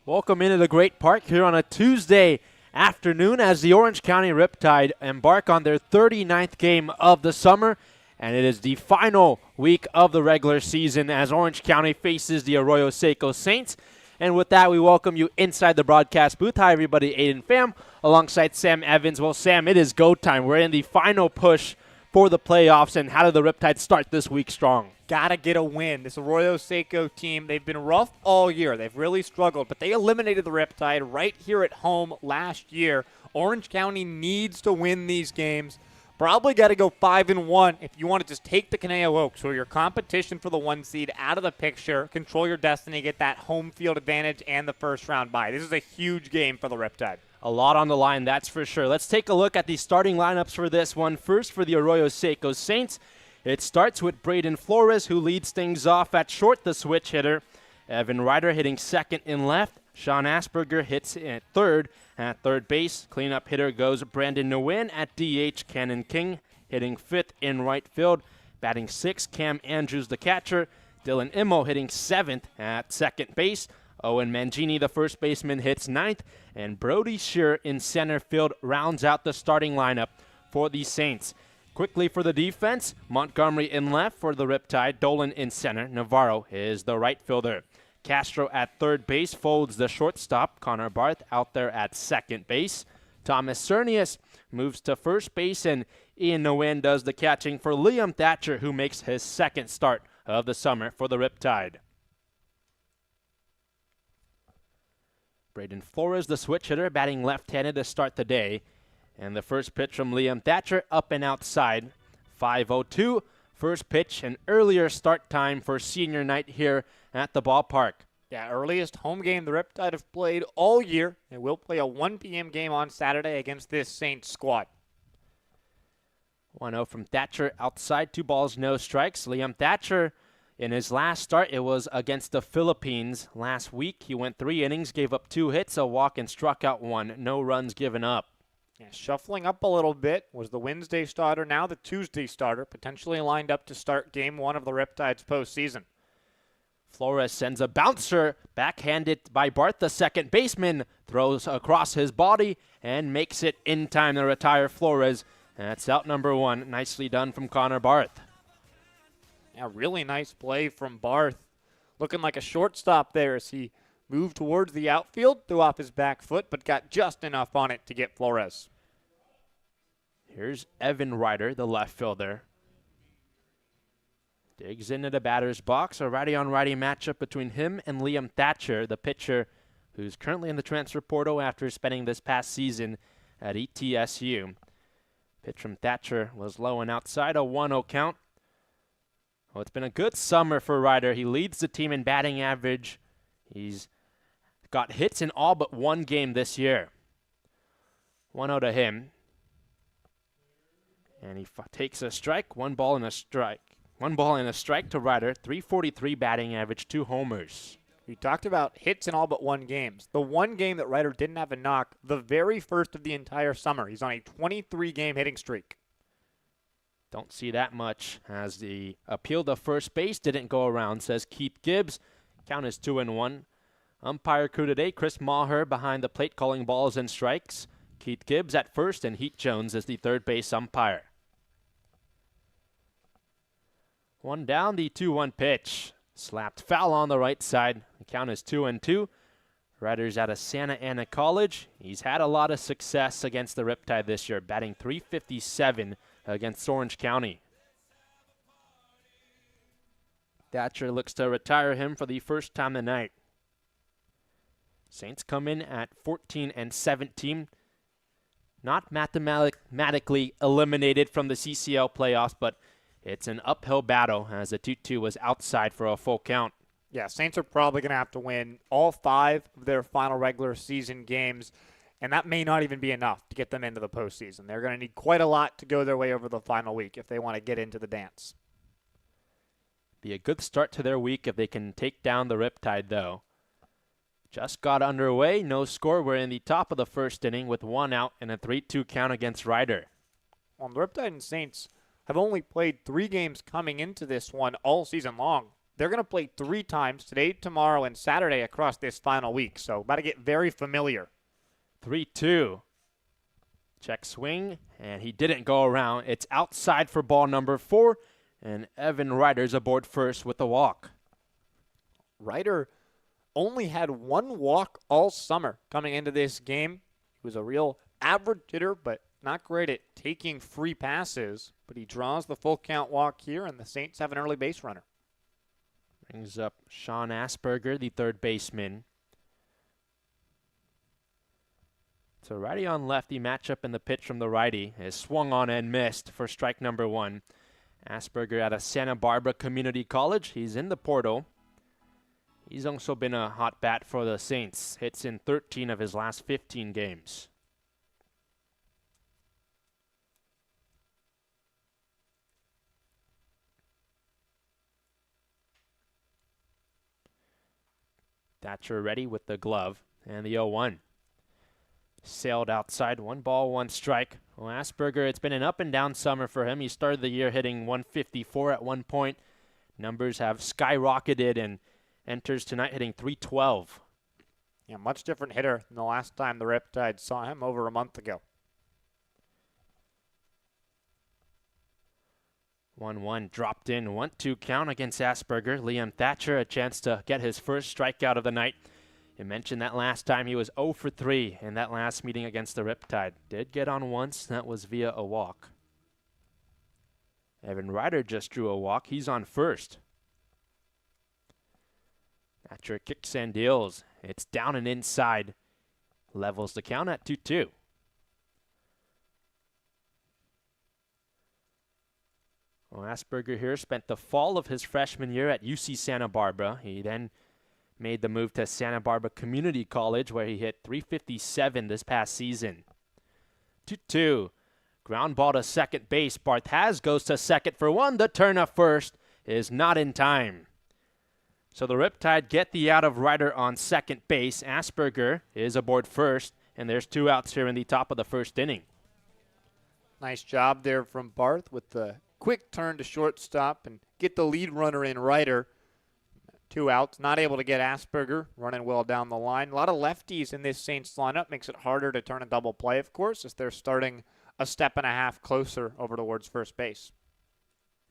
Welcome into the Great Park here on a Tuesday afternoon as the Orange County Riptide embark on their 39th game of the summer. And it is the final week of the regular season as Orange County faces the Arroyo Seco Saints. And with that, we welcome you inside the broadcast booth. Hi, everybody. Aiden Pham alongside Sam Evans. Well, Sam, it is go time. We're in the final push for the playoffs. And how did the Riptide start this week strong? Gotta get a win. This Arroyo Seco team, they've been rough all year. They've really struggled, but they eliminated the Riptide right here at home last year. Orange County needs to win these games. Probably got to go 5-1 if you want to just take the Caneo Oaks, or your competition for the 1 seed, out of the picture, control your destiny, get that home field advantage and the first round bye. This is a huge game for the Riptide. A lot on the line, that's for sure. Let's take a look at the starting lineups for this one. First, for the Arroyo Seco Saints, it starts with Braden Flores, who leads things off at short, the switch hitter. Evan Ryder hitting second and left. Sean Asperger hits at third. At third base, cleanup hitter goes Brandon Nguyen. At DH, Cannon King hitting fifth in right field. Batting sixth, Cam Andrews, the catcher. Dylan Immo hitting seventh at second base. Owen Mangini, the first baseman, hits ninth. And Brody Shearer in center field rounds out the starting lineup for the Saints. Quickly for the defense, Montgomery in left for the Riptide. Dolan in center. Navarro is the right fielder. Castro at third base folds the shortstop. Connor Barth out there at second base. Thomas Cernius moves to first base, and Ian Nguyen does the catching for Liam Thatcher, who makes his second start of the summer for the Riptide. Braden Flores, the switch hitter, batting left-handed to start the day. And the first pitch from Liam Thatcher, up and outside. 5:02, first pitch, an earlier start time for senior night here at the ballpark. Yeah, earliest home game the Riptide have played all year. They will play a 1 p.m. game on Saturday against this Saints squad. 1-0 from Thatcher outside, 2 balls, no strikes. Liam Thatcher, in his last start, it was against the Philippines last week. He went 3 innings, gave up 2 hits, a walk, and struck out 1. No runs given up. Yeah, shuffling up a little bit, was the Wednesday starter, now the Tuesday starter, potentially lined up to start game 1 of the Riptide's postseason. Flores sends a bouncer, backhanded by Barth, the second baseman, throws across his body and makes it in time to retire Flores. That's out number 1. Nicely done from Connor Barth. Yeah, really nice play from Barth. Looking like a shortstop there as he moved towards the outfield, threw off his back foot, but got just enough on it to get Flores. Here's Evan Ryder, the left fielder. Digs into the batter's box. A righty-on-righty matchup between him and Liam Thatcher, the pitcher who's currently in the transfer portal after spending this past season at ETSU. Pitch from Thatcher was low and outside, a 1-0 count. Well, it's been a good summer for Ryder. He leads the team in batting average. He's got hits in all but 1 game this year. 1-0 to him. And he takes a strike, 1 ball and a strike. 1 ball and a strike to Ryder, 343 batting average, 2 homers. We talked about hits in all but 1 games. The 1 game that Ryder didn't have a knock, the very first of the entire summer. He's on a 23-game hitting streak. Don't see that much as the appeal to first base didn't go around, says Keith Gibbs. Count is 2-1. Umpire crew today, Chris Maher behind the plate calling balls and strikes. Keith Gibbs at first, and Heat Jones as the third base umpire. 1 down, the 2-1 pitch. Slapped foul on the right side. The count is 2-2. Ryder's out of Santa Ana College. He's had a lot of success against the Riptide this year, batting .357 against Orange County. Thatcher looks to retire him for the first time tonight. Saints come in at 14-17. Not mathematically eliminated from the CCL playoffs, but it's an uphill battle as the 2-2 was outside for a full count. Yeah, Saints are probably going to have to win all 5 of their final regular season games, and that may not even be enough to get them into the postseason. They're going to need quite a lot to go their way over the final week if they want to get into the dance. Be a good start to their week if they can take down the Riptide, though. Just got underway, no score. We're in the top of the first inning with 1 out and a 3-2 count against Ryder. Well, the Riptide and Saints have only played 3 games coming into this one all season long. they're going to play 3 times, today, tomorrow, and Saturday across this final week. So about to get very familiar. 3-2. Check swing, and he didn't go around. It's outside for ball number 4, and Evan Ryder's aboard first with the walk. Ryder only had 1 walk all summer coming into this game. He was a real average hitter, but not great at taking free passes. But he draws the full count walk here, and the Saints have an early base runner. Brings up Sean Asperger, the third baseman. So righty on lefty matchup, in the pitch from the righty is swung on and missed for strike number 1. Asperger out of Santa Barbara Community College. He's in the portal. He's also been a hot bat for the Saints. Hits in 13 of his last 15 games. Thatcher ready with the glove, and the 0-1. Sailed outside, 1 ball, 1 strike. Well, Asperger, it's been an up and down summer for him. He started the year hitting 154 at one point. Numbers have skyrocketed and enters tonight hitting 312. Yeah, much different hitter than the last time the Riptide saw him over a month ago. 1-1 dropped in, 1-2 count against Asperger. Liam Thatcher a chance to get his first strikeout of the night. You mentioned that last time he was 0 for 3 in that last meeting against the Riptide. Did get on once, that was via a walk. Evan Ryder just drew a walk. He's on first. Thatcher kicks and deals. It's down and inside. Levels the count at 2-2. Well, Asperger here spent the fall of his freshman year at UC Santa Barbara. He then made the move to Santa Barbara Community College, where he hit .357 this past season. 2-2. Ground ball to second base. Barthaz goes to second for 1. The turn up first is not in time. So the Riptide get the out of Ryder on second base. Asperger is aboard first, and there's 2 outs here in the top of the first inning. Nice job there from Barth with the quick turn to shortstop and get the lead runner in Ryder. 2 outs, not able to get Asperger running well down the line. A lot of lefties in this Saints lineup, makes it harder to turn a double play, of course, as they're starting a step and a half closer over towards first base.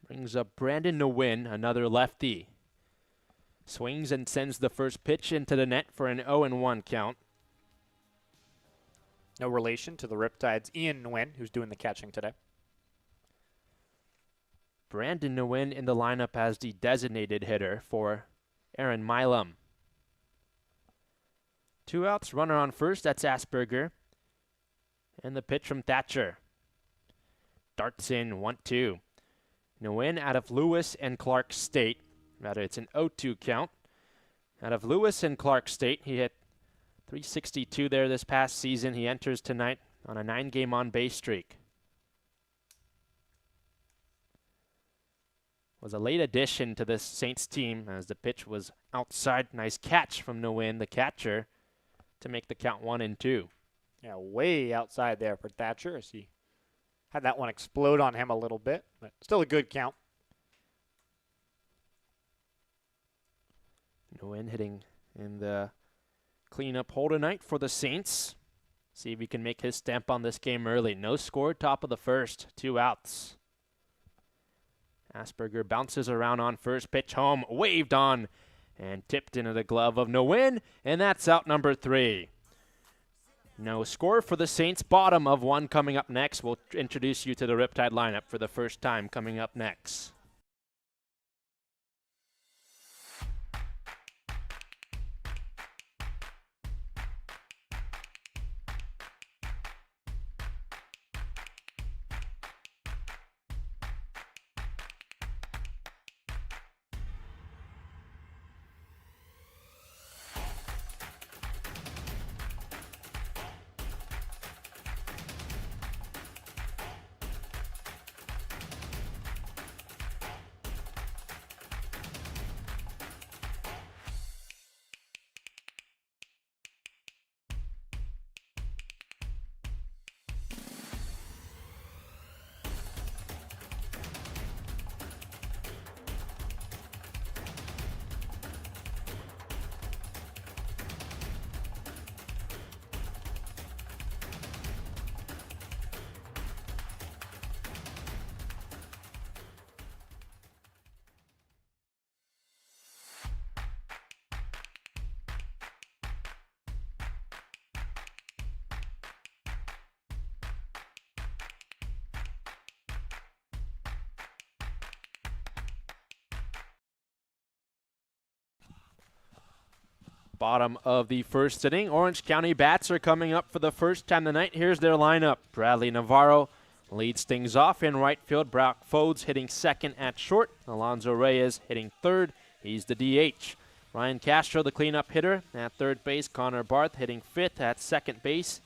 Brings up Brandon Nguyen, another lefty. Swings and sends the first pitch into the net for an 0-1 count. No relation to the Riptide's Ian Nguyen, who's doing the catching today. Brandon Nguyen in the lineup as the designated hitter for Aaron Milam. 2 outs, runner on first, that's Asperger. And the pitch from Thatcher. Darts in, 1-2. Nguyen out of Lewis and Clark State. Rather, it's an 0-2 count. Out of Lewis and Clark State, he hit .362 there this past season. He enters tonight on a 9-game on-base streak. Was a late addition to this Saints team as the pitch was outside. Nice catch from Nguyen, the catcher, to make the count 1-2. Yeah, way outside there for Thatcher as he had that one explode on him a little bit, but still a good count. Nguyen hitting in the cleanup hole tonight for the Saints. See if he can make his stamp on this game early. No score, top of the first, 2 outs. Asperger bounces around on first, pitch home, waved on, and tipped into the glove of Nguyen, and that's out number 3. No score for the Saints, bottom of 1 coming up next. We'll introduce you to the Riptide lineup for the first time coming up next. Bottom of the first inning. Orange County bats are coming up for the first time tonight. Here's their lineup. Bradley Navarro leads things off in right field. Brock Fodes hitting second at short. Alonzo Reyes hitting third. He's the DH. Ryan Castro, the cleanup hitter at third base. Connor Barth hitting fifth at second base.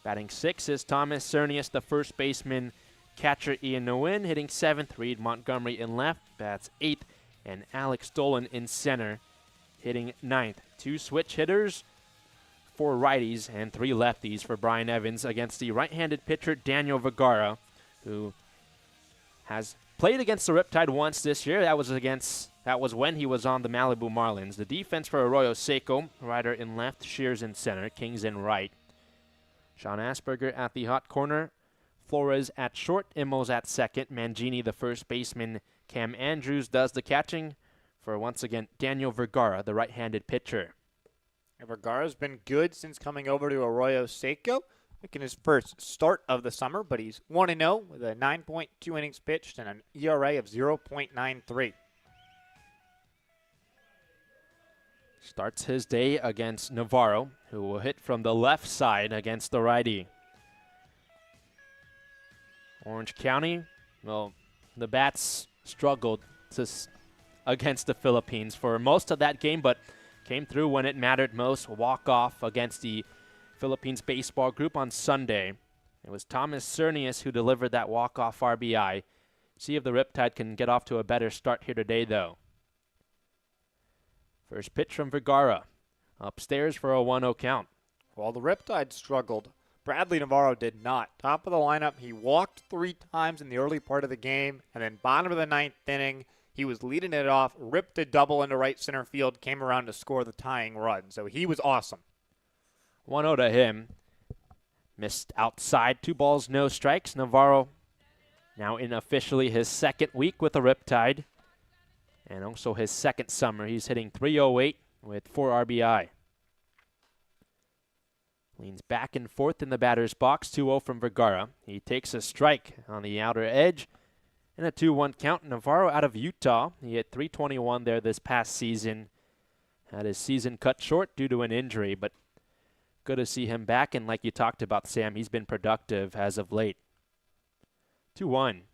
Batting sixth is Thomas Cernius, the first baseman. Catcher Ian Nguyen hitting seventh. Reed Montgomery in left, bats eighth. And Alex Dolan in center, hitting ninth. 2 switch hitters, 4 righties, and 3 lefties for Brian Evans against the right-handed pitcher Daniel Vergara, who has played against the Riptide once this year. That was when he was on the Malibu Marlins. The defense for Arroyo: Seco, Ryder in left, Shears in center, Kings in right. Sean Asperger at the hot corner, Flores at short, Immels at second, Mangini the first baseman, Cam Andrews does the catching for, once again, Daniel Vergara, the right-handed pitcher. Vergara's been good since coming over to Arroyo Seco, making his first start of the summer, but he's 1-0 with a 9.2 innings pitched and an ERA of 0.93. Starts his day against Navarro, who will hit from the left side against the righty. Orange County, well, the bats struggled against the Philippines for most of that game, but came through when it mattered most. Walk-off against the Philippines baseball group on Sunday. It was Thomas Cernius who delivered that walk-off RBI. See if the Riptide can get off to a better start here today, though. First pitch from Vergara. Upstairs for a 1-0 count. While the Riptide struggled, Bradley Navarro did not. Top of the lineup, he walked 3 times in the early part of the game, and then bottom of the 9th inning, he was leading it off, ripped a double into right center field, came around to score the tying run. So he was awesome. 1-0 to him. Missed outside. 2 balls, no strikes. Navarro now in officially his second week with the Riptide, and also his second summer. He's hitting .308 with 4 RBI. Leans back and forth in the batter's box. 2-0 from Vergara. He takes a strike on the outer edge. And a 2-1 count. Navarro out of Utah. He hit .321 there this past season. Had his season cut short due to an injury, but good to see him back. And like you talked about, Sam, he's been productive as of late. 2-1.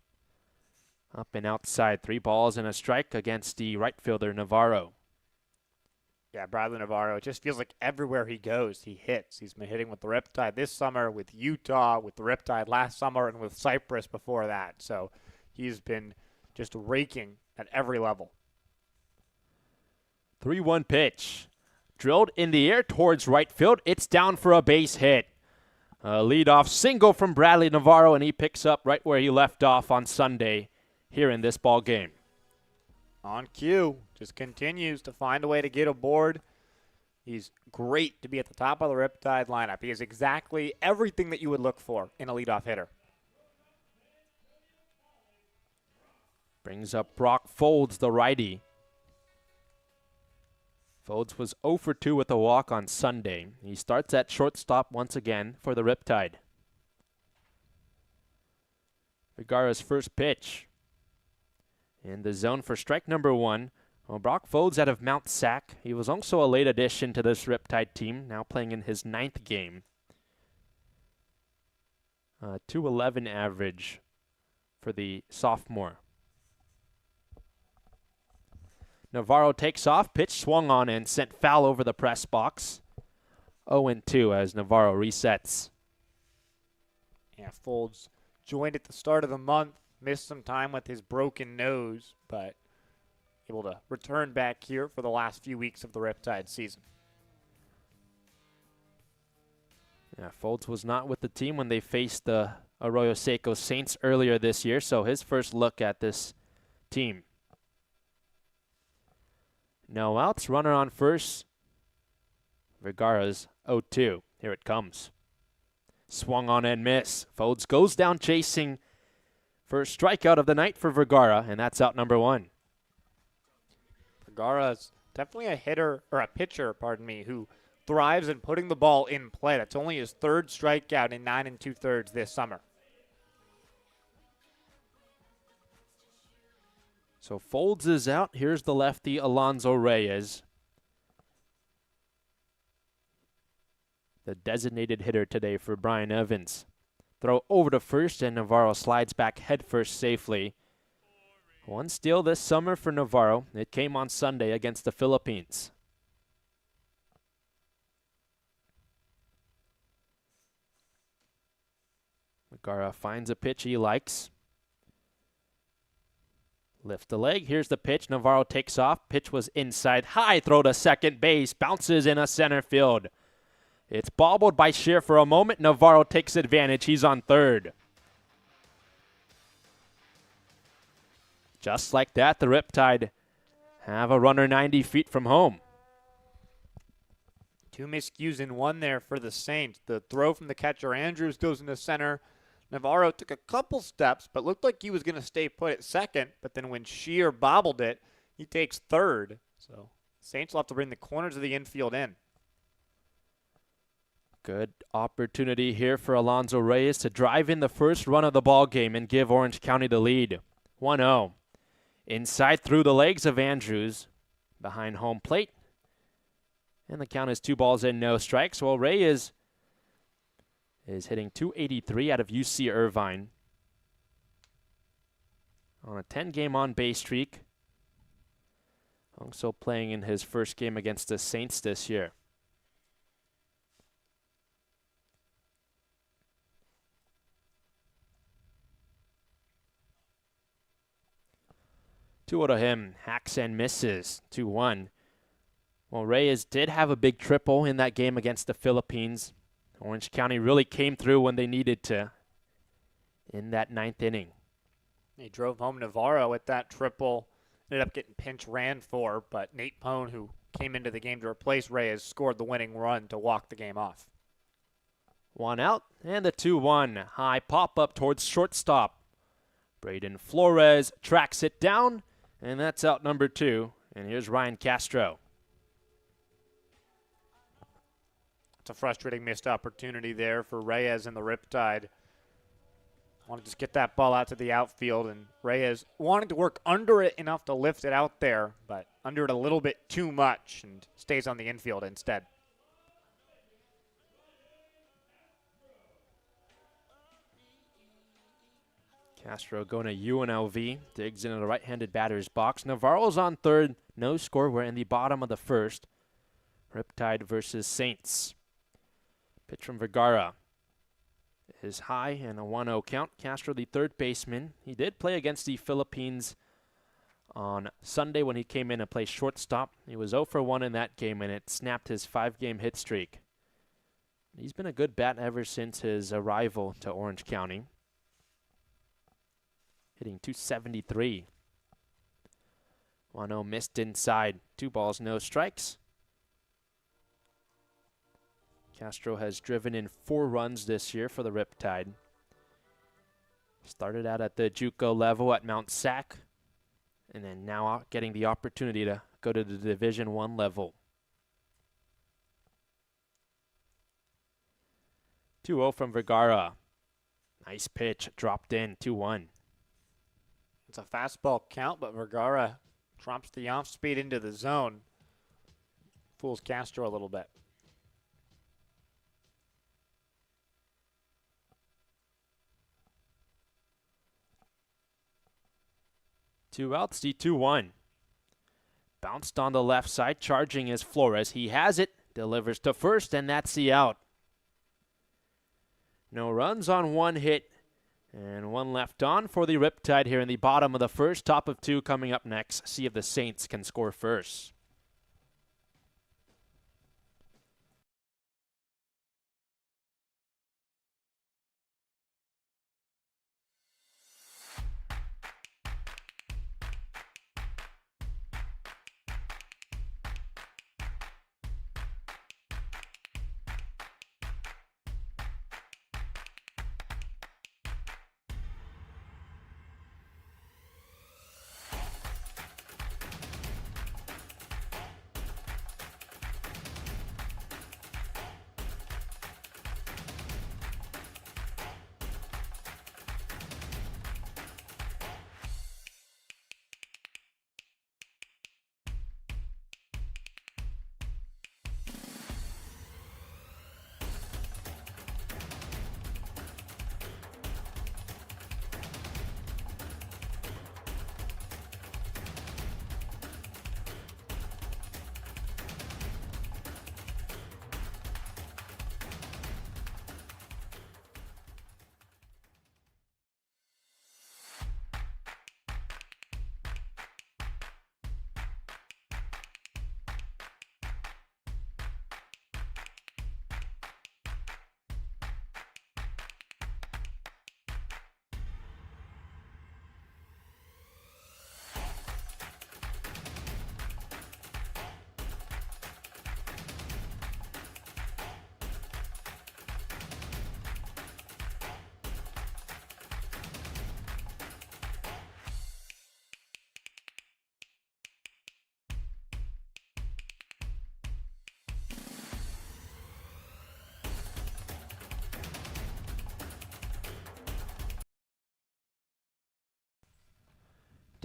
Up and outside. 3 balls and a strike against the right fielder, Navarro. Yeah, Bradley Navarro, it just feels like everywhere he goes, he hits. He's been hitting with the Riptide this summer, with Utah, with the Riptide last summer, and with Cypress before that. So he's been just raking at every level. 3-1 pitch. Drilled in the air towards right field. It's down for a base hit. A leadoff single from Bradley Navarro, and he picks up right where he left off on Sunday here in this ball game. On cue, just continues to find a way to get aboard. He's great to be at the top of the Riptide lineup. He is exactly everything that you would look for in a leadoff hitter. Brings up Brock Fodes, the righty. Fodes was 0 for 2 with a walk on Sunday. He starts at shortstop once again for the Riptide. Vergara's first pitch. In the zone for strike number 1. Well, Brock Fodes out of Mount Sac. He was also a late addition to this Riptide team, now playing in his 9th game. 2.11 average for the sophomore. Navarro takes off, pitch swung on and sent foul over the press box. 0-2 as Navarro resets. Yeah, Fodes joined at the start of the month, missed some time with his broken nose, but able to return back here for the last few weeks of the Riptide season. Yeah, Fodes was not with the team when they faced the Arroyo Seco Saints earlier this year, so his first look at this team. No outs, runner on first. Vergara's 0-2. Here it comes. Swung on and miss. Fodes goes down chasing. First strikeout of the night for Vergara, and that's out number 1. Vergara's definitely a hitter, or a pitcher, pardon me, who thrives in putting the ball in play. That's only his 3rd strikeout in 9 2/3 this summer. So Fodes is out. Here's the lefty, Alonzo Reyes. the designated hitter today for Brian Evans. Throw over to first, and Navarro slides back headfirst safely. One steal this summer for Navarro. It came on Sunday against the Philippines. Vergara finds a pitch he likes. Lift the leg. Here's the pitch. Navarro takes off. Pitch was inside. High throw to second base. Bounces in a center field. It's bobbled by Scheer for a moment. Navarro takes advantage. He's on third. Just like that, the Riptide have a runner 90 feet from home. Two miscues in one there for the Saints. The throw from the catcher Andrews goes into center. Navarro took a couple steps, but looked like he was going to stay put at second. But then when Scheer bobbled it, he takes third. So Saints will have to bring the corners of the infield in. Good opportunity here for Alonso Reyes to drive in the first run of the ball game and give Orange County the lead. 1-0. Inside through the legs of Andrews, behind home plate. And the count is 2 balls and no strikes. Well, Reyes is hitting .283 out of UC Irvine on a 10-game on-base streak. Also playing in his first game against the Saints this year. Two to him, hacks and misses, 2-1. Well, Reyes did have a big triple in that game against the Philippines. Orange County really came through when they needed to in that 9th inning. He drove home Navarro with that triple. Ended up getting pinch ran for, but Nate Pone, who came into the game to replace Reyes, scored the winning run to walk the game off. 1 out, and the 2-1. High pop-up towards shortstop. Braden Flores tracks it down, and that's out number 2. And here's Ryan Castro. It's a frustrating missed opportunity there for Reyes and the Riptide. Want to just get that ball out to the outfield, and Reyes wanted to work under it enough to lift it out there, but under it a little bit too much and stays on the infield instead. Castro going to UNLV, digs into the right-handed batter's box. Navarro's on third, no score. We're in the bottom of the first. Riptide versus Saints. Pitch from Vergara is high and a 1-0 count. Castro, the third baseman. He did play against the Philippines on Sunday when he came in and played shortstop. He was 0 for 1 in that game, and it snapped his 5-game hit streak. He's been a good bat ever since his arrival to Orange County. Hitting .273. 1-0 missed inside. 2 balls, no strikes. Castro has driven in 4 runs this year for the Riptide. Started out at the JUCO level at Mount Sac, and then now getting the opportunity to go to the Division I level. 2-0 from Vergara. Nice pitch, dropped in, 2-1. It's a fastball count, but Vergara drops the off speed into the zone. Fools Castro a little bit. Two outs, the 2-1. Bounced on the left side, charging is Flores. He has it, delivers to first, and that's the out. No runs on 1 hit. And 1 left on for the Riptide here in the bottom of the first. Top of 2 coming up next. See if the Saints can score first.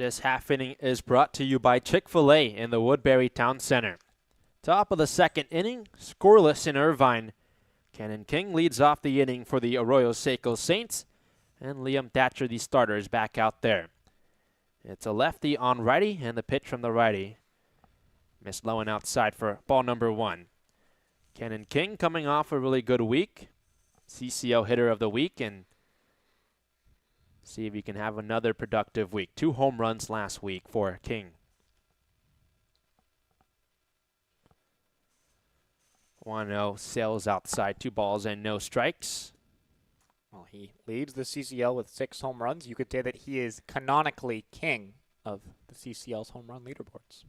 This half inning is brought to you by Chick-fil-A in the Woodbury Town Center. Top of the second inning, scoreless in Irvine. Cannon King leads off the inning for the Arroyo Seco Saints, and Liam Thatcher, the starter, is back out there. It's a lefty on righty, and the pitch from the righty. Missed low and outside for ball number 1. Cannon King coming off a really good week. CCL hitter of the week, and see if he can have another productive week. 2 home runs last week for King. 1-0, sails outside, 2 balls and no strikes. Well, he leads the CCL with 6 home runs. You could say that he is canonically king of the CCL's home run leaderboards.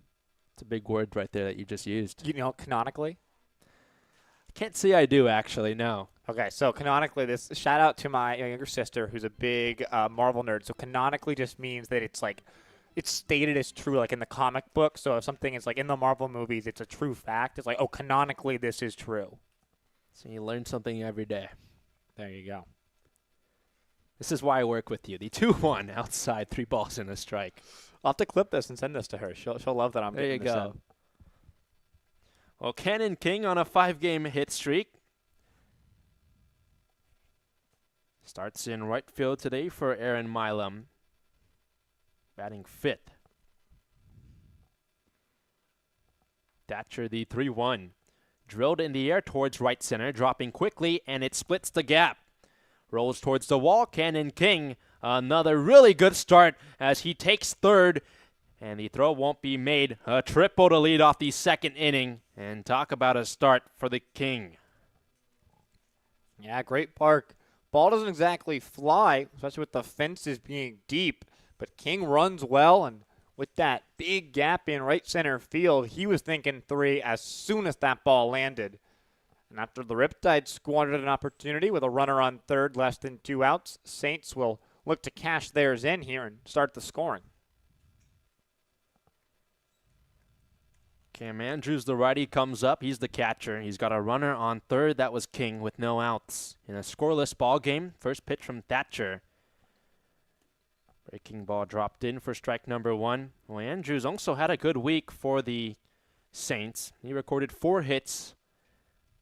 It's a big word right there that you just used. You know, canonically? I can't say I do, actually, no. Okay, so canonically, this shout out to my younger sister who's a big Marvel nerd. So canonically just means that it's like, it's stated as true, like in the comic book. So if something is like in the Marvel movies, it's a true fact. It's like, oh, canonically this is true. So you learn something every day. There you go. This is why I work with you. The 2-1 outside, 3 balls and a strike. I'll have to clip this and send this to her. She'll love that I'm There you getting this go. in. Well, Cannon King on a 5-game hit streak. Starts in right field today for Aaron Milam. Batting 5th. Thatcher, the 3-1. Drilled in the air towards right center, dropping quickly, and it splits the gap. Rolls towards the wall. Cannon King, another really good start as he takes 3rd, and the throw won't be made. A triple to lead off the 2nd inning, and talk about a start for the King. Yeah, great park. Ball doesn't exactly fly, especially with the fences being deep, but King runs well, and with that big gap in right center field, he was thinking 3 as soon as that ball landed. And after the Riptide squandered an opportunity with a runner on 3rd, less than 2 outs, Saints will look to cash theirs in here and start the scoring. Cam Andrews, the righty, comes up. He's the catcher. He's got a runner on 3rd. That was King with no outs. In a scoreless ball game, first pitch from Thatcher. Breaking ball dropped in for strike number 1. Well, Andrews also had a good week for the Saints. He recorded 4 hits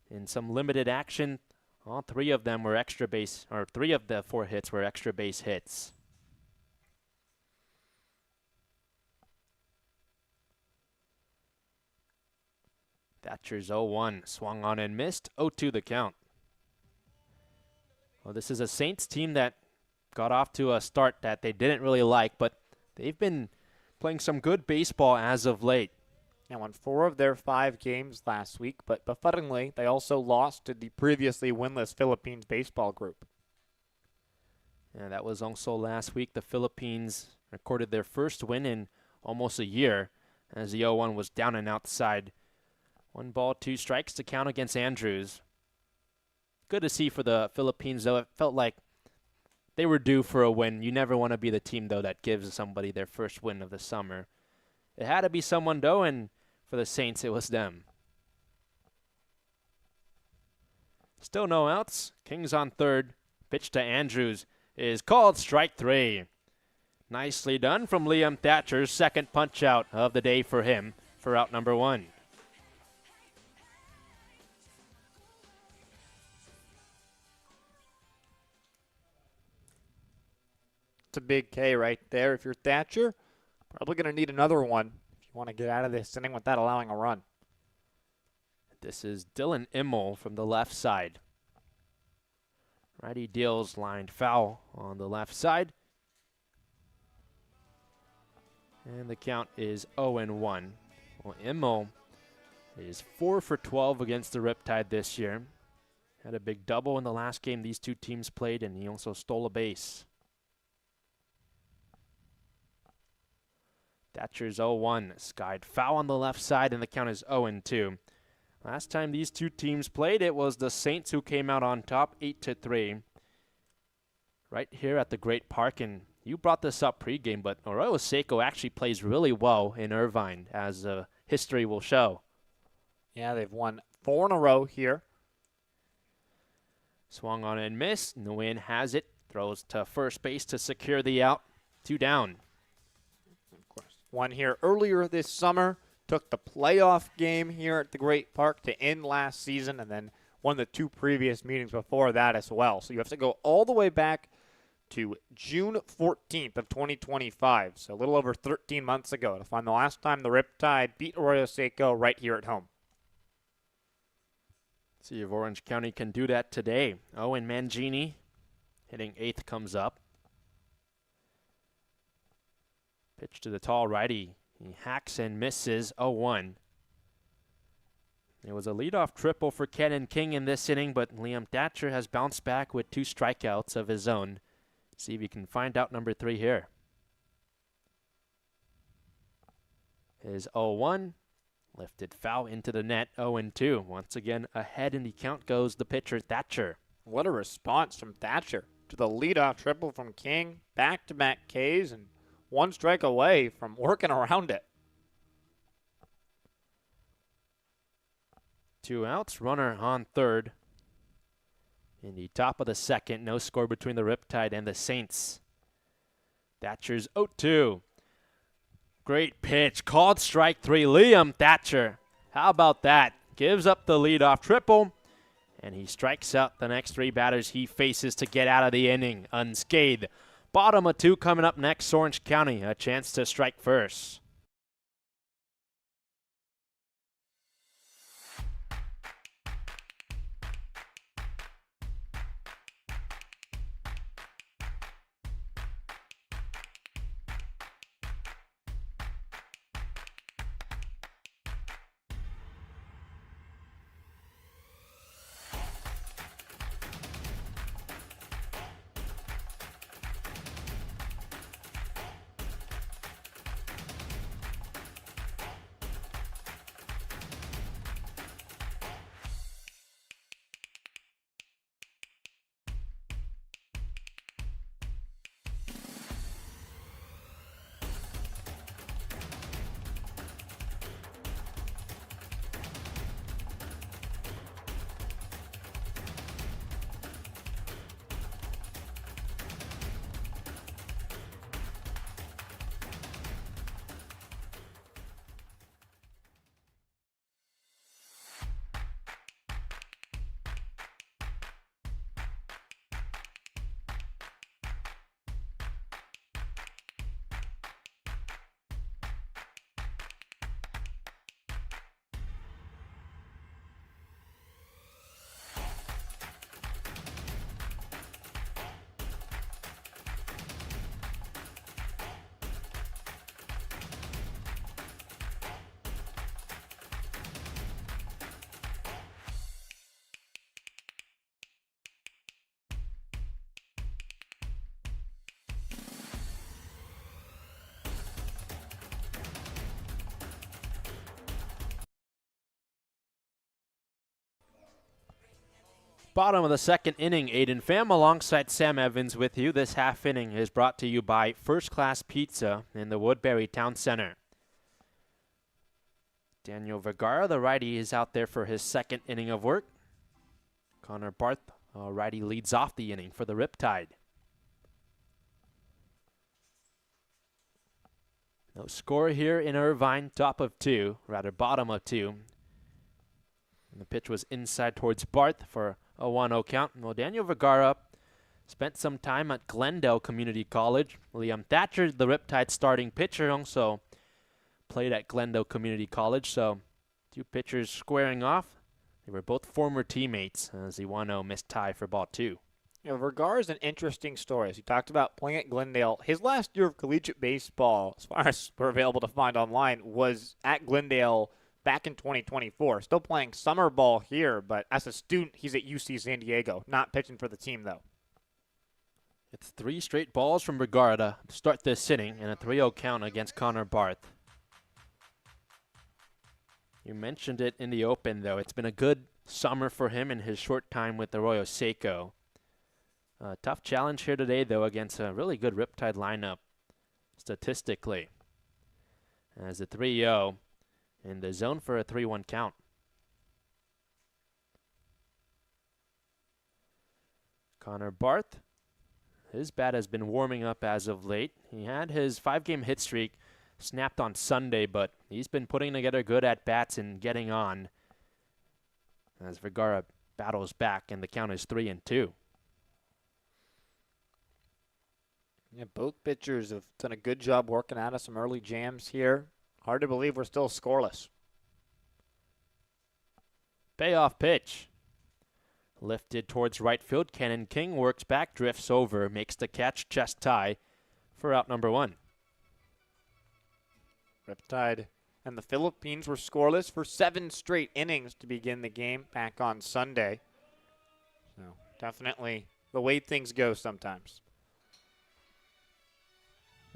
in some limited action. All 3 of them were extra base, or 3 of the 4 hits were extra base hits. Thatcher's 0-1, swung on and missed. 0-2 the count. Well, this is a Saints team that got off to a start that they didn't really like, but they've been playing some good baseball as of late. They won 4 of their 5 games last week, but befuddlingly, they also lost to the previously winless Philippines baseball group. And that was also last week. The Philippines recorded their first win in almost a year as the 0-1 was down and outside. 1 ball, 2 strikes to count against Andrews. Good to see for the Philippines, though. It felt like they were due for a win. You never want to be the team, though, that gives somebody their first win of the summer. It had to be someone, though, and for the Saints, it was them. Still no outs. King's on 3rd. Pitch to Andrews is called strike 3. Nicely done from Liam Thatcher. 2nd punch out of the day for him for out number 1. It's a big K right there. If you're Thatcher, probably going to need another one if you want to get out of this inning without allowing a run. This is Dylan Immel from the left side. Righty deals lined foul on the left side. And the count is 0-1. Well, Immel is 4 for 12 against the Riptide this year. Had a big double in the last game these 2 teams played, and he also stole a base. Thatcher's 0-1, skied foul on the left side, and the count is 0-2. Last time these 2 teams played, it was the Saints who came out on top, 8-3. Right here at the Great Park, and you brought this up pregame, but Arroyo Seco actually plays really well in Irvine, as history will show. Yeah, they've won 4 in a row here. Swung on and missed. Nguyen has it, throws to first base to secure the out. 2 down. Won here earlier this summer, took the playoff game here at the Great Park to end last season, and then won the 2 previous meetings before that as well. So you have to go all the way back to June 14th of 2025, so a little over 13 months ago, to find the last time the Riptide beat Arroyo Seco right here at home. See if Orange County can do that today. Owen Mangini hitting 8th comes up. Pitch to the tall righty. He hacks and misses 0-1. It was a leadoff triple for Kenan King in this inning, but Liam Thatcher has bounced back with 2 strikeouts of his own. See if he can find out number 3 here. Is 0-1. Lifted foul into the net, 0-2. Once again, ahead in the count goes the pitcher, Thatcher. What a response from Thatcher to the leadoff triple from King. Back-to-back Ks and 1 strike away from working around it. 2 outs, runner on third. In the top of the second, no score between the Riptide and the Saints. Thatcher's 0-2. Great pitch, called strike 3, Liam Thatcher. How about that? Gives up the leadoff triple, and he strikes out the next 3 batters he faces to get out of the inning unscathed. Bottom of 2 coming up next, Orange County, a chance to strike first. Bottom of the second inning, Aiden Pham alongside Sam Evans with you. This half inning is brought to you by First Class Pizza in the Woodbury Town Center. Daniel Vergara, the righty, is out there for his second inning of work. Connor Barth, righty, leads off the inning for the Riptide. No score here in Irvine, top of 2, rather bottom of 2. And the pitch was inside towards Barth for a 1-0 count. Well, Daniel Vergara spent some time at Glendale Community College. Liam Thatcher, the Riptide starting pitcher, also played at Glendale Community College. So 2 pitchers squaring off. They were both former teammates as the 1-0 missed tie for ball 2. You know, Vergara is an interesting story. As he talked about playing at Glendale, his last year of collegiate baseball, as far as we're available to find online, was at Glendale back in 2024. Still playing summer ball here, but as a student, he's at UC San Diego, not pitching for the team, though. It's 3 straight balls from Vergara to start this inning and a 3-0 count against Connor Barth. You mentioned it in the open, though. It's been a good summer for him in his short time with Arroyo Seco. Tough challenge here today, though, against a really good Riptide lineup statistically. As a 3-0 in the zone for a 3-1 count. Connor Barth, his bat has been warming up as of late. He had his 5-game hit streak snapped on Sunday, but he's been putting together good at-bats and getting on as Vergara battles back, and the count is 3-2. Yeah, both pitchers have done a good job working out of some early jams here. Hard to believe we're still scoreless. Payoff pitch. Lifted towards right field. Cannon King works back, drifts over, makes the catch, chest tie for out number 1. Riptide and the Philippines were scoreless for 7 straight innings to begin the game back on Sunday. So definitely the way things go sometimes.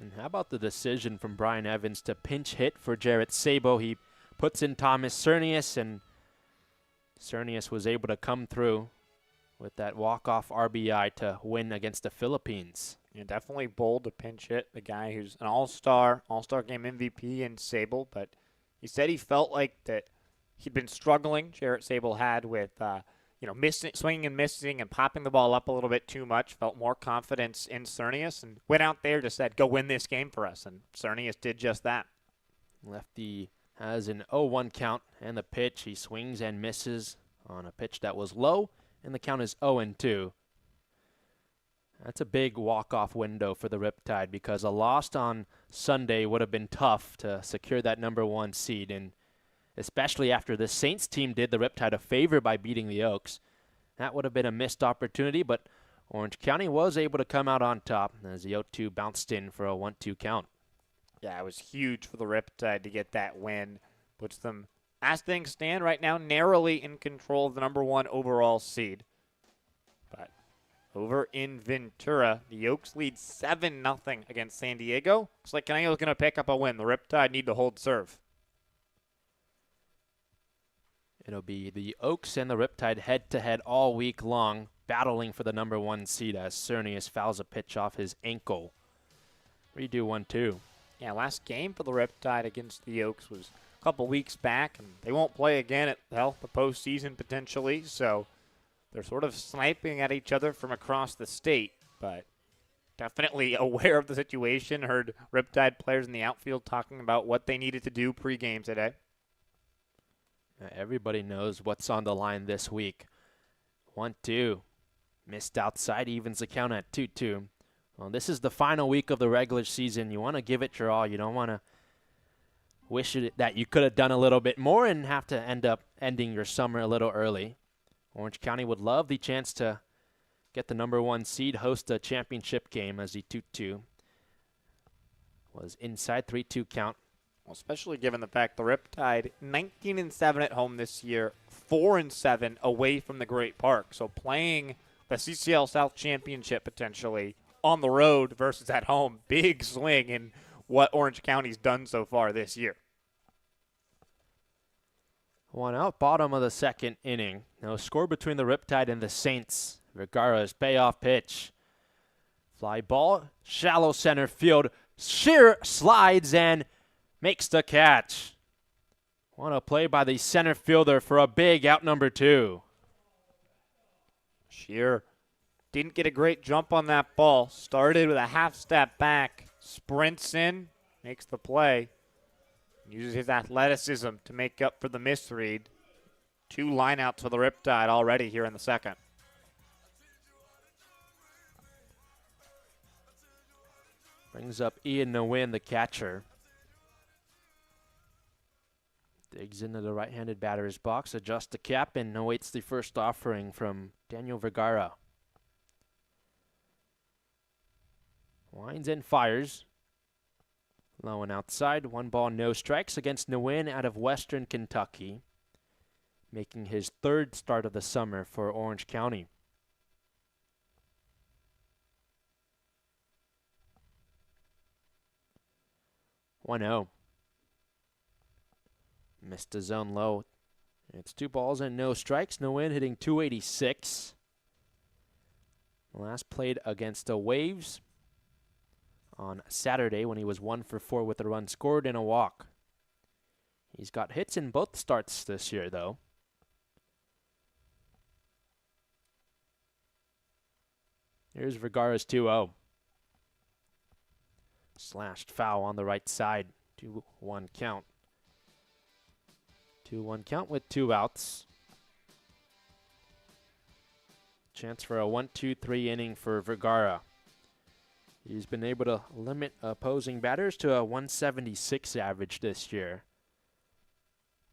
And how about the decision from Brian Evans to pinch hit for Jarrett Sabo? He puts in Thomas Cernius, and Cernius was able to come through with that walk-off RBI to win against the Philippines. Yeah, definitely bold to pinch hit the guy who's an all-star game MVP in Sable, but he said he felt like that he'd been struggling, Jarrett Sable had, with swinging and missing and popping the ball up a little bit too much, felt more confidence in Cernius, and went out there to said, go win this game for us, and Cernius did just that. Lefty has an 0-1 count, and the pitch, he swings and misses on a pitch that was low, and the count is 0-2. That's a big walk-off window for the Riptide, because a loss on Sunday would have been tough to secure that number 1 seed, and especially after the Saints team did the Riptide a favor by beating the Oaks. That would have been a missed opportunity, but Orange County was able to come out on top as the 0-2 bounced in for a 1-2 count. Yeah, it was huge for the Riptide to get that win. Puts them, as things stand right now, narrowly in control of the number 1 overall seed. But over in Ventura, the Oaks lead 7-0 against San Diego. Looks like Canelo's going to pick up a win. The Riptide need to hold serve. It'll be the Oaks and the Riptide head-to-head all week long, battling for the number 1 seed as Cernius fouls a pitch off his ankle. Redo 1-2. Yeah, last game for the Riptide against the Oaks was a couple weeks back, and they won't play again at, the postseason potentially, so they're sort of sniping at each other from across the state, but definitely aware of the situation. Heard Riptide players in the outfield talking about what they needed to do pregame today. Everybody knows what's on the line this week. 1-2. Missed outside, evens the count at 2-2. Well, this is the final week of the regular season. You want to give it your all. You don't want to wish that you could have done a little bit more and have to end up ending your summer a little early. Orange County would love the chance to get the number 1 seed, host a championship game as the 2-2 was inside 3-2 count. Well, especially given the fact the Riptide 19-7 at home this year, 4-7 away from the Great Park. So playing the CCL South Championship potentially on the road versus at home, big swing in what Orange County's done so far this year. 1 out, bottom of the 2nd inning. No score between the Riptide and the Saints. Vergara's payoff pitch. Fly ball, shallow center field. Sheer slides and makes the catch. What a play by the center fielder for a big out number 2. Sheer didn't get a great jump on that ball. Started with a half step back. Sprints in, makes the play. Uses his athleticism to make up for the misread. 2 lineouts for the Riptide already here in the 2nd. Brings up Ian Nguyen, the catcher. Digs into the right-handed batter's box, adjusts the cap, and awaits the first offering from Daniel Vergara. Winds and fires. Low and outside. 1 ball, no strikes against Nguyen out of Western Kentucky, making his 3rd start of the summer for Orange County. One 0. Missed the zone low. It's 2 balls and no strikes. Nguyen hitting .286. Last played against the Waves on Saturday when he was 1 for 4 with a run scored and a walk. He's got hits in both starts this year, though. Here's Vergara's 2-0. Slashed foul on the right side. 2-1 count. 2-1 count with 2 outs. Chance for a 1-2-3 inning for Vergara. He's been able to limit opposing batters to a 176 average this year.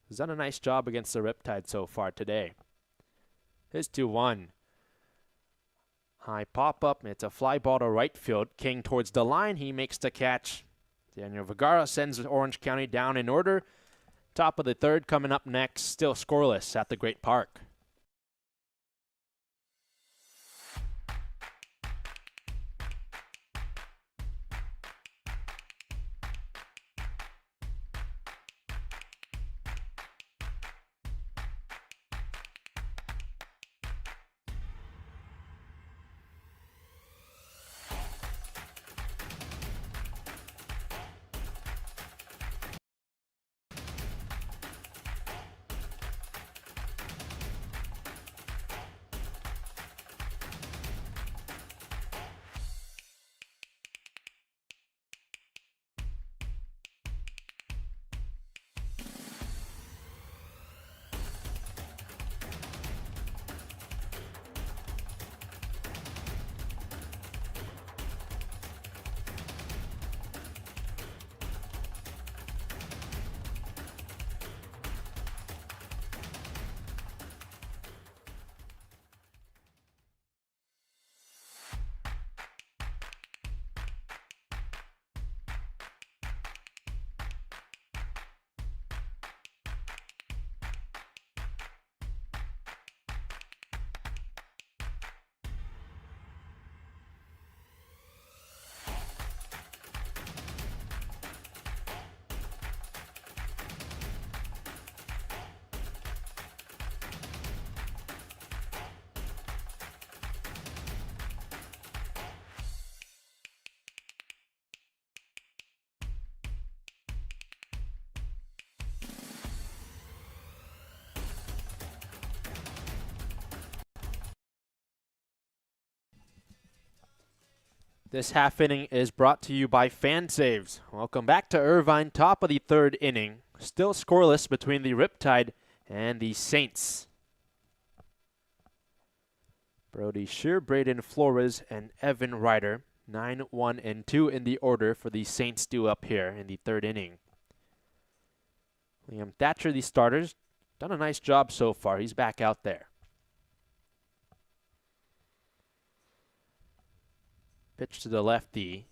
He's done a nice job against the Riptide so far today. Here's 2-1. High pop-up. It's a fly ball to right field. King towards the line. He makes the catch. Daniel Vergara sends Orange County down in order. Top of the third coming up next. Still scoreless at the Great Park. This half inning is brought to you by FanSaves. Welcome back to Irvine, top of the third inning. Still scoreless between the Riptide and the Saints. Brody Shear, Braden Flores, and Evan Ryder. 9, 1, and 2 in the order for the Saints due up here in the third inning. Liam Thatcher, the starters, done a nice job so far. He's back out there. Pitch to the lefty.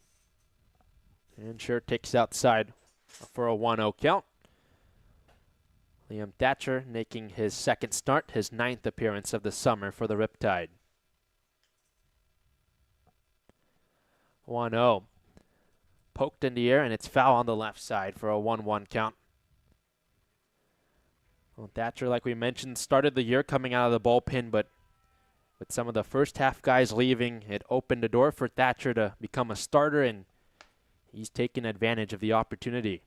And Shear takes outside for a 1-0 count. Liam Thatcher making his second start, his 9th appearance of the summer for the Riptide. 1-0. Poked in the air, and it's foul on the left side for a 1-1 count. Well, Thatcher, like we mentioned, started the year coming out of the bullpen, but with some of the first half guys leaving, it opened the door for Thatcher to become a starter, and he's taken advantage of the opportunity.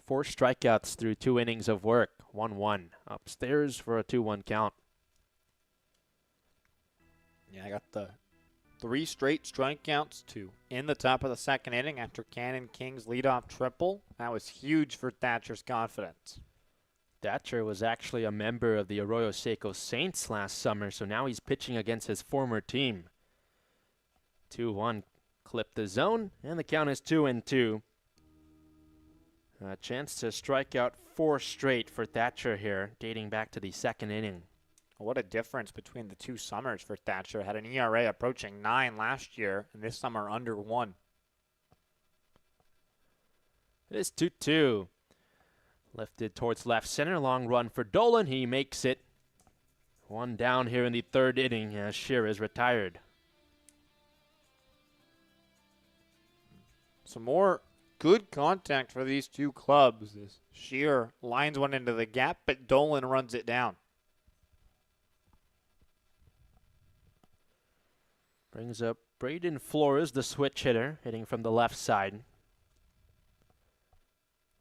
4 strikeouts through 2 innings of work. 1-1. Upstairs for a 2-1 count. Yeah, I got the 3 straight strikeouts to in the top of the second inning after Cannon King's leadoff triple. That was huge for Thatcher's confidence. Thatcher was actually a member of the Arroyo Seco Saints last summer, so now he's pitching against his former team. 2-1, clip the zone, and the count is 2-2. A chance to strike out 4 straight for Thatcher here, dating back to the second inning. What a difference between the 2 summers for Thatcher. Had an ERA approaching 9 last year, and this summer under 1. It is 2-2. Lifted towards left center, long run for Dolan. He makes it. 1 down here in the third inning as Shear is retired. Some more good contact for these 2 clubs. This Shear lines one into the gap, but Dolan runs it down. Brings up Braden Flores, the switch hitter, hitting from the left side.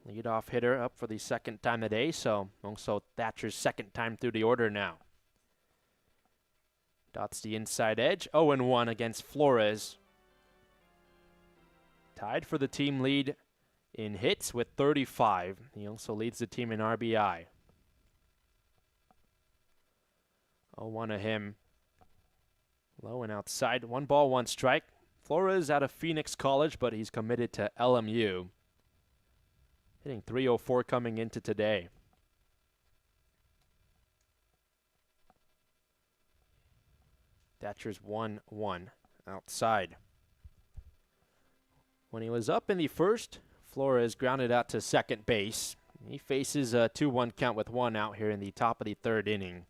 Leadoff hitter up for the second time today, so also Thatcher's second time through the order now. Dots the inside edge, 0-1 against Flores. Tied for the team lead in hits with 35. He also leads the team in RBI. 0-1 to him. Low and outside. 1 ball, 1 strike. Flores out of Phoenix College, but he's committed to LMU. Hitting .304 coming into today. Thatcher's 1-1 outside. When he was up in the first, Flores grounded out to second base. He faces a 2-1 count with 1 out here in the top of the 3rd inning.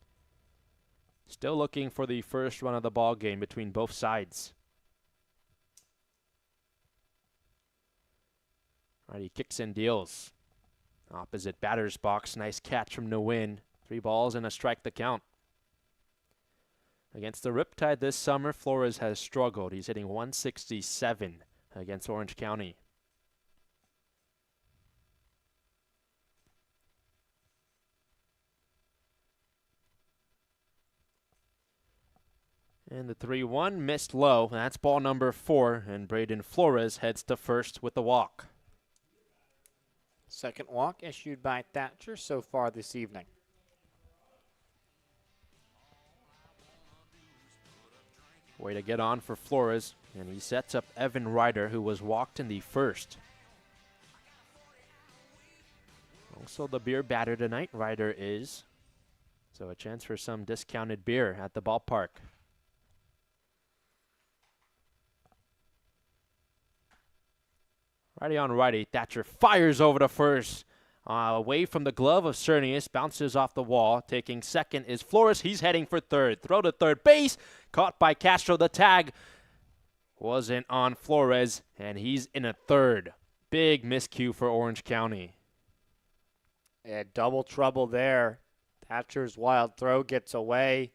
Still looking for the first run of the ball game between both sides. All right, he kicks and deals. Opposite batter's box. Nice catch from Nguyen. 3 balls and a strike to count. Against the Riptide this summer, Flores has struggled. He's hitting .167 against Orange County. And the 3-1 missed low. That's ball number 4, and Braden Flores heads to first with the walk. Second walk issued by Thatcher so far this evening. Way to get on for Flores, and he sets up Evan Ryder, who was walked in the first. Also the beer batter tonight, Ryder is. So a chance for some discounted beer at the ballpark. Righty on righty, Thatcher fires over to first. Away from the glove of Cernius, bounces off the wall. Taking second is Flores. He's heading for third. Throw to third base. Caught by Castro. The tag wasn't on Flores, and he's in a third. Big miscue for Orange County. Yeah, double trouble there. Thatcher's wild throw gets away.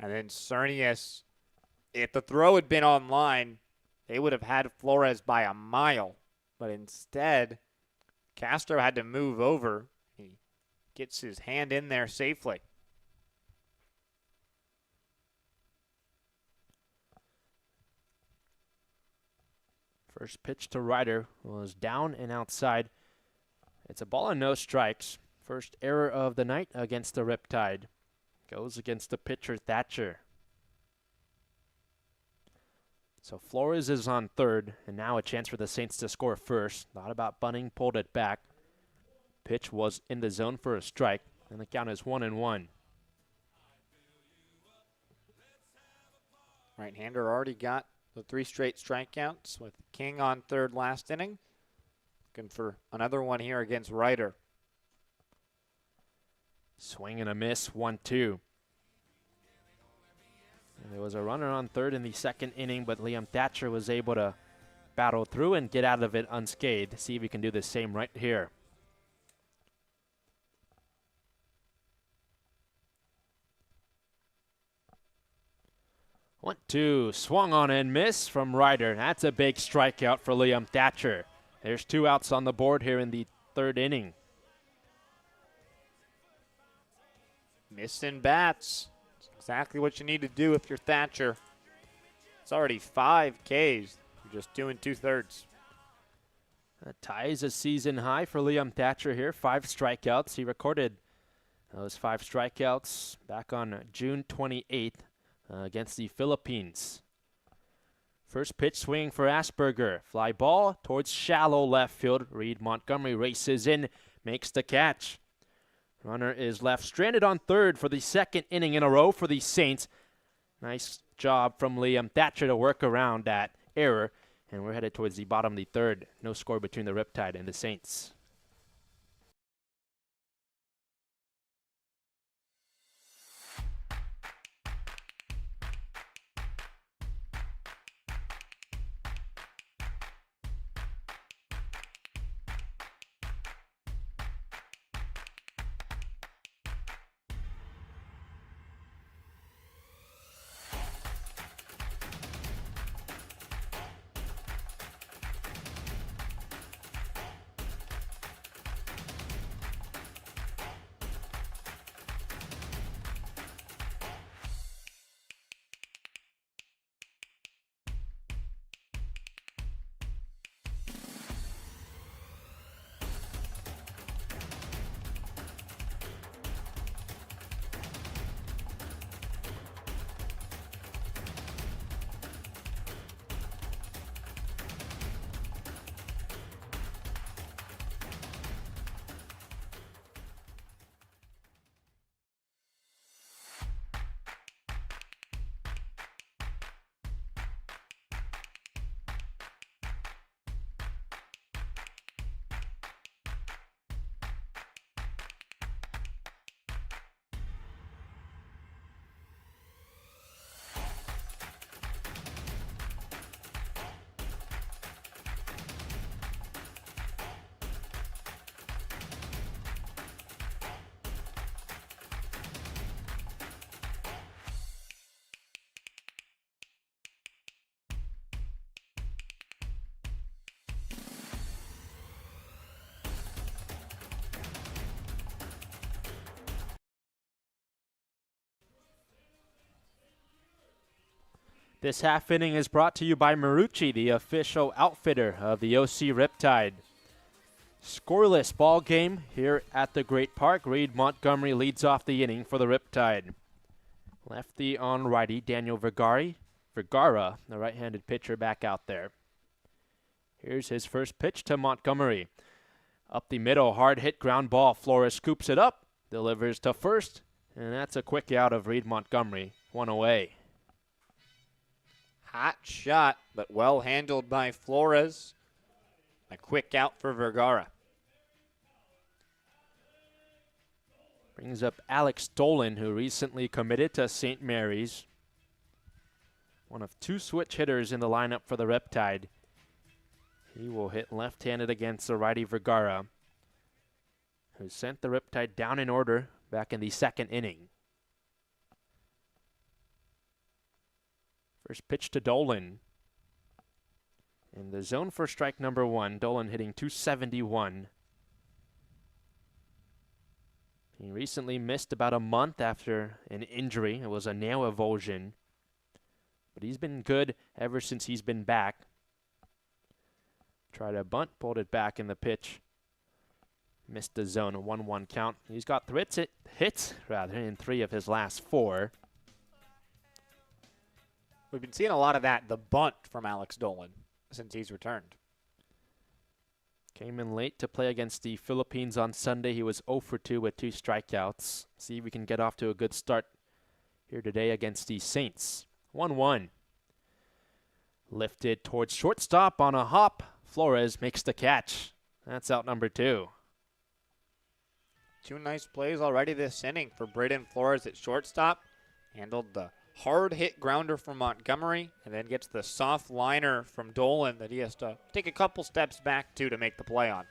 And then Cernius, if the throw had been on line, they would have had Flores by a mile. But instead, Castro had to move over. He gets his hand in there safely. First pitch to Ryder was down and outside. It's a ball and no strikes. First error of the night against the Riptide. Goes against the pitcher Thatcher. So Flores is on third, and now a chance for the Saints to score first. Thought about bunting, pulled it back. Pitch was in the zone for a strike, and the count is 1-1. Right-hander already got the 3 straight strikeouts with King on third last inning. Looking for another one here against Ryder. Swing and a miss, 1-2. And there was a runner on third in the second inning, but Liam Thatcher was able to battle through and get out of it unscathed. See if he can do the same right here. 1-2, swung on and miss from Ryder. That's a big strikeout for Liam Thatcher. There's 2 outs on the board here in the 3rd inning. Missing bats. It's exactly what you need to do if you're Thatcher. It's already 5 Ks. You're just doing 2/3. That ties a season high for Liam Thatcher here. 5 strikeouts. He recorded those 5 strikeouts back on June 28th against the Philippines. First pitch swing for Asperger. Fly ball towards shallow left field. Reed Montgomery races in, makes the catch. Runner is left stranded on third for the 2nd inning in a row for the Saints. Nice job from Liam Thatcher to work around that error. And we're headed towards the bottom of the 3rd. No score between the Riptide and the Saints. This half inning is brought to you by Marucci, the official outfitter of the OC Riptide. Scoreless ball game here at the Great Park. Reed Montgomery leads off the inning for the Riptide. Lefty on righty, Daniel Vergara, the right-handed pitcher, back out there. Here's his first pitch to Montgomery. Up the middle, hard hit ground ball. Flores scoops it up, delivers to first, and that's a quick out of Reed Montgomery. One away. Hot shot, but well handled by Flores. A quick out for Vergara. Brings up Alex Dolan, who recently committed to St. Mary's. One of two switch hitters in the lineup for the Riptide. He will hit left-handed against the righty Vergara, who sent the Riptide down in order back in the second inning. First pitch to Dolan. In the zone for strike number one, Dolan hitting .271. He recently missed about a month after an injury. It was a nail avulsion. But he's been good ever since he's been back. Tried a bunt, pulled it back in the pitch. Missed the zone, a 1-1 count. He's got hits in 3 of his last 4. We've been seeing a lot of that, the bunt from Alex Dolan, since he's returned. Came in late to play against the Philippines on Sunday. He was 0 for 2 with 2 strikeouts. See if we can get off to a good start here today against the Saints. 1-1. Lifted towards shortstop on a hop. Flores makes the catch. That's out number 2. 2 nice plays already this inning for Braden Flores at shortstop. Handled the hard hit grounder from Montgomery, and then gets the soft liner from Dolan that he has to take a couple steps back to make the play on.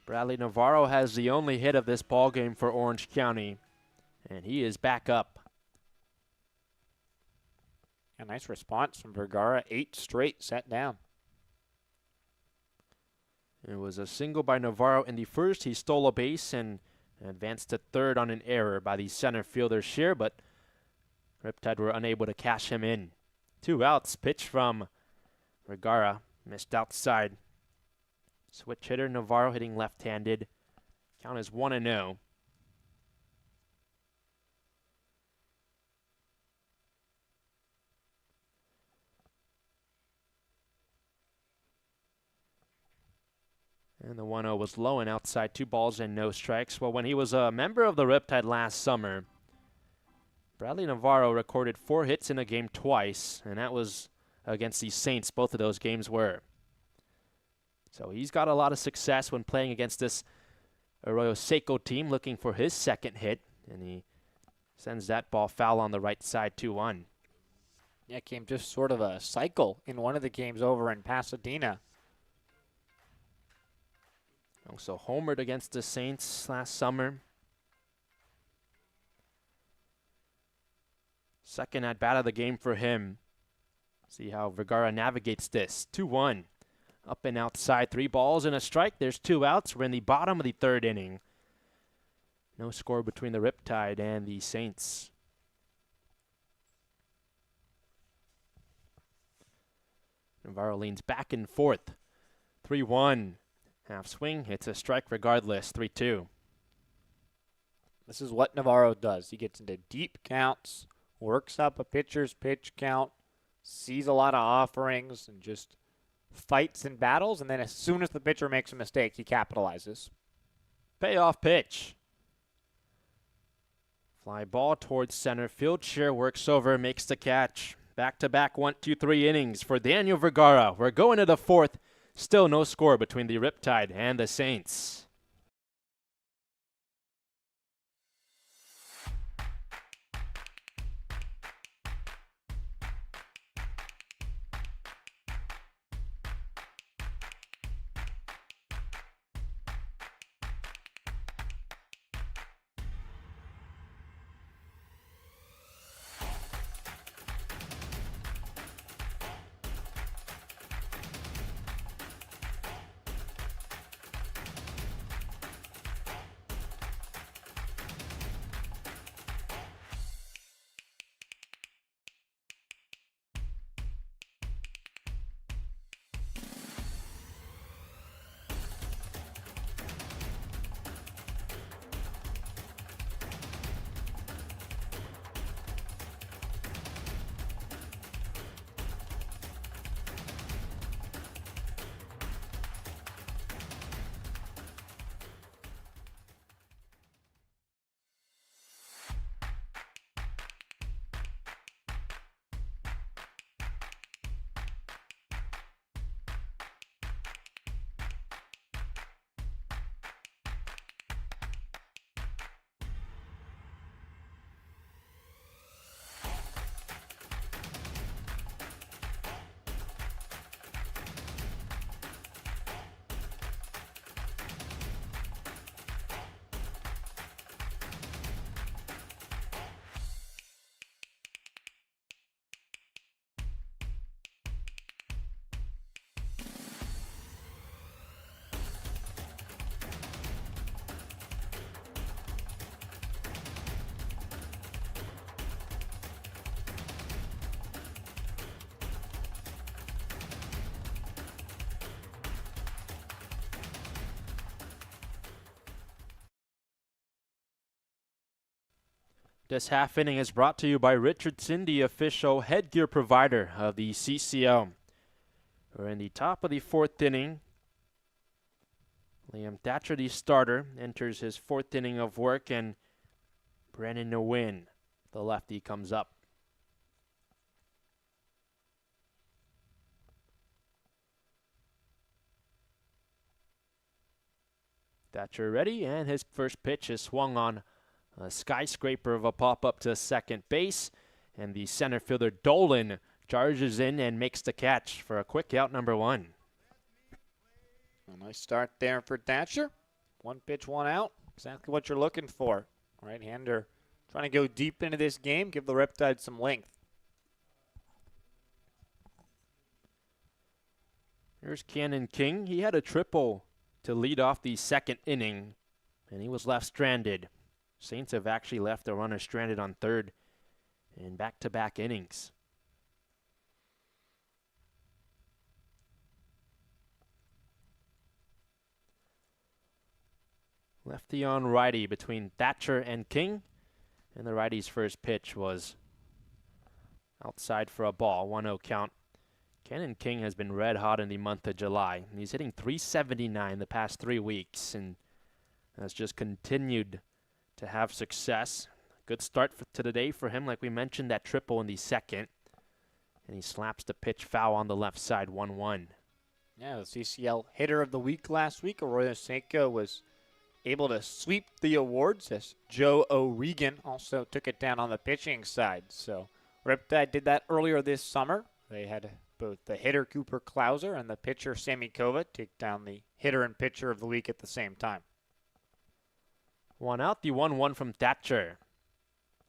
Bradley Navarro has the only hit of this ball game for Orange County, and he is back up. A nice response from Vergara, 8 straight set down. It was a single by Navarro in the first. He stole a base and advanced to third on an error by the center fielder Shear, but Riptide were unable to cash him in. 2 outs, pitch from Vergara, missed outside. Switch hitter Navarro hitting left-handed. Count is 1-0. And the 1-0 was low and outside, 2 balls and no strikes. Well, when he was a member of the Riptide last summer, Bradley Navarro recorded 4 hits in a game twice, and that was against the Saints. Both of those games were. So he's got a lot of success when playing against this Arroyo Seco team, looking for his second hit, and he sends that ball foul on the right side, 2-1. Yeah, it came just sort of a cycle in one of the games over in Pasadena. Also homered against the Saints last summer. Second at bat of the game for him. See how Vergara navigates this. 2-1. Up and outside, 3 balls and a strike. There's 2 outs. We're in the bottom of the 3rd inning. No score between the Riptide and the Saints. Navarro leans back and forth. 3-1. Half swing, hits a strike regardless, 3-2. This is what Navarro does. He gets into deep counts, works up a pitcher's pitch count, sees a lot of offerings, and just fights and battles, and then as soon as the pitcher makes a mistake, he capitalizes. Payoff pitch. Fly ball towards center field. Shear works over, makes the catch. Back-to-back 1-2-3 innings for Daniel Vergara. We're going to the 4th. Still no score between the Riptide and the Saints. This half inning is brought to you by Richardson, the official headgear provider of the CCL. We're in the top of the 4th inning. Liam Thatcher, the starter, enters his 4th inning of work, and Brandon Nguyen, the lefty, comes up. Thatcher ready, and his first pitch is swung on a skyscraper of a pop-up to second base, and the center fielder Dolan charges in and makes the catch for a quick out, number 1. A nice start there for Thatcher. 1 pitch, 1 out. Exactly what you're looking for. Right-hander trying to go deep into this game, give the Riptide some length. Here's Cannon King. He had a triple to lead off the 2nd inning, and he was left stranded. Saints have actually left a runner stranded on 3rd in back-to-back innings. Lefty on righty between Thatcher and King, and the righty's first pitch was outside for a ball, 1-0 count. Cannon King has been red hot in the month of July. He's hitting .379 the past 3 weeks and has just continued to have success. Good start to the day for him. Like we mentioned, that triple in the 2nd. And he slaps the pitch foul on the left side, 1-1. Yeah, the CCL hitter of the week last week, Arroyo Seco, was able to sweep the awards as Joe O'Regan also took it down on the pitching side. So Riptide did that earlier this summer. They had both the hitter Cooper Klauser and the pitcher Sammy Kova take down the hitter and pitcher of the week at the same time. 1 out, the 1-1 from Thatcher.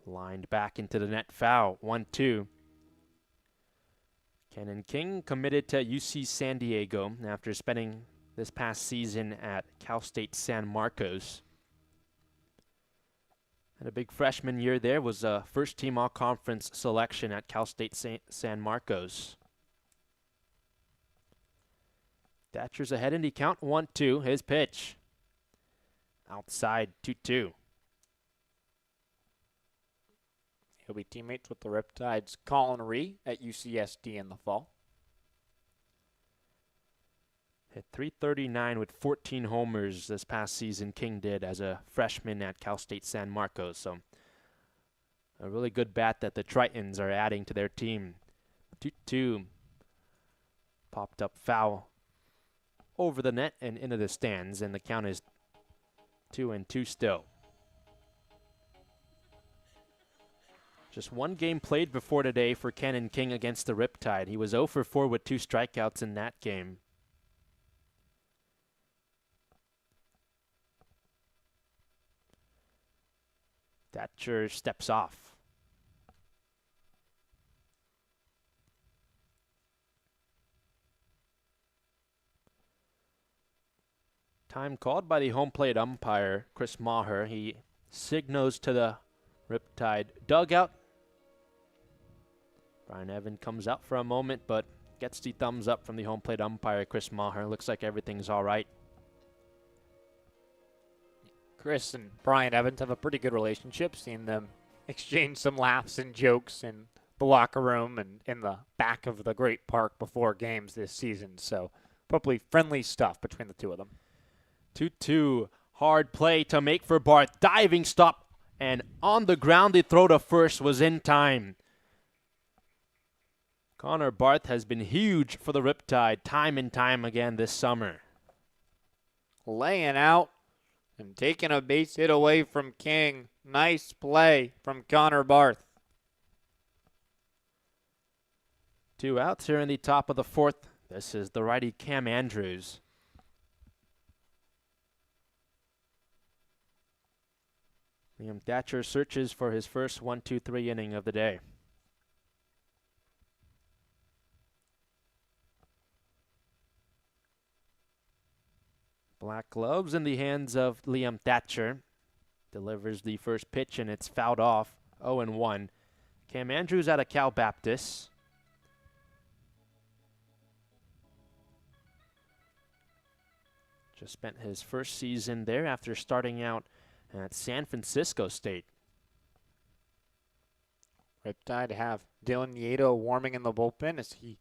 Lined back into the net foul, 1-2. Cannon King committed to UC San Diego after spending this past season at Cal State San Marcos. Had a big freshman year there, was a first-team all-conference selection at Cal State San Marcos. Thatcher's ahead in the count, 1-2, his pitch. Outside, 2-2. He'll be teammates with the Riptide's Colin Ree at UCSD in the fall. Hit .339 with 14 homers this past season, King did, as a freshman at Cal State San Marcos. So a really good bat that the Tritons are adding to their team. 2-2. Popped up foul over the net and into the stands, and the count is 2-2 still. Just 1 game played before today for Cannon King against the Riptide. He was 0 for 4 with 2 strikeouts in that game. Thatcher steps off. Time called by the home plate umpire, Chris Maher. He signals to the Riptide dugout. Brian Evan comes out for a moment, but gets the thumbs up from the home plate umpire, Chris Maher. Looks like everything's all right. Chris and Brian Evans have a pretty good relationship, seeing them exchange some laughs and jokes in the locker room and in the back of the great park before games this season. So probably friendly stuff between the two of them. 2-2. Hard play to make for Barth. Diving stop. And on the ground, the throw to first was in time. Connor Barth has been huge for the Riptide time and time again this summer. Laying out and taking a base hit away from King. Nice play from Connor Barth. 2 outs here in the top of the 4th. This is the righty Cam Andrews. Liam Thatcher searches for his first 1-2-3 inning of the day. Black gloves in the hands of Liam Thatcher. Delivers the first pitch and it's fouled off. 0-1. Cam Andrews out of Cal Baptist. Just spent his first season there after starting out at San Francisco State. Riptide have Dylan Nieto warming in the bullpen as he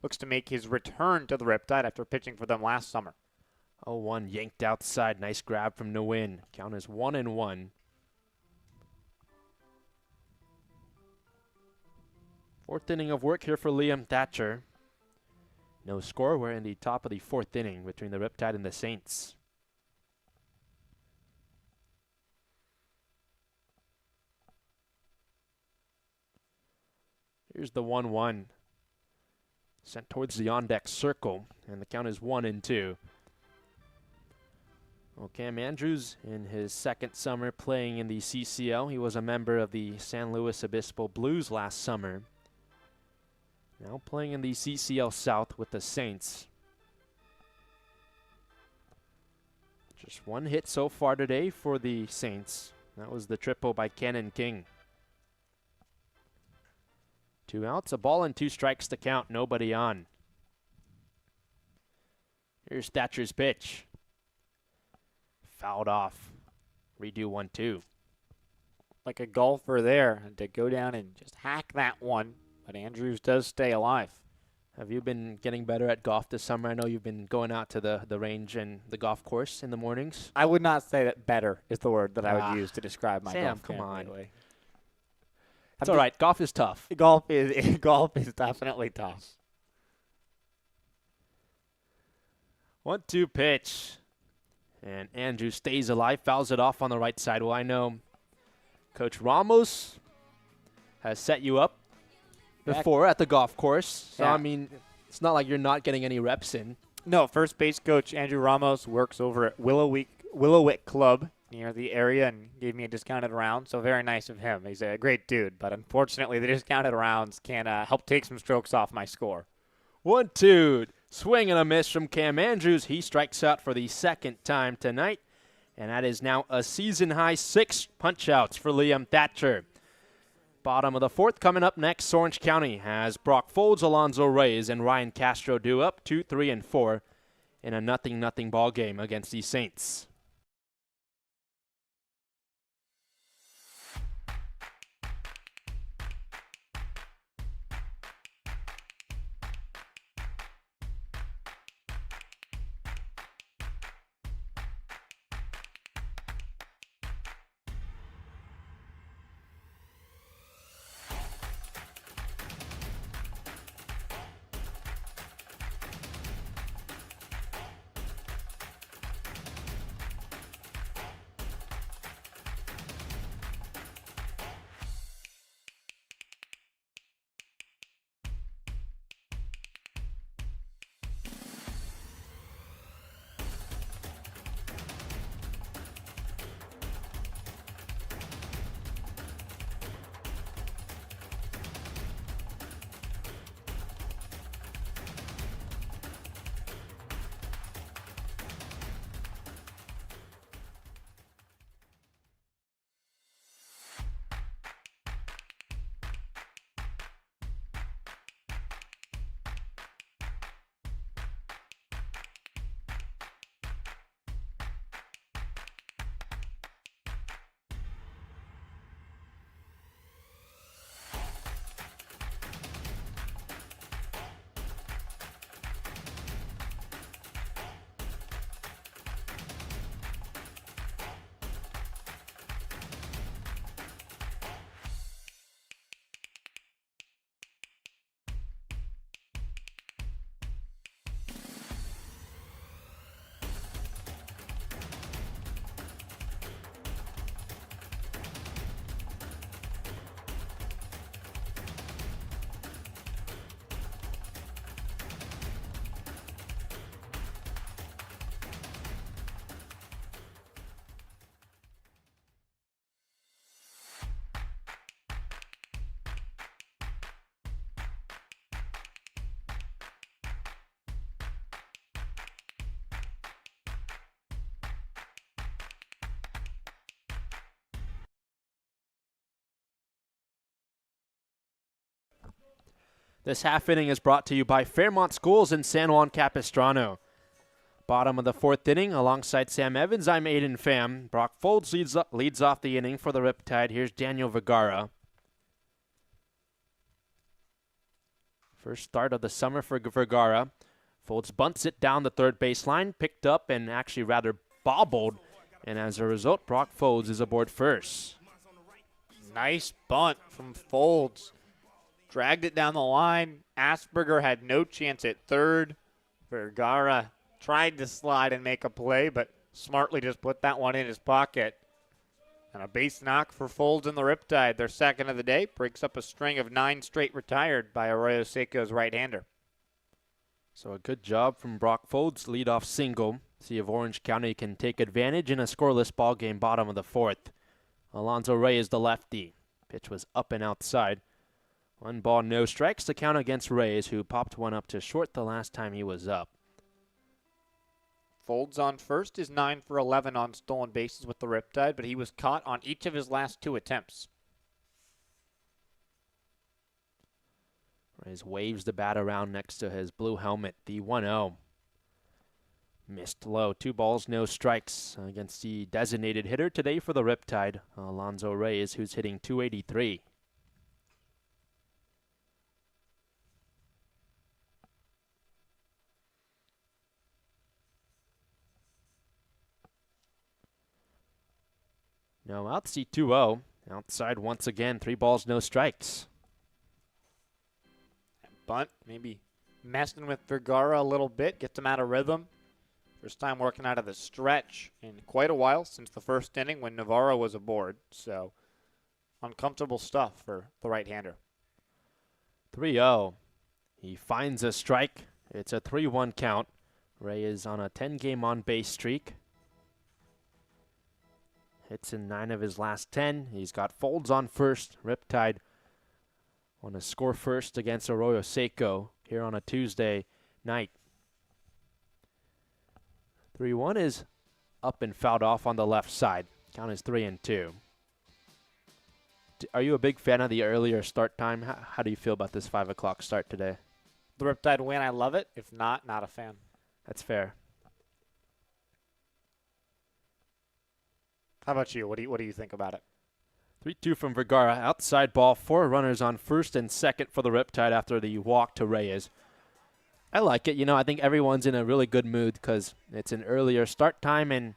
looks to make his return to the Riptide after pitching for them last summer. 0-1 yanked outside. Nice grab from Nguyen. Count is 1-1. Fourth inning of work here for Liam Thatcher. No score. We're in the top of the fourth inning between the Riptide and the Saints. Here's the 1-1. Sent towards the on-deck circle, and the count is 1-2. Well, Cam Andrews, in his second summer playing in the CCL, he was a member of the San Luis Obispo Blues last summer. Now playing in the CCL South with the Saints. Just one hit so far today for the Saints. That was the triple by Cannon King. 2 outs, a ball and 2 strikes to count, nobody on. Here's Thatcher's pitch. Fouled off. Redo 1-2. Like a golfer there to go down and just hack that one, but Andrews does stay alive. Have you been getting better at golf this summer? I know you've been going out to the range and the golf course in the mornings. I would not say that better is the word that I would use to describe my Sam, golf come game on. lately. It's all right. Golf is tough. Golf is definitely tough. 1-2 pitch. And Andrew stays alive, fouls it off on the right side. Well, I know Coach Ramos has set you up before at the golf course. So, Yeah. I mean, it's not like you're not getting any reps in. No, first base coach Andrew Ramos works over at Willowick Club near the area and gave me a discounted round, so very nice of him. He's a great dude, but unfortunately the discounted rounds can help take some strokes off my score. 1-2. Swing and a miss from Cam Andrews. He strikes out for the second time tonight, and that is now a season-high 6 punch-outs for Liam Thatcher. Bottom of the fourth coming up next. Orange County has Brock Folds, Alonzo Reyes, and Ryan Castro due up 2, 3, and 4 in a 0-0 ball game against the Saints. This half inning is brought to you by Fairmont Schools in San Juan Capistrano. Bottom of the fourth inning, alongside Sam Evans, I'm Aiden Pham. Brock Folds leads off the inning for the Riptide. Here's Daniel Vergara. First start of the summer for Vergara. Folds bunts it down the third baseline, picked up and actually rather bobbled. And as a result, Brock Folds is aboard first. Nice bunt from Folds. Dragged it down the line. Asperger had no chance at third. Vergara tried to slide and make a play, but smartly just put that one in his pocket. And a base knock for Folds and the Riptide. Their second of the day breaks up a string of 9 straight retired by Arroyo Seco's right-hander. So a good job from Brock Folds, leadoff single. See if Orange County can take advantage in a scoreless ball game, bottom of the fourth. Alonzo Reyes, the lefty. Pitch was up and outside. 1 ball, no strikes to count against Reyes, who popped one up to short the last time he was up. Folds on first is 9 for 11 on stolen bases with the Riptide, but he was caught on each of his last 2 attempts. Reyes waves the bat around next to his blue helmet, the 1-0. Missed low, 2 balls, no strikes against the designated hitter today for the Riptide, Alonzo Reyes, who's hitting .283. No outs, see 2-0. Outside once again, 3 balls, no strikes. Bunt, maybe messing with Vergara a little bit, gets him out of rhythm. First time working out of the stretch in quite a while since the first inning when Navarro was aboard. So uncomfortable stuff for the right-hander. 3-0. He finds a strike. It's a 3-1 count. Ray is on a 10-game on-base streak. Hits in 9 of his last 10. He's got Folds on first. Riptide want to score first against Arroyo Seco here on a Tuesday night. 3-1 is up and fouled off on the left side. Count is 3-2. Are you a big fan of the earlier start time? How do you feel about this 5 o'clock start today? The Riptide win, I love it. If not, not a fan. That's fair. How about you? What do you think about it? 3-2 from Vergara. Outside ball. 4 runners on first and second for the Riptide after the walk to Reyes. I like it. You know, I think everyone's in a really good mood because it's an earlier start time and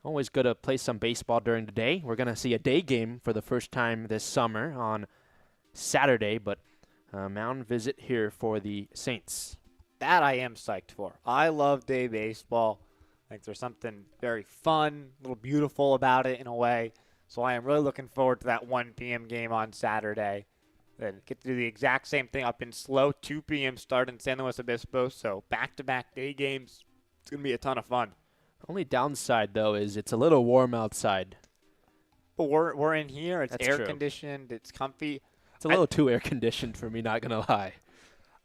always good to play some baseball during the day. We're going to see a day game for the first time this summer on Saturday, but a mound visit here for the Saints. That I am psyched for. I love day baseball. I think there's something very fun, a little beautiful about it in a way. So I am really looking forward to that 1 p.m. game on Saturday. Then get to do the exact same thing up in slow 2 p.m. start in San Luis Obispo. So back-to-back day games. It's going to be a ton of fun. Only downside, though, is it's a little warm outside. But we're in here. It's That's air true. Conditioned. It's comfy. It's a little too air-conditioned for me, not going to lie.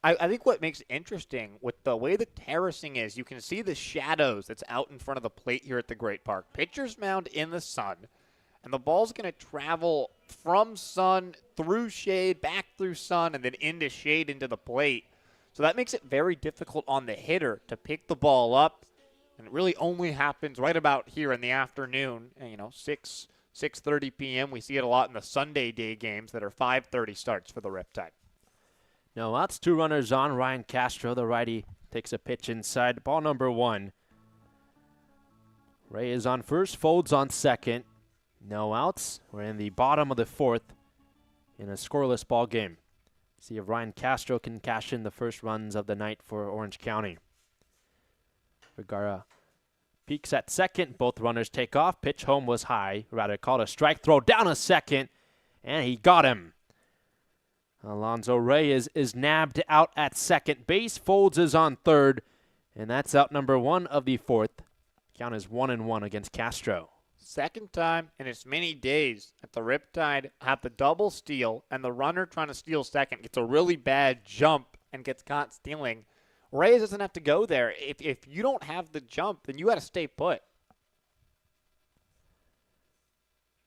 I think what makes it interesting with the way the terracing is, you can see the shadows that's out in front of the plate here at the Great Park. Pitcher's mound in the sun, and the ball's going to travel from sun through shade, back through sun, and then into shade into the plate. So that makes it very difficult on the hitter to pick the ball up, and it really only happens right about here in the afternoon, 6:30 p.m. We see it a lot in the Sunday day games that are 5:30 starts for the Riptide. No outs, 2 runners on. Ryan Castro, the righty, takes a pitch inside. Ball number 1. Ray is on first, Folds on second. No outs. We're in the bottom of the fourth in a scoreless ball game. See if Ryan Castro can cash in the first runs of the night for Orange County. Vergara peeks at second. Both runners take off. Pitch home was high. Rather called a strike. Throw down a second. And he got him. Alonzo Reyes is nabbed out at second base. Folds is on third. And that's out number 1 of the fourth. Count is 1-1 against Castro. Second time in as many days that the Riptide have the double steal and the runner trying to steal second gets a really bad jump and gets caught stealing. Reyes doesn't have to go there. If you don't have the jump, then you got to stay put.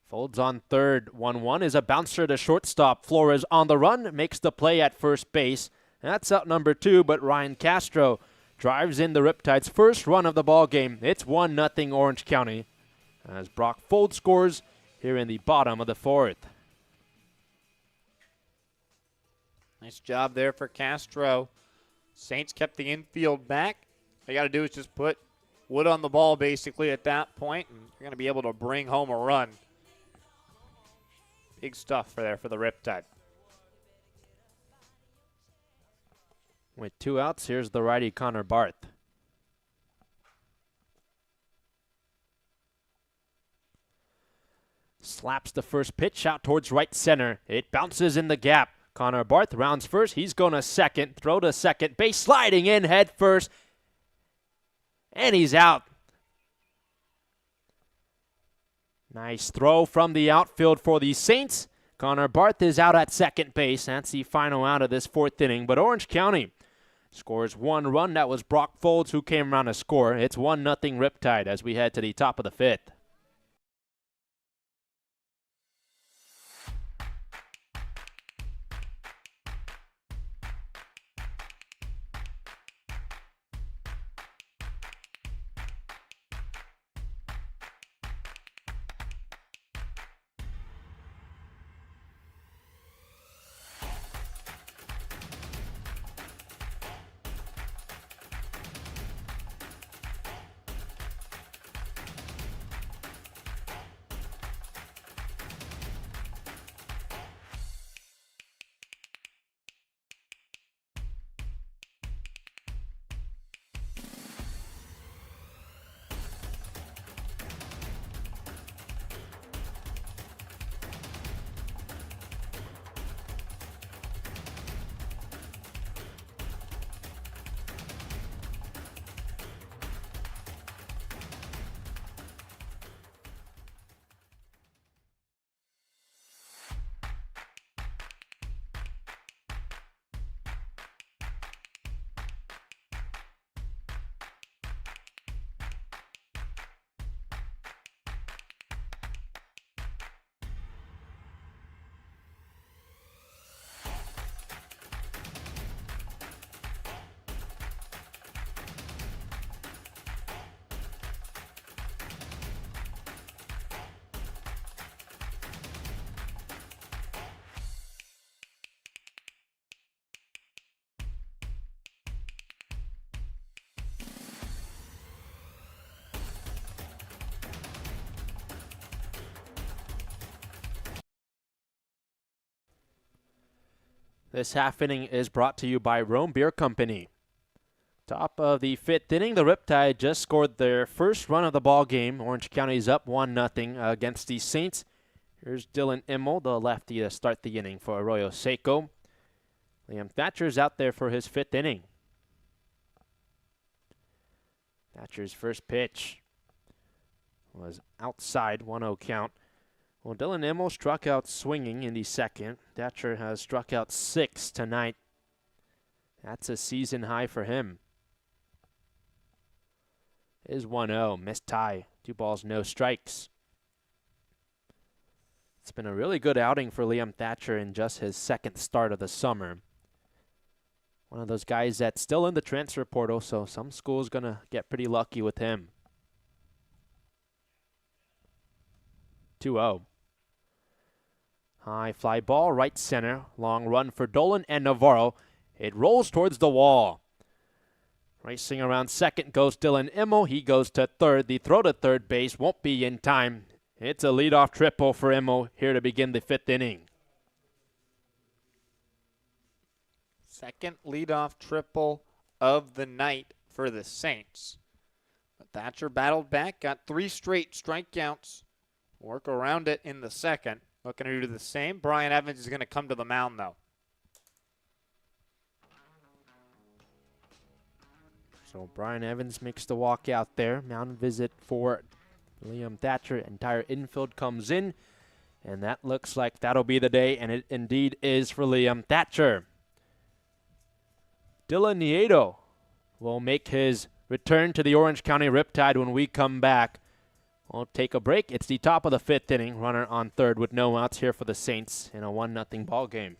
Folds on third. 1-1 is a bouncer to shortstop. Flores on the run, makes the play at first base. That's out number 2, but Ryan Castro drives in the Riptide's first run of the ball game. It's 1-0 Orange County as Brock Folds scores here in the bottom of the fourth. Nice job there for Castro. Saints kept the infield back. All you got to do is just put wood on the ball basically at that point, and you're going to be able to bring home a run. Big stuff for the Riptide. With 2 outs, here's the righty Connor Barth. Slaps the first pitch out towards right center. It bounces in the gap. Connor Barth rounds first. He's going to second. Throw to second base. Sliding in head first. And he's out. Nice throw from the outfield for the Saints. Connor Barth is out at second base. That's the final out of this 4th inning. But Orange County scores 1 run. That was Brock Folds who came around to score. It's 1-0 Riptide as we head to the top of the 5th. This half inning is brought to you by Rome Beer Company. Top of the 5th inning, the Riptide just scored their first run of the ball game. Orange County's up 1-0 against the Saints. Here's Dylan Immel, the lefty, to start the inning for Arroyo Seco. Liam Thatcher's out there for his 5th inning. Thatcher's first pitch was outside, 1-0 count. Well, Dylan Immel struck out swinging in the second. Thatcher has struck out 6 tonight. That's a season high for him. Is 1-0, missed tie. 2 balls, no strikes. It's been a really good outing for Liam Thatcher in just his 2nd start of the summer. One of those guys that's still in the transfer portal, so some school's going to get pretty lucky with him. 2-0. High fly ball, right center. Long run for Dolan and Navarro. It rolls towards the wall. Racing around second goes Dylan Immel. He goes to third. The throw to third base won't be in time. It's a leadoff triple for Immel here to begin the 5th inning. Second leadoff triple of the night for the Saints. But Thatcher battled back, got 3 straight strikeouts. Work around it in the 2nd. Looking to do the same. Brian Evans is going to come to the mound, though. So Brian Evans makes the walk out there. Mound visit for Liam Thatcher. Entire infield comes in. And that looks like that'll be the day, and it indeed is for Liam Thatcher. Dylan Nieto will make his return to the Orange County Riptide when we come back. We'll take a break. It's the top of the 5th inning. Runner on third with no outs here for the Saints in a 1-0 ball game.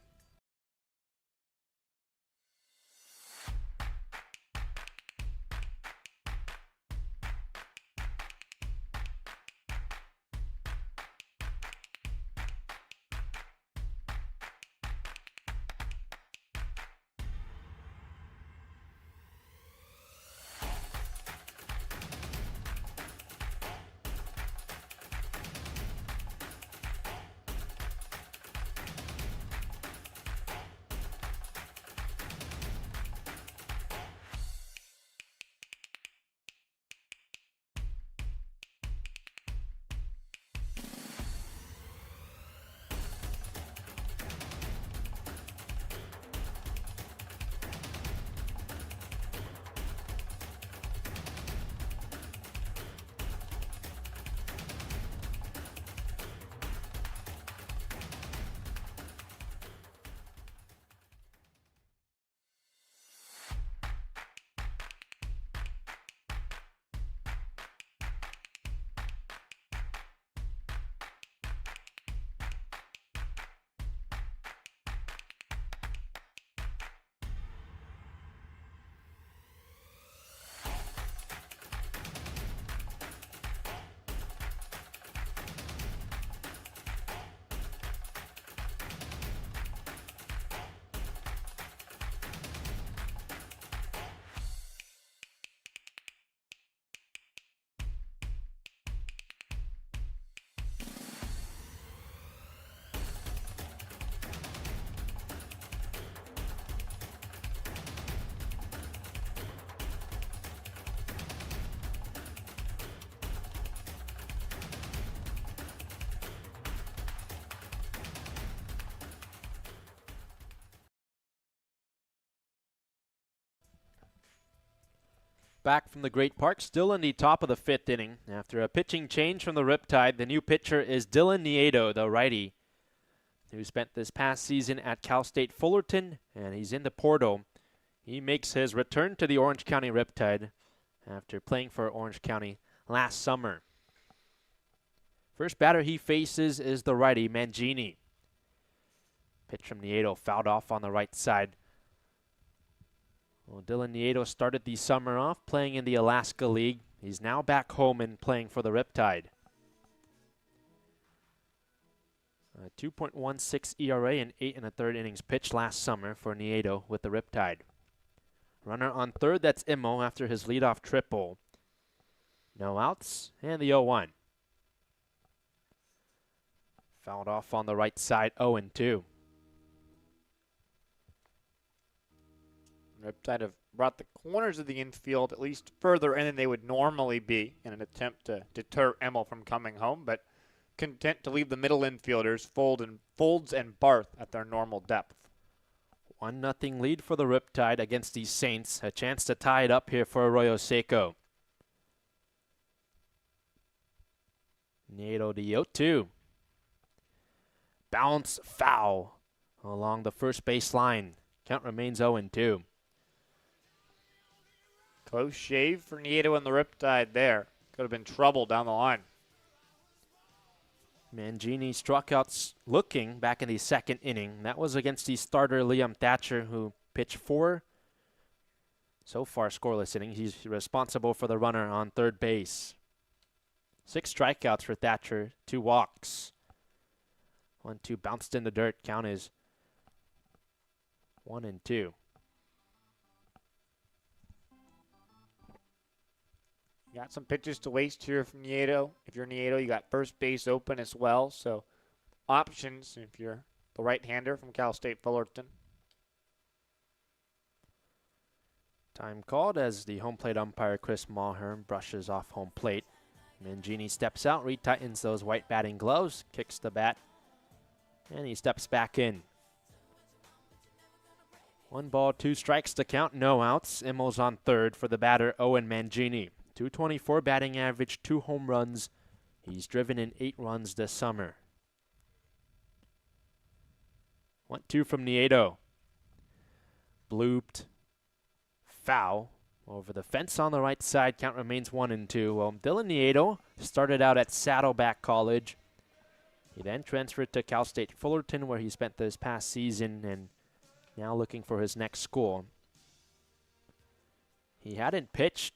Back from the Great Park, still in the top of the 5th inning. After a pitching change from the Riptide, the new pitcher is Dylan Nieto, the righty, who spent this past season at Cal State Fullerton, and he's in the portal. He makes his return to the Orange County Riptide after playing for Orange County last summer. First batter he faces is the righty, Mangini. Pitch from Nieto fouled off on the right side. Well, Dylan Nieto started the summer off playing in the Alaska League. He's now back home and playing for the Riptide. A 2.16 ERA and 8 1/3 innings pitched last summer for Nieto with the Riptide. Runner on third, that's Immo after his leadoff triple. No outs, and the 0-1. Fouled off on the right side, 0-2. Riptide have brought the corners of the infield at least further in than they would normally be in an attempt to deter Emmel from coming home, but content to leave the middle infielders, Folds and Barth, at their normal depth. 1-0 lead for the Riptide against the Saints. A chance to tie it up here for Arroyo Seco. Nieto to 0-2. Bounce foul along the first base line. Count remains 0-2. Close shave for Nieto and the Riptide there. Could have been trouble down the line. Mangini struck out looking back in the 2nd inning. That was against the starter Liam Thatcher, who pitched 4 so far scoreless innings. He's responsible for the runner on third base. 6 strikeouts for Thatcher, 2 walks. 1-2 bounced in the dirt. Count is 1-2. Got some pitches to waste here from Nieto. If you're Nieto, you got first base open as well. So options if you're the right-hander from Cal State Fullerton. Time called as the home plate umpire Chris Mulhern brushes off home plate. Mangini steps out, retightens those white batting gloves, kicks the bat, and he steps back in. 1 ball, 2 strikes to count, no outs. Immo's on third for the batter, Owen Mangini. 224 batting average, 2 home runs. He's driven in 8 runs this summer. 1-2 from Nieto. Blooped. Foul. Over the fence on the right side. Count remains 1-2. Well, Dylan Nieto started out at Saddleback College. He then transferred to Cal State Fullerton, where he spent this past season, and now looking for his next school. He hadn't pitched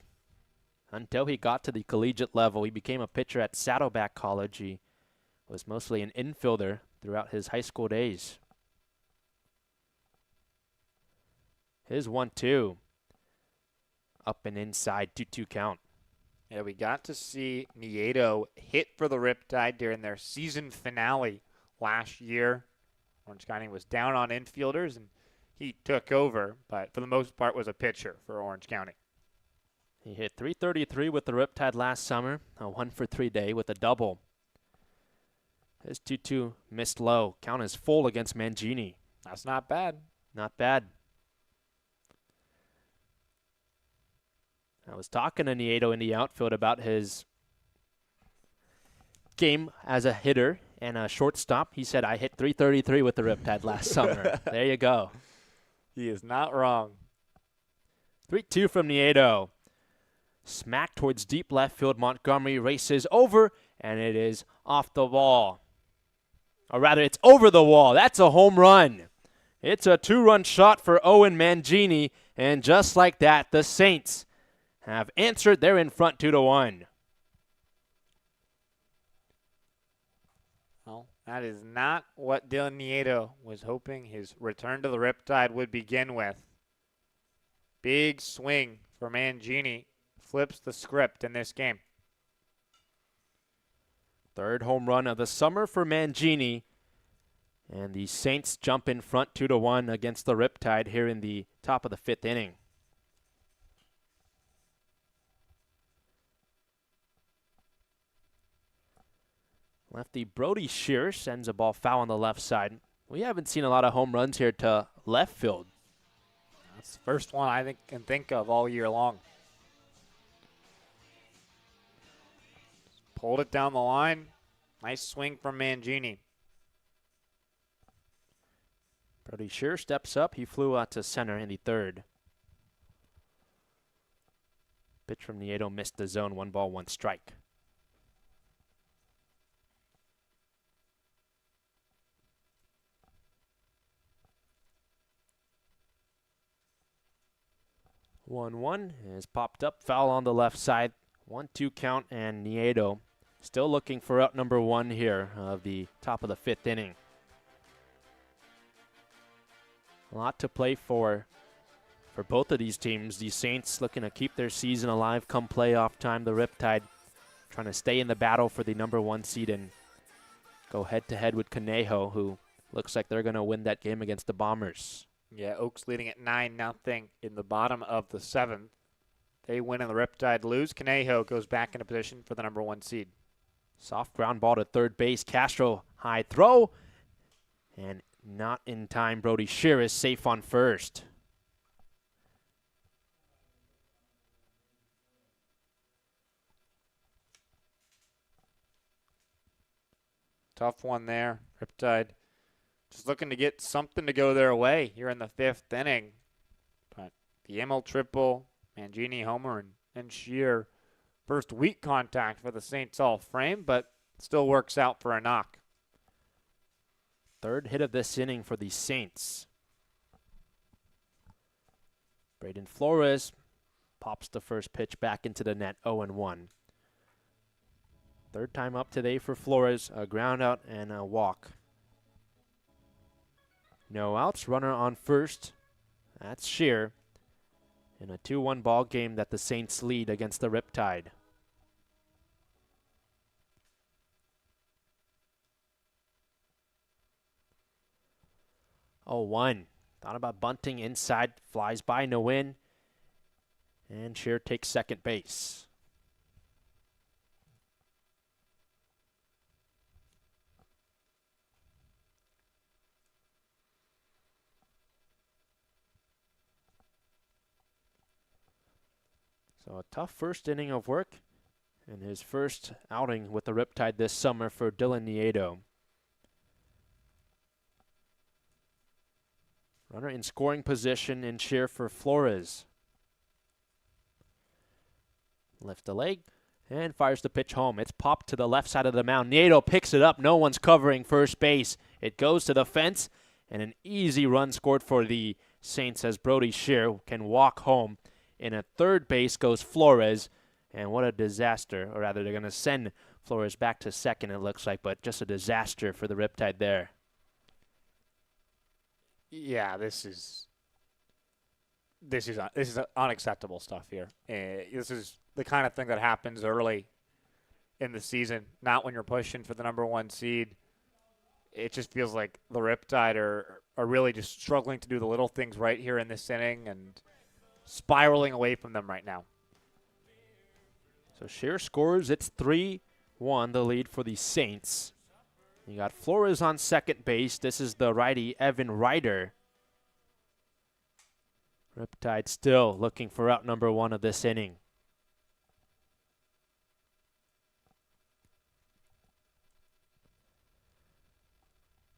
until he got to the collegiate level. He became a pitcher at Saddleback College. He was mostly an infielder throughout his high school days. His 1-2. Up and inside, 2-2 count. Yeah, we got to see Nieto hit for the Riptide during their season finale last year. Orange County was down on infielders, and he took over, but for the most part was a pitcher for Orange County. He hit .333 with the Riptide last summer, a 1-for-3 day with a double. His 2-2 missed low. Count is full against Mangini. That's not bad. Not bad. I was talking to Nieto in the outfield about his game as a hitter and a shortstop. He said, I hit .333 with the Riptide last summer. There you go. He is not wrong. 3-2 from Nieto. Smack towards deep left field. Montgomery races over, and it is off the wall. Or rather, it's over the wall. That's a home run. It's a 2-run shot for Owen Mangini, and just like that, the Saints have answered. They're in front 2-1. Well, that is not what Dylan Nieto was hoping his return to the Riptide would begin with. Big swing for Mangini. Flips the script in this game. 3rd home run of the summer for Mangini. And the Saints jump in front 2-1 against the Riptide here in the top of the 5th inning. Lefty Brody Shear sends a ball foul on the left side. We haven't seen a lot of home runs here to left field. That's the first one I can think of all year long. pulled it down the line. Nice swing from Mangini. Brody Shear steps up. He flew out to center in the third. Pitch from Nieto missed the zone. 1 ball, 1 strike. One is popped up, foul on the left side. 1-2 count, and Nieto still looking for out number 1 here of the top of the 5th inning. A lot to play for both of these teams. The Saints looking to keep their season alive come playoff time. The Riptide trying to stay in the battle for the number 1 seed and go head-to-head with Conejo, who looks like they're going to win that game against the Bombers. Yeah, Oaks leading at 9-0 in the bottom of the 7th. They win and the Riptide lose. Conejo goes back into position for the number 1 seed. Soft ground ball to third base. Castro high throw. And not in time. Brody Shear is safe on first. Tough one there. Riptide just looking to get something to go their way here in the 5th inning. But the ML triple, Mangini homer, and Shear first weak contact for the Saints all frame, but still works out for a knock. Third hit of this inning for the Saints. Braden Flores pops the first pitch back into the net, 0-1. Third time up today for Flores, a ground out and a walk. No outs, runner on first. That's Shear. In a 2-1 ball game that the Saints lead against the Riptide. 0-1. Thought about bunting inside, flies by, no win. And Shear takes second base. So a tough first inning of work and his first outing with the Riptide this summer for Dylan Nieto. Runner in scoring position in Shear for Flores. Lifts the leg and fires the pitch home. It's popped to the left side of the mound. Nieto picks it up. No one's covering first base. It goes to the fence, and an easy run scored for the Saints as Brody Shear can walk home. In at third base goes Flores, and what a disaster. Or rather, they're going to send Flores back to second, it looks like, but just a disaster for the Riptide there. Yeah, this is unacceptable stuff here. This is the kind of thing that happens early in the season, not when you're pushing for the number 1 seed. It just feels like the Riptide are really just struggling to do the little things right here in this inning and spiraling away from them right now. So Shear scores. It's 3-1, the lead for the Saints. You got Flores on second base. This is the righty, Evan Ryder. Riptide still looking for out number 1 of this inning.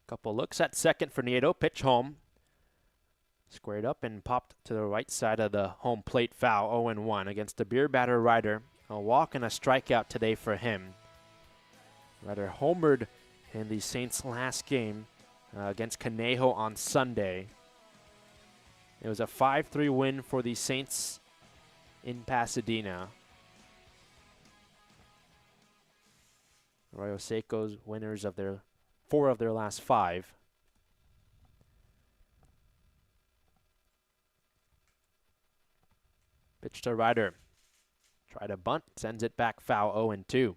Couple looks at second for Nieto. Pitch home. Squared up and popped to the right side of the home plate, foul. 0-1 against the beer batter Ryder. A walk and a strikeout today for him. Ryder homered in the Saints' last game against Conejo on Sunday. It was a 5-3 win for the Saints in Pasadena. Arroyo Seco's winners of 4 of their last 5. Pitch to Ryder. Try to bunt, sends it back foul, 0-2.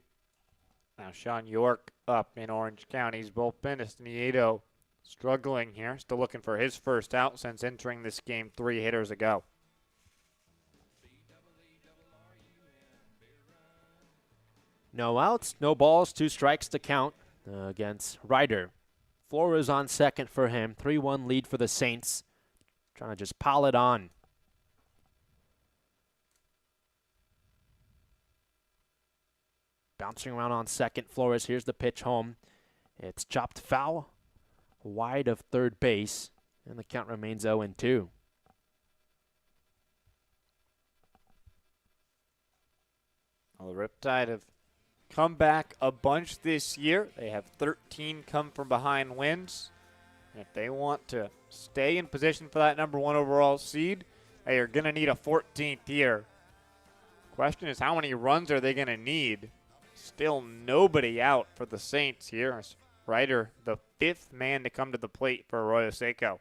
Now Sean York up in Orange County's bullpen. It's Nieto struggling here. Still looking for his first out since entering this game 3 hitters ago. No outs, no balls, 2 strikes to count against Ryder. Flores on second for him. 3-1 lead for the Saints. Trying to just pile it on. bouncing around on second. Flores, here's the pitch home. It's chopped foul, wide of third base, and the count remains 0-2. Well, the Riptide have come back a bunch this year. They have 13 come from behind wins. And if they want to stay in position for that number 1 overall seed, they are going to need a 14th here. Question is, how many runs are they going to need? Still nobody out for the Saints here. Ryder, the 5th man to come to the plate for Arroyo Seco.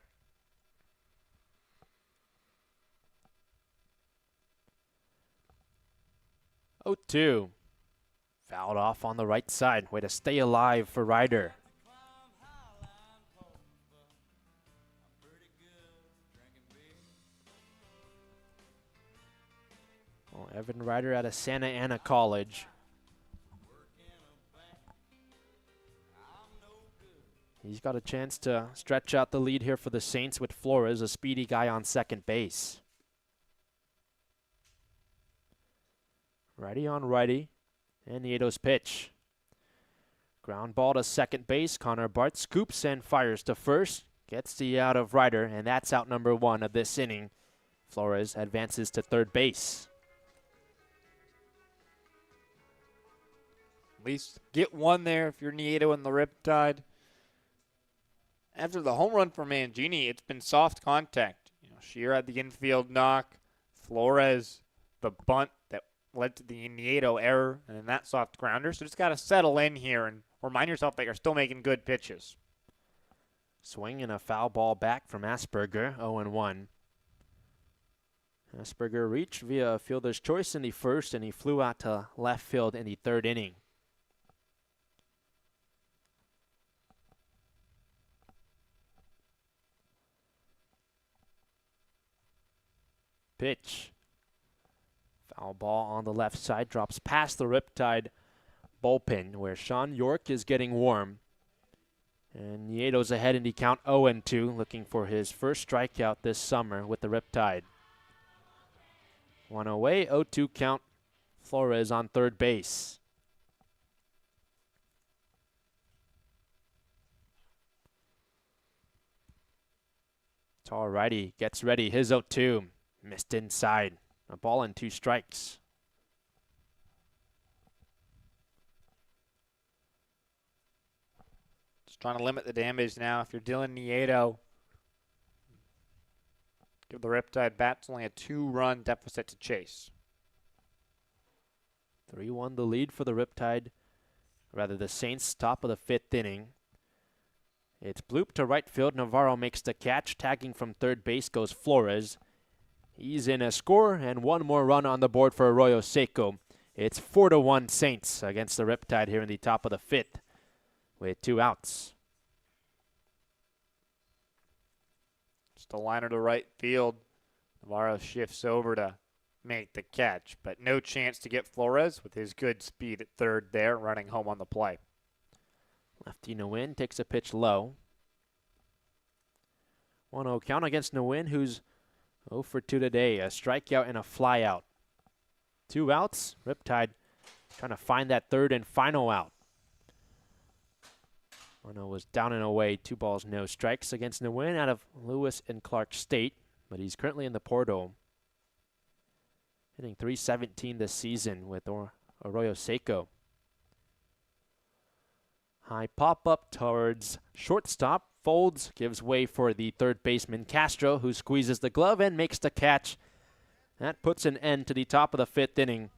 Oh, 2. Fouled off on the right side. Way to stay alive for Ryder. Well, Evan Ryder out of Santa Ana College. He's got a chance to stretch out the lead here for the Saints with Flores, a speedy guy on second base. Righty on righty, and Nieto's pitch. Ground ball to second base. Connor Bart scoops and fires to first. Gets the out of Ryder, and that's out number 1 of this inning. Flores advances to third base. At least get one there if you're Nieto and the Riptide. After the home run for Mangini, it's been soft contact. Shear had the infield knock. Flores, the bunt that led to the Nieto error, and then that soft grounder. So just got to settle in here and remind yourself that you're still making good pitches. Swing and a foul ball back from Asperger, 0-1. Asperger reached via fielder's choice in the first, and he flew out to left field in the third inning. Pitch. Foul ball on the left side, drops past the Riptide bullpen where Sean York is getting warm. And Nieto's ahead in the count 0-2, looking for his first strikeout this summer with the Riptide. 1 away, 0-2 count. Flores on third base. Tall righty gets ready, his 0-2. Missed inside. A ball and 2 strikes. Just trying to limit the damage now. If you're Dylan Nieto, give the Riptide bats only a 2-run deficit to chase. 3-1 the lead for the Riptide. Rather, the Saints, top of the 5th inning. It's bloop to right field. Navarro makes the catch. Tagging from third base goes Flores. He's in a score and 1 more run on the board for Arroyo Seco. It's 4-1 Saints against the Riptide here in the top of the 5th with 2 outs. Just a liner to right field. Navarro shifts over to make the catch, but no chance to get Flores with his good speed at third there, running home on the play. Lefty Nguyen takes a pitch low. 1-0 count against Nguyen, who's 0 for 2 today. A strikeout and a flyout. 2 outs. Riptide trying to find that third and final out. 1-0 was down and away. 2 balls, no strikes against Nguyen out of Lewis and Clark State, but he's currently in the portal. Hitting .317 this season with Arroyo Seco. High pop-up towards shortstop. Folds, gives way for the third baseman Castro, who squeezes the glove and makes the catch. That puts an end to the top of the 5th inning.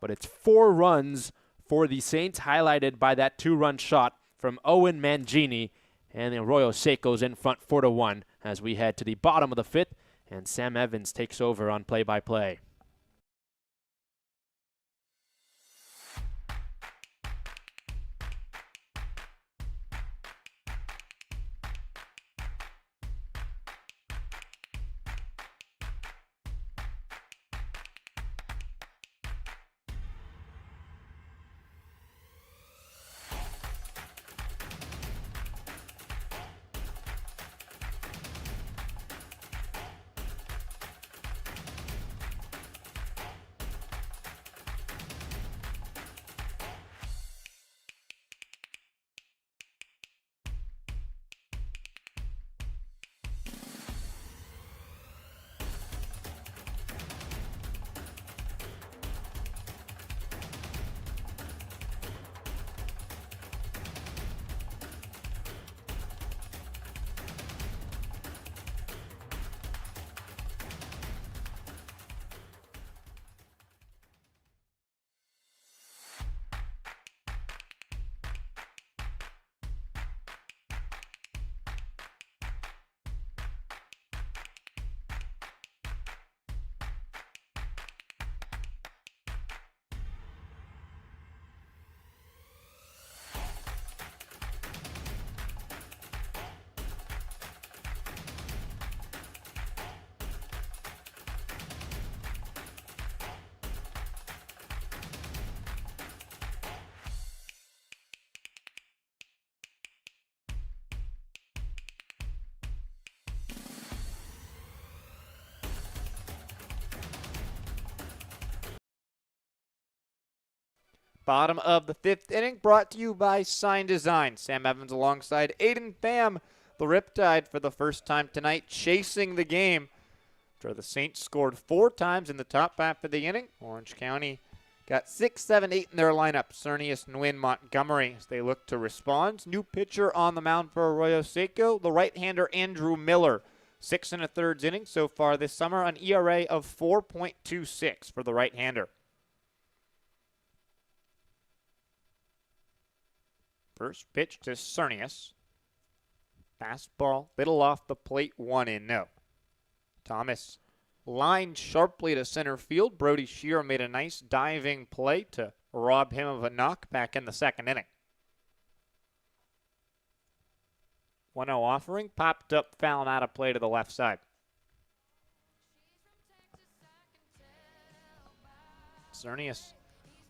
But it's 4 runs for the Saints, highlighted by that 2-run shot from Owen Mangini. And the Arroyo Seco's in front 4-1 as we head to the bottom of the 5th. And Sam Evans takes over on play-by-play. Bottom of the 5th inning, brought to you by Sign Design. Sam Evans alongside Aiden Pham. The Riptide for the first time tonight chasing the game after the Saints scored 4 times in the top half of the inning. Orange County got 6, 7, 8 in their lineup. Cernius, Nguyen, Montgomery as they look to respond. New pitcher on the mound for Arroyo Seco, the right-hander Andrew Miller. 6 1/3 innings so far this summer, an ERA of 4.26 for the right-hander. First pitch to Cernius. Fastball, little off the plate, 1-0. Thomas lined sharply to center field. Brody Shearer made a nice diving play to rob him of a knock back in the 2nd inning. 1-0 offering, popped up, foul and out of play to the left side. Cernius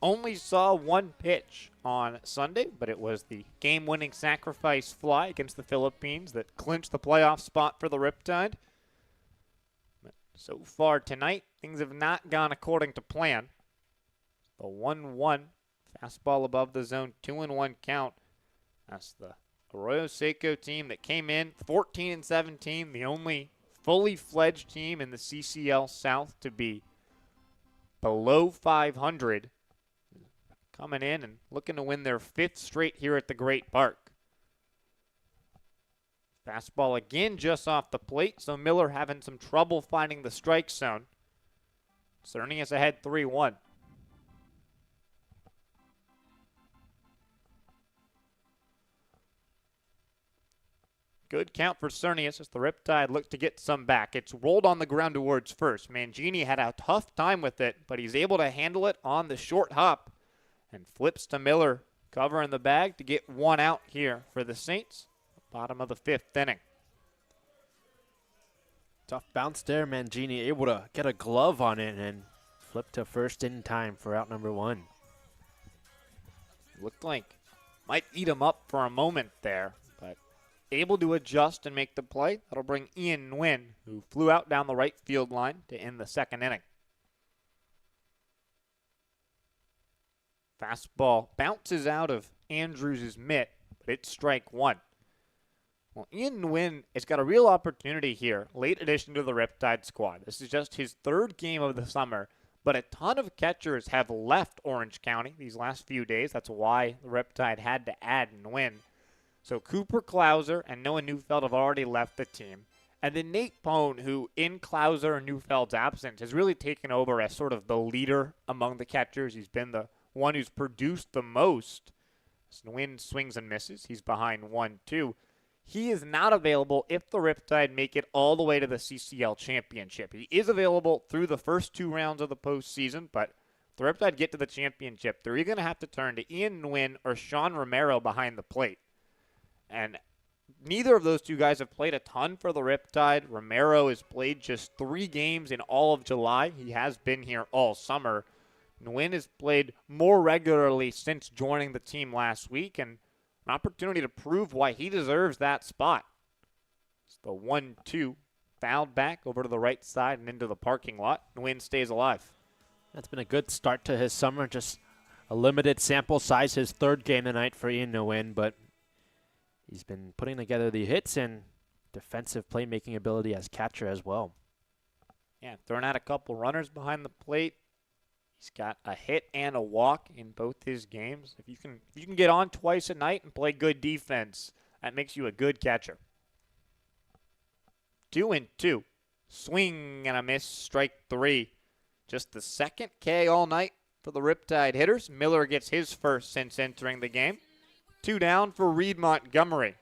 only saw 1 pitch on Sunday, but it was the game-winning sacrifice fly against the Philippines that clinched the playoff spot for the Riptide. But so far tonight, things have not gone according to plan. The 1-1 fastball above the zone, 2-1 count. That's the Arroyo Seco team that came in 14-17, the only fully fledged team in the CCL South to be below 500. Coming in and looking to win their 5th straight here at the Great Park. Fastball again just off the plate, so Miller having some trouble finding the strike zone. Cernius ahead 3-1. Good count for Cernius as the Riptide look to get some back. It's rolled on the ground towards first. Mangini had a tough time with it, but he's able to handle it on the short hop. And flips to Miller, covering the bag to get 1 out here for the Saints. Bottom of the 5th inning. Tough bounce there. Mangini able to get a glove on it and flip to first in time for out number 1. Looked like might eat him up for a moment there, but able to adjust and make the play. That'll bring Ian Nguyen, who flew out down the right field line, to end the 2nd inning. Fastball bounces out of Andrews' mitt, but it's strike 1. Well, Ian Nguyen has got a real opportunity here, late addition to the Riptide squad. This is just his 3rd game of the summer, but a ton of catchers have left Orange County these last few days. That's why the Riptide had to add Nguyen. So Cooper Klauser and Noah Neufeld have already left the team. And then Nate Pone, who in Klauser and Neufeld's absence has really taken over as sort of the leader among the catchers. He's been the one who's produced the most. Nguyen swings and misses. He's behind 1-2. He is not available if the Riptide make it all the way to the CCL Championship. He is available through the first 2 rounds of the postseason, but if the Riptide get to the championship, they're either going to have to turn to Ian Nguyen or Sean Romero behind the plate. And neither of those 2 guys have played a ton for the Riptide. Romero has played just 3 games in all of July. He has been here all summer. Nguyen has played more regularly since joining the team last week, and an opportunity to prove why he deserves that spot. It's the 1-2, fouled back over to the right side and into the parking lot. Nguyen stays alive. That's been a good start to his summer. Just a limited sample size, his 3rd game tonight for Ian Nguyen, but he's been putting together the hits and defensive playmaking ability as catcher as well. Yeah, throwing out a couple runners behind the plate. He's got a hit and a walk in both his games. If you can get on twice a night and play good defense, that makes you a good catcher. 2-2. Swing and a miss, strike 3. Just the 2nd K all night for the Riptide hitters. Miller gets his first since entering the game. 2 down for Reed Montgomery.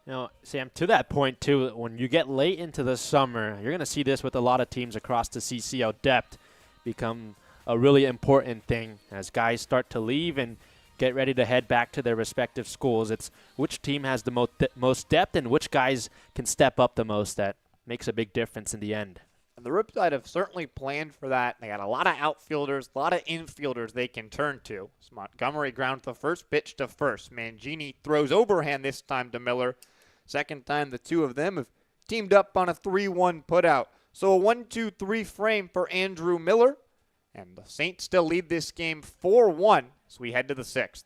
You know, Sam, to that point, too, when you get late into the summer, you're going to see this with a lot of teams across the CCL. Depth become a really important thing as guys start to leave and get ready to head back to their respective schools. It's which team has the most depth and which guys can step up the most. That makes a big difference in the end. And the Riptide have certainly planned for that. They got a lot of outfielders, a lot of infielders they can turn to. So Montgomery grounds the first pitch to first. Mangini throws overhand this time to Miller. Second time the 2 of them have teamed up on a 3-1 putout. So a 1-2-3 frame for Andrew Miller. And the Saints still lead this game 4-1 as we head to the 6th.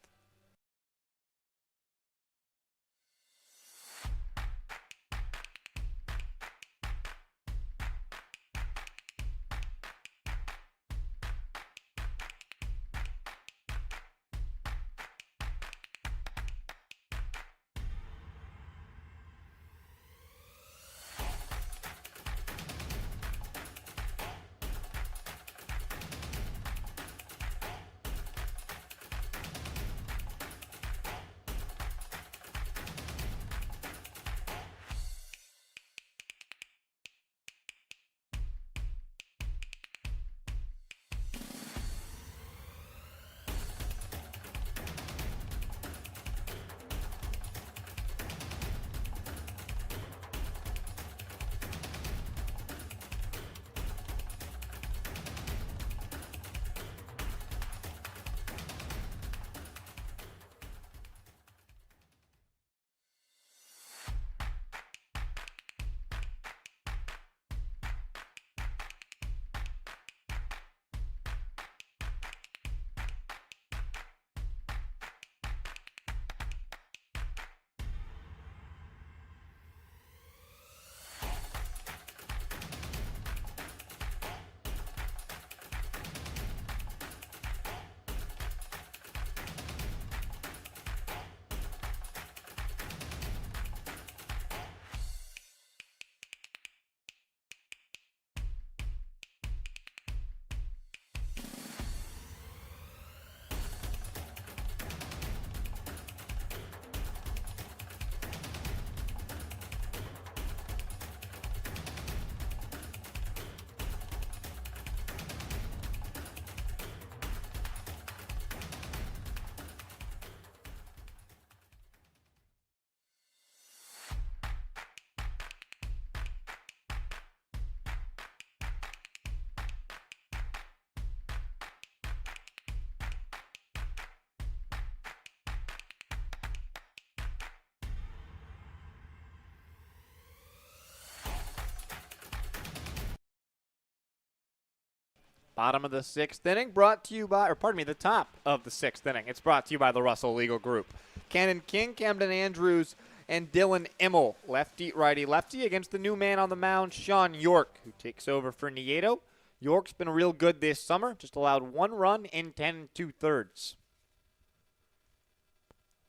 Bottom of the 6th inning brought to you by, the top of the 6th inning. It's brought to you by the Russell Legal Group. Cannon King, Camden Andrews, and Dylan Immel, lefty, righty, lefty, against the new man on the mound, Sean York, who takes over for Nieto. York's been real good this summer, just allowed 1 run in 10 2/3.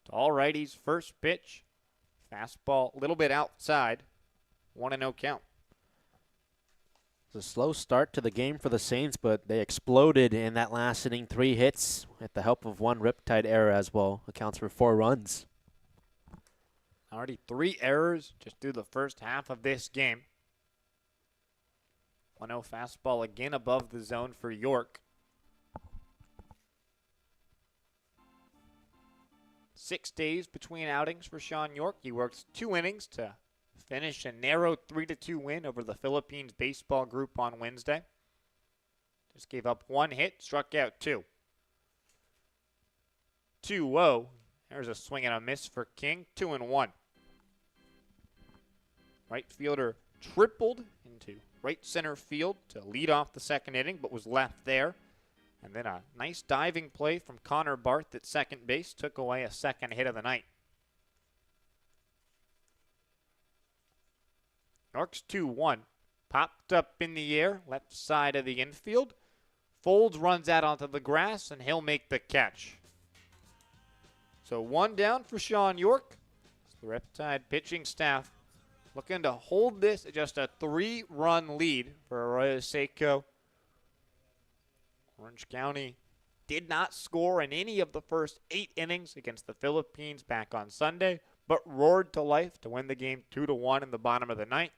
To all righties, first pitch, fastball a little bit outside, 1-0 count. It's a slow start to the game for the Saints, but they exploded in that last inning. 3 hits with the help of 1 Riptide error as well. Accounts for 4 runs. Already 3 errors just through the first half of this game. 1-0 fastball again above the zone for York. 6 days between outings for Sean York. He worked 2 innings to finish a narrow 3-2 win over the Philippines Baseball Group on Wednesday. Just gave up 1 hit, struck out 2. 2-0. There's a swing and a miss for King. 2-1. Right fielder tripled into right center field to lead off the 2nd inning, but was left there. And then a nice diving play from Connor Barth at second base took away a 2nd hit of the night. York's 2-1. Popped up in the air, left side of the infield. Folds runs out onto the grass, and he'll make the catch. So 1 down for Sean York. The Riptide pitching staff looking to hold this at just a 3-run lead for Arroyo Seco. Orange County did not score in any of the first 8 innings against the Philippines back on Sunday, but roared to life to win the game 2-1 in the bottom of the 9th.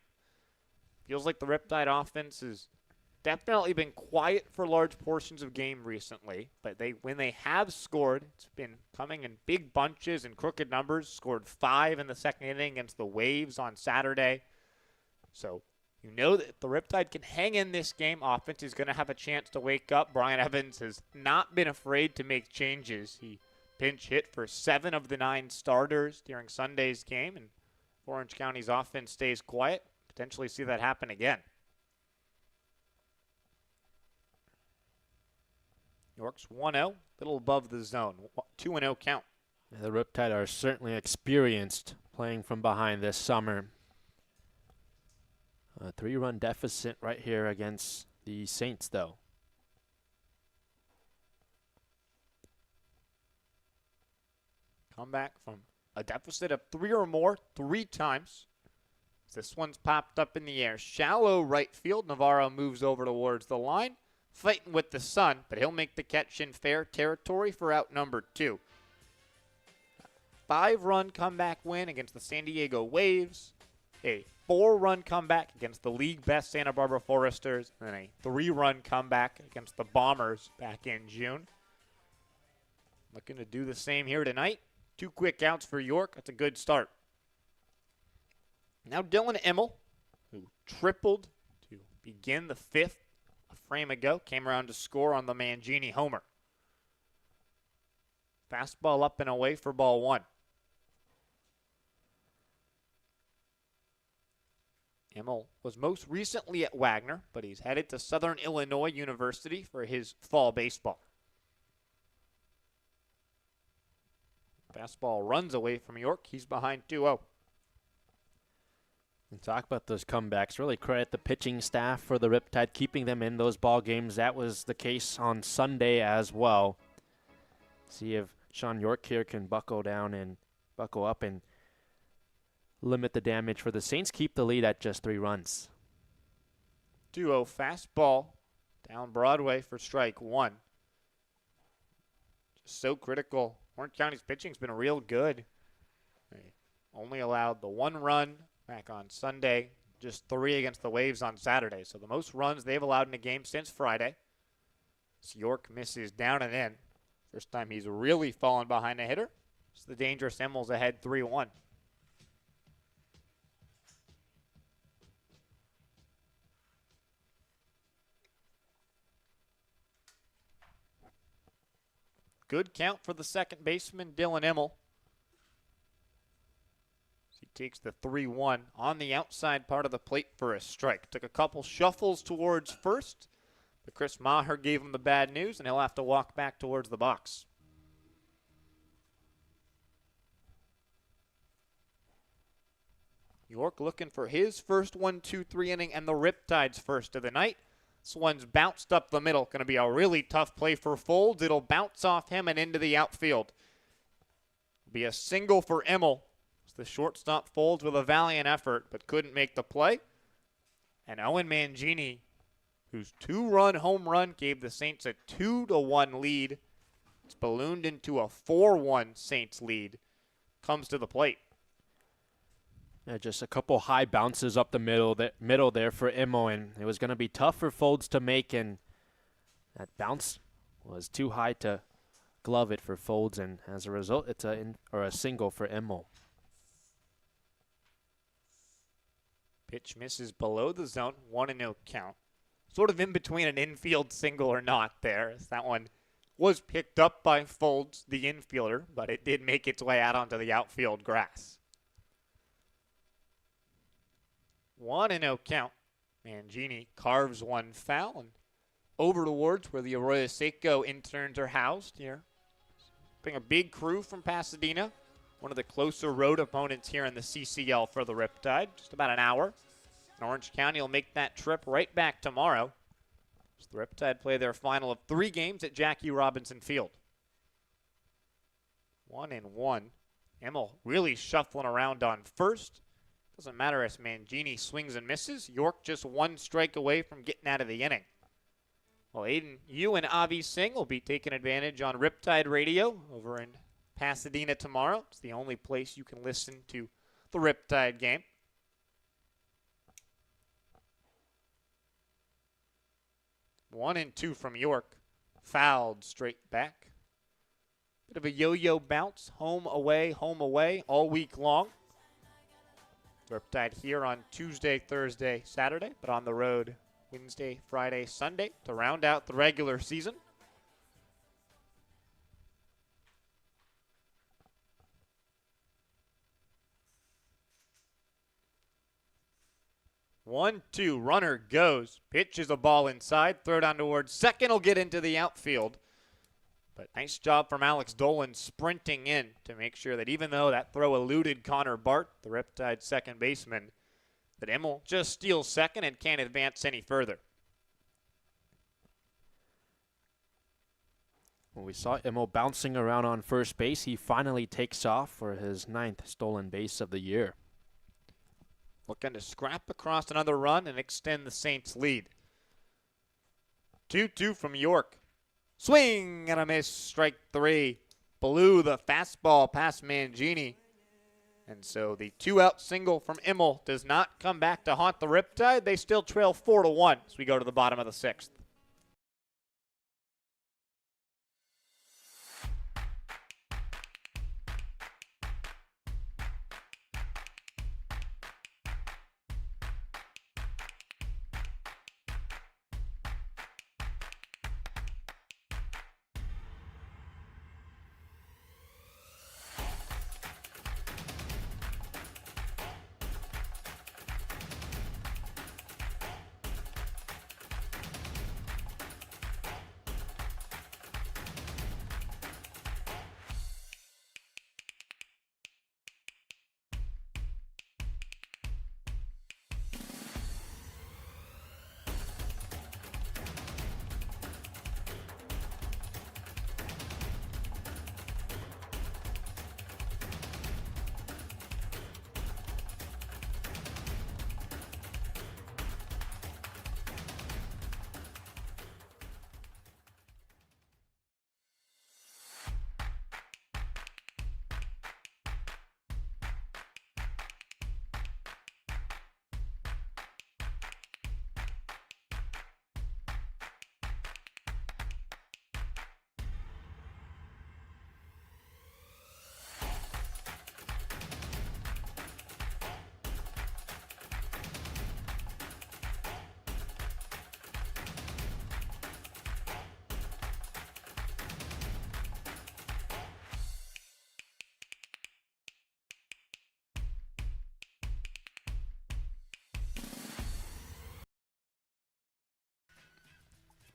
Feels like the Riptide offense has definitely been quiet for large portions of game recently, but when they have scored, it's been coming in big bunches and crooked numbers. Scored 5 in the 2nd inning against the Waves on Saturday. So you know that if the Riptide can hang in this game, offense is going to have a chance to wake up. Brian Evans has not been afraid to make changes. He pinch hit for 7 of the 9 starters during Sunday's game, and Orange County's offense stays quiet. Potentially see that happen again. York's 1-0, little above the zone. 2-0 count. The Riptide are certainly experienced playing from behind this summer. A 3-run deficit right here against the Saints, though. Come back from a deficit of 3 or more 3 times. This one's popped up in the air. Shallow right field. Navarro moves over towards the line. Fighting with the sun, but he'll make the catch in fair territory for out number 2. 5-run comeback win against the San Diego Waves. A 4-run comeback against the league best Santa Barbara Foresters. And a 3-run comeback against the Bombers back in June. Looking to do the same here tonight. 2 quick outs for York. That's a good start. Now Dylan Emmel, who tripled to begin the 5th a frame ago, came around to score on the Mangini homer. Fastball up and away for ball 1. Emmel was most recently at Wagner, but he's headed to Southern Illinois University for his fall baseball. Fastball runs away from York. He's behind 2-0. And talk about those comebacks. Really credit the pitching staff for the Riptide keeping them in those ball games. That was the case on Sunday as well. See if Sean York here can buckle up and limit the damage for the Saints. Keep the lead at just 3 runs. 2-0 fastball down Broadway for strike 1. Just so critical. Orange County's pitching's been real good. They only allowed the 1 run back on Sunday, just 3 against the Waves on Saturday. So the most runs they've allowed in a game since Friday. So York misses down and in. First time he's really fallen behind a hitter. So the dangerous Emmel's ahead 3-1. Good count for the second baseman, Dylan Emmel. He takes the 3-1 on the outside part of the plate for a strike. Took a couple shuffles towards first, but Chris Maher gave him the bad news, and he'll have to walk back towards the box. York looking for his first 1-2-3 inning and the Riptide's first of the night. This one's bounced up the middle. Going to be a really tough play for Folds. It'll bounce off him and into the outfield. Be a single for Emmel. The shortstop Folds with a valiant effort, but couldn't make the play. And Owen Mangini, whose 2-run home run gave the Saints a 2-1 lead. It's ballooned into a 4-1 Saints lead. Comes to the plate. Yeah, just a couple high bounces up the middle there for Emmel, and it was going to be tough for Folds to make, and that bounce was too high to glove it for Folds, and as a result, it's a single for Emmel. Pitch misses below the zone, 1-0 count. Sort of in between an infield single or not there, as that one was picked up by Folds, the infielder, but it did make its way out onto the outfield grass. 1-0 count. Mangini carves one foul and over towards where the Arroyo Seco interns are housed here. Bring a big crew from Pasadena. One of the closer road opponents here in the CCL for the Riptide. Just about an hour. And Orange County will make that trip right back tomorrow. So the Riptide play their final of 3 games at Jackie Robinson Field. 1-1. Emmel really shuffling around on first. Doesn't matter as Mangini swings and misses. York just 1 strike away from getting out of the inning. Well, Aiden, you and Avi Singh will be taking advantage on Riptide Radio over in Pasadena tomorrow. It's the only place you can listen to the Riptide game. 1-2 from York. Fouled straight back. Bit of a yo-yo bounce. Home, away, all week long. Riptide here on Tuesday, Thursday, Saturday, but on the road Wednesday, Friday, Sunday to round out the regular season. One, two, runner goes. Pitch is a ball inside. Third on towards second will get into the outfield. But nice job from Alex Dolan sprinting in to make sure that even though that throw eluded Connor Bart, the Riptide second baseman, that Immel just steals second and can't advance any further. Well, we saw Immel bouncing around on first base. He finally takes off for his 9th stolen base of the year. Looking to scrap across another run and extend the Saints' lead. 2-2 from York. Swing and a miss, strike 3. Blew the fastball past Mangini. And so the 2-out single from Immel does not come back to haunt the Riptide. They still trail 4-1 as we go to the bottom of the 6th.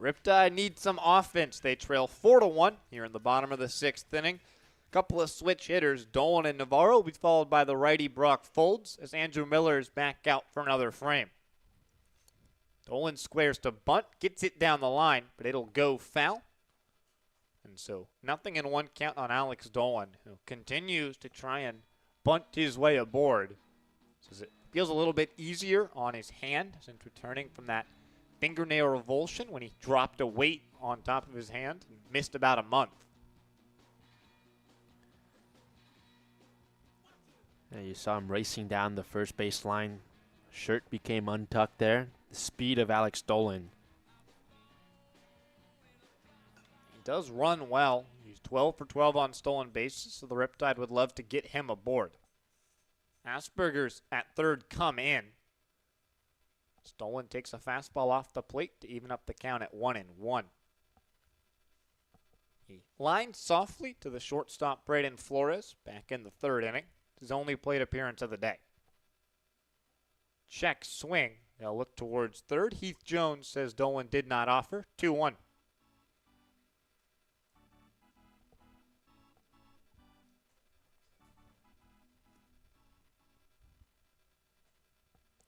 Riptide needs some offense. They trail 4-1 here in the bottom of the 6th inning. Couple of switch hitters, Dolan and Navarro, will be followed by the righty Brock Folds as Andrew Miller is back out for another frame. Dolan squares to bunt, gets it down the line, but it'll go foul. And so nothing in one count on Alex Dolan, who continues to try and bunt his way aboard. So it feels a little bit easier on his hand since returning from that fingernail revulsion when he dropped a weight on top of his hand and missed about a month. Yeah, you saw him racing down the first base line. Shirt became untucked there. The speed of Alex Dolan. He does run well. He's 12 for 12 on stolen bases, so the Riptide would love to get him aboard. Asperger's at third come in. Dolan takes a fastball off the plate to even up the count at 1-1. He lines softly to the shortstop Braden Flores back in the 3rd inning. His only plate appearance of the day. Check swing. They'll look towards third. Heath Jones says Dolan did not offer. 2-1.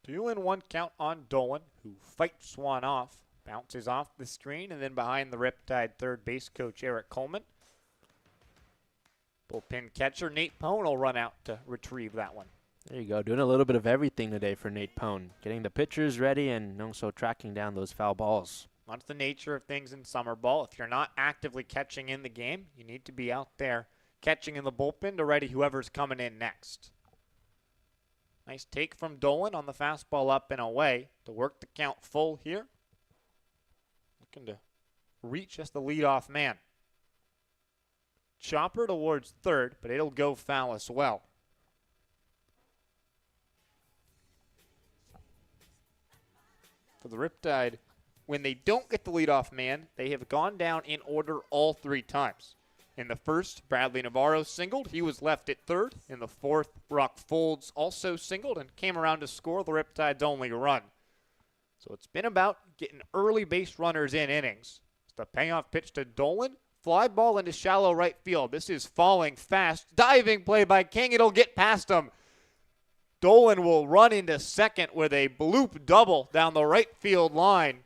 Two and one count on Dolan, who fights one off, bounces off the screen, and then behind the Riptide third base coach Eric Coleman. Bullpen catcher Nate Pone will run out to retrieve that one. There you go, doing a little bit of everything today for Nate Pone. Getting the pitchers ready and also tracking down those foul balls. That's the nature of things in summer ball. If you're not actively catching in the game, you need to be out there catching in the bullpen to ready whoever's coming in next. Nice take from Dolan on the fastball up and away to work the count full here. Looking to reach as the leadoff man. Chopper towards third, but it'll go foul as well. For the Riptide, when they don't get the leadoff man, they have gone down in order all 3 times. In the first, Bradley Navarro singled. He was left at third. In the 4th, Brock Folds also singled and came around to score the Riptide's only run. So it's been about getting early base runners in innings. It's the payoff pitch to Dolan. Fly ball into shallow right field. This is falling fast. Diving play by King. It'll get past him. Dolan will run into second with a bloop double down the right field line.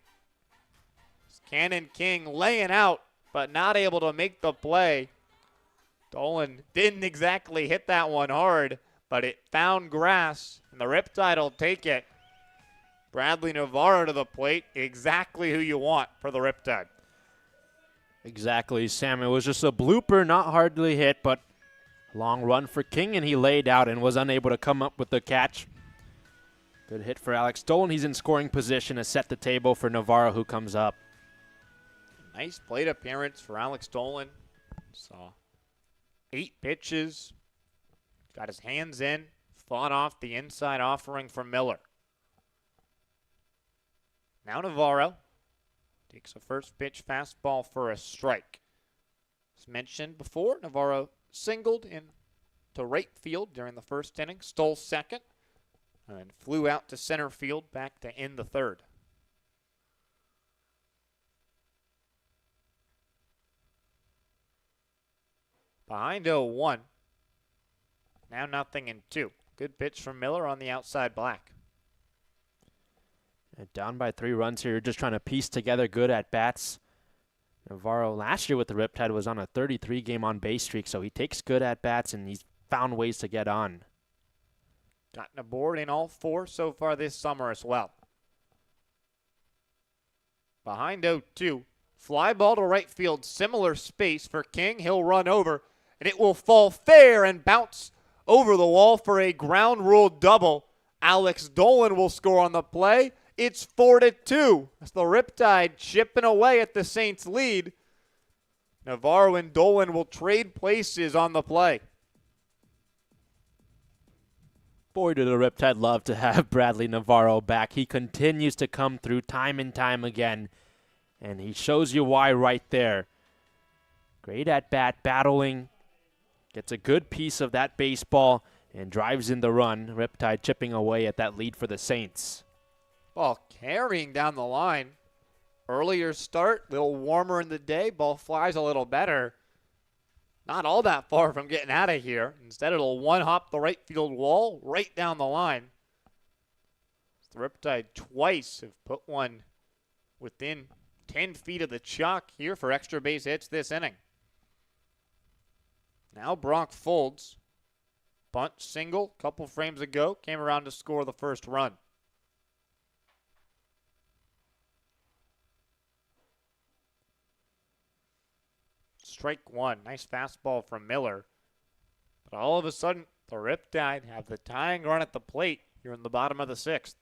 Cannon King laying out, but not able to make the play. Dolan didn't exactly hit that one hard, but it found grass, and the Riptide will take it. Bradley Navarro to the plate, exactly who you want for the Riptide. Exactly, Sam. It was just a blooper, not hardly hit, but long run for King, and he laid out and was unable to come up with the catch. Good hit for Alex Dolan. He's in scoring position to set the table for Navarro, who comes up. Nice plate appearance for Alex Dolan. Saw 8 pitches. Got his hands in. Fought off the inside offering from Miller. Now Navarro takes a first pitch fastball for a strike. As mentioned before, Navarro singled in to right field during the first inning, stole second, and then flew out to center field back to end the third. Behind 0-1. Now 0-2. Good pitch from Miller on the outside black. And down by 3 runs here, just trying to piece together good at-bats. Navarro last year with the Riptide was on a 33-game on-base streak, so he takes good at-bats, and he's found ways to get on. Gotten aboard in all 4 so far this summer as well. Behind 0-2. Fly ball to right field, similar space for King. He'll run over, and it will fall fair and bounce over the wall for a ground rule double. Alex Dolan will score on the play. It's 4-2. That's the Riptide chipping away at the Saints' lead. Navarro and Dolan will trade places on the play. Boy, do the Riptide love to have Bradley Navarro back. He continues to come through time and time again, and he shows you why right there. Great at-bat, battling, gets a good piece of that baseball, and drives in the run. Riptide chipping away at that lead for the Saints. Ball carrying down the line. Earlier start, a little warmer in the day. Ball flies a little better. Not all that far from getting out of here. Instead, it'll one-hop the right field wall right down the line. The Riptide twice have put one within 10 feet of the chalk here for extra base hits this inning. Now Brock folds. Bunt single, couple frames ago, came around to score the first run. Strike one. Nice fastball from Miller. But all of a sudden, the Riptide have the tying run at the plate here in the bottom of the 6th.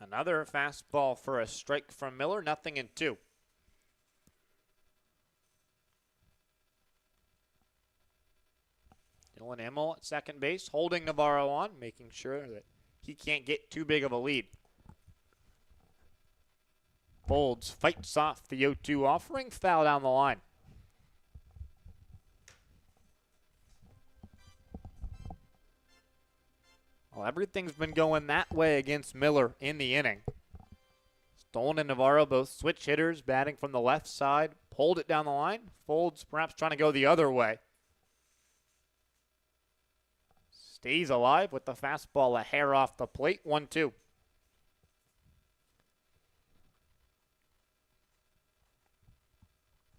Another fastball for a strike from Miller. 0-2. Dylan Immel at second base, holding Navarro on, making sure that he can't get too big of a lead. Folds fights off the 0-2 offering, foul down the line. Well, everything's been going that way against Miller in the inning. Dolan and Navarro both switch hitters, batting from the left side, pulled it down the line. Folds perhaps trying to go the other way. Stays alive with the fastball a hair off the plate. 1-2.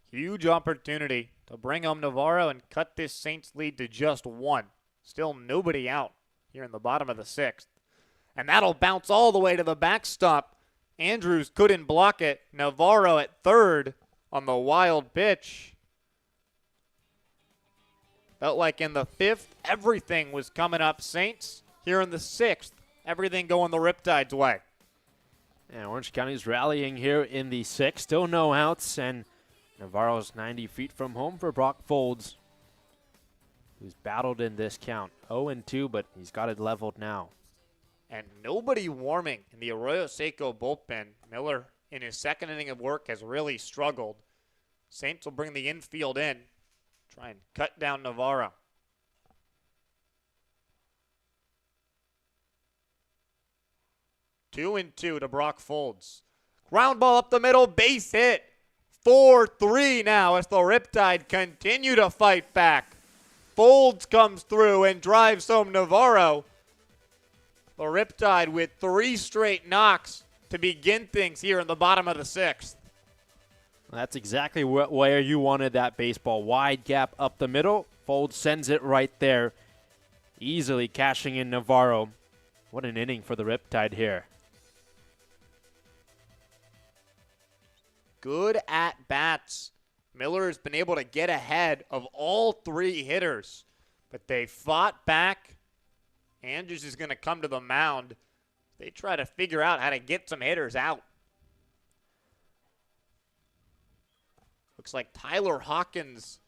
Huge opportunity to bring home Navarro and cut this Saints lead to just 1. Still nobody out here in the bottom of the 6th. And that'll bounce all the way to the backstop. Andrews couldn't block it. Navarro at third on the wild pitch. Felt like in the 5th, everything was coming up Saints. Here in the 6th, everything going the Riptide's way. And Orange County's rallying here in the 6th. Still no outs, and Navarro's 90 feet from home for Brock Folds, who's battled in this count. 0-2, but he's got it leveled now. And nobody warming in the Arroyo Seco bullpen. Miller, in his second inning of work, has really struggled. Saints will bring the infield in. Try and cut down Navarro. 2-2 to Brock Folds. Ground ball up the middle, base hit. 4-3 now as the Riptide continue to fight back. Folds comes through and drives home Navarro. The Riptide with 3 straight knocks to begin things here in the bottom of the 6th. That's exactly where you wanted that baseball. Wide gap up the middle. Folds sends it right there. Easily cashing in Navarro. What an inning for the Riptide here. Good at-bats. Miller has been able to get ahead of all 3 hitters, but they fought back. Andrews is going to come to the mound. They try to figure out how to get some hitters out. Looks like Tyler Hawkins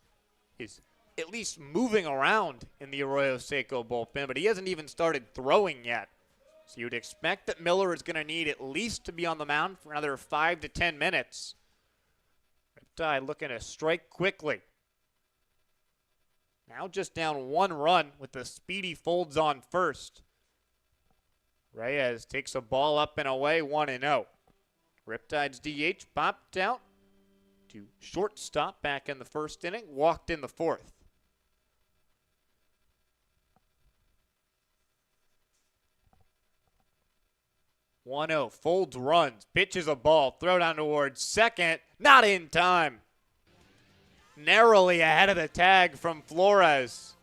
is at least moving around in the Arroyo Seco bullpen, but he hasn't even started throwing yet. So you'd expect that Miller is going to need at least to be on the mound for another 5 to 10 minutes. Riptide looking to strike quickly. Now just down 1 run with the speedy Folds on first. Reyes takes a ball up and away, 1-0. Riptide's DH popped out to shortstop back in the first inning, walked in the 4th. Folds runs, pitches a ball, throw down towards second, not in time. Narrowly ahead of the tag from Flores.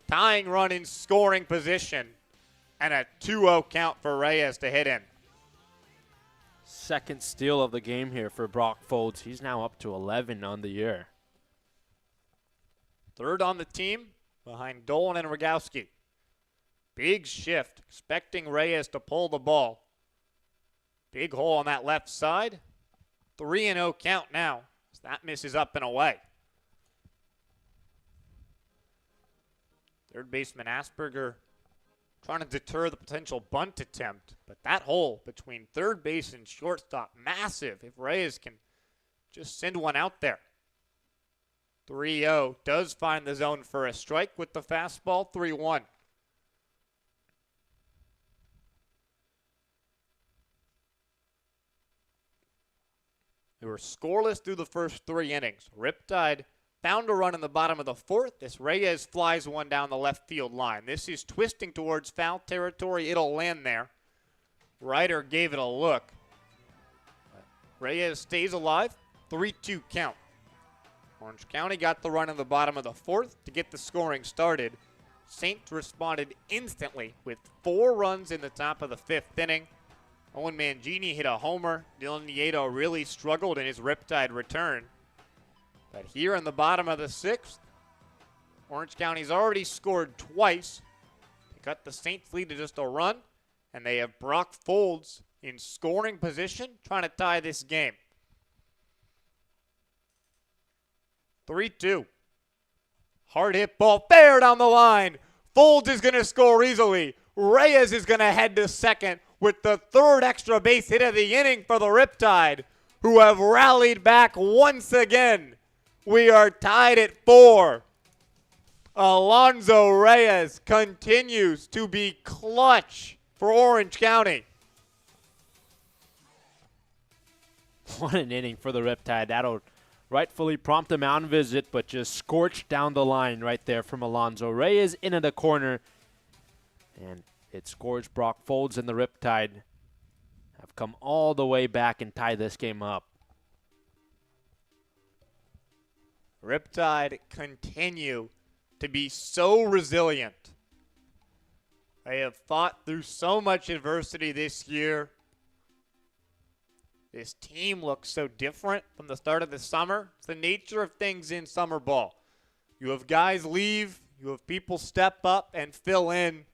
Tying run in scoring position, and a 2-0 count for Reyes to hit in. Second steal of the game here for Brock Folds. He's now up to 11 on the year. Third on the team behind Dolan and Rogowski. Big shift, expecting Reyes to pull the ball. Big hole on that left side. 3-0 count now. So that misses up and away. Third baseman Asperger trying to deter the potential bunt attempt. But that hole between third base and shortstop, massive if Reyes can just send one out there. 3-0 does find the zone for a strike with the fastball, 3-1. They were scoreless through the first 3 innings. Riptide found a run in the bottom of the 4th as Reyes flies one down the left field line. This is twisting towards foul territory. It'll land there. Ryder gave it a look. Reyes stays alive. 3-2 count. Orange County got the run in the bottom of the 4th to get the scoring started. Saints responded instantly with 4 runs in the top of the 5th inning. Owen Mangini hit a homer. Dylan Nieto really struggled in his Riptide return. But here in the bottom of the 6th, Orange County's already scored twice. They cut the Saints lead to just a run, and they have Brock Folds in scoring position trying to tie this game. 3-2. Hard hit ball fair down the line. Folds is going to score easily. Reyes is going to head to second with the 3rd extra base hit of the inning for the Riptide, who have rallied back once again. We are tied at 4. Alonzo Reyes continues to be clutch for Orange County. What an inning for the Riptide. That'll rightfully prompt a mound visit, but just scorched down the line right there from Alonzo Reyes into the corner. And it scores Brock Folds, and the Riptide have come all the way back and tie this game up. Riptide continue to be so resilient. They have fought through so much adversity this year. This team looks so different from the start of the summer. It's the nature of things in summer ball. You have guys leave, you have people step up and fill in,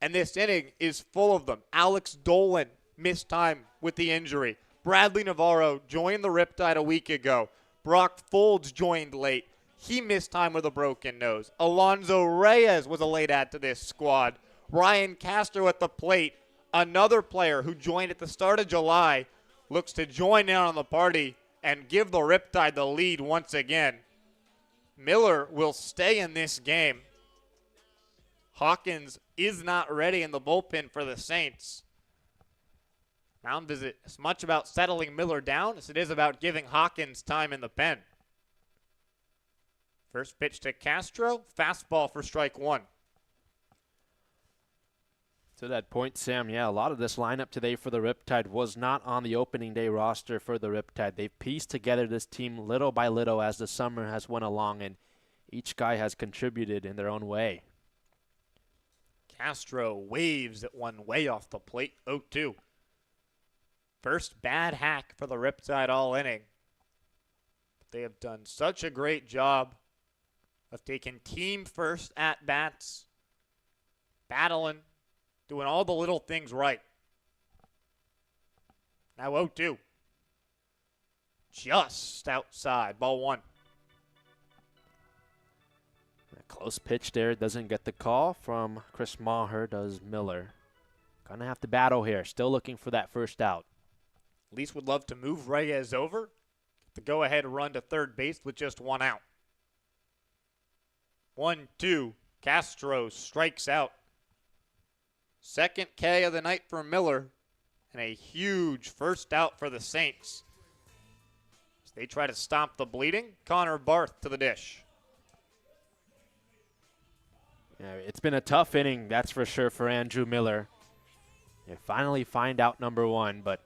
and this inning is full of them. Alex Dolan missed time with the injury. Bradley Navarro joined the Riptide a week ago. Brock Folds joined late. He missed time with a broken nose. Alonzo Reyes was a late add to this squad. Ryan Castro at the plate, another player who joined at the start of July, looks to join in on the party and give the Riptide the lead once again. Miller will stay in this game. Hawkins is not ready in the bullpen for the Saints. Mound visit as much about settling Miller down as it is about giving Hawkins time in the pen. First pitch to Castro, fastball for strike one. To that point, Sam, yeah, a lot of this lineup today for the Riptide was not on the opening day roster for the Riptide. They've pieced together this team little by little as the summer has went along, and each guy has contributed in their own way. Castro waves at one way off the plate, 0-2. First bad hack for the Riptide all inning. But they have done such a great job of taking team first at bats, battling, doing all the little things right. Now 0-2. Just outside, ball one. A close pitch there, doesn't get the call from Chris Maher, does Miller. Gonna have to battle here, still looking for that first out. Least would love to move Reyes over. Get the go-ahead run to third base with just one out. 1-2. Castro strikes out. Second K of the night for Miller, and a huge first out for the Saints. As they try to stop the bleeding, Connor Barth to the dish. Yeah, it's been a tough inning, that's for sure, for Andrew Miller. They finally find out number one, but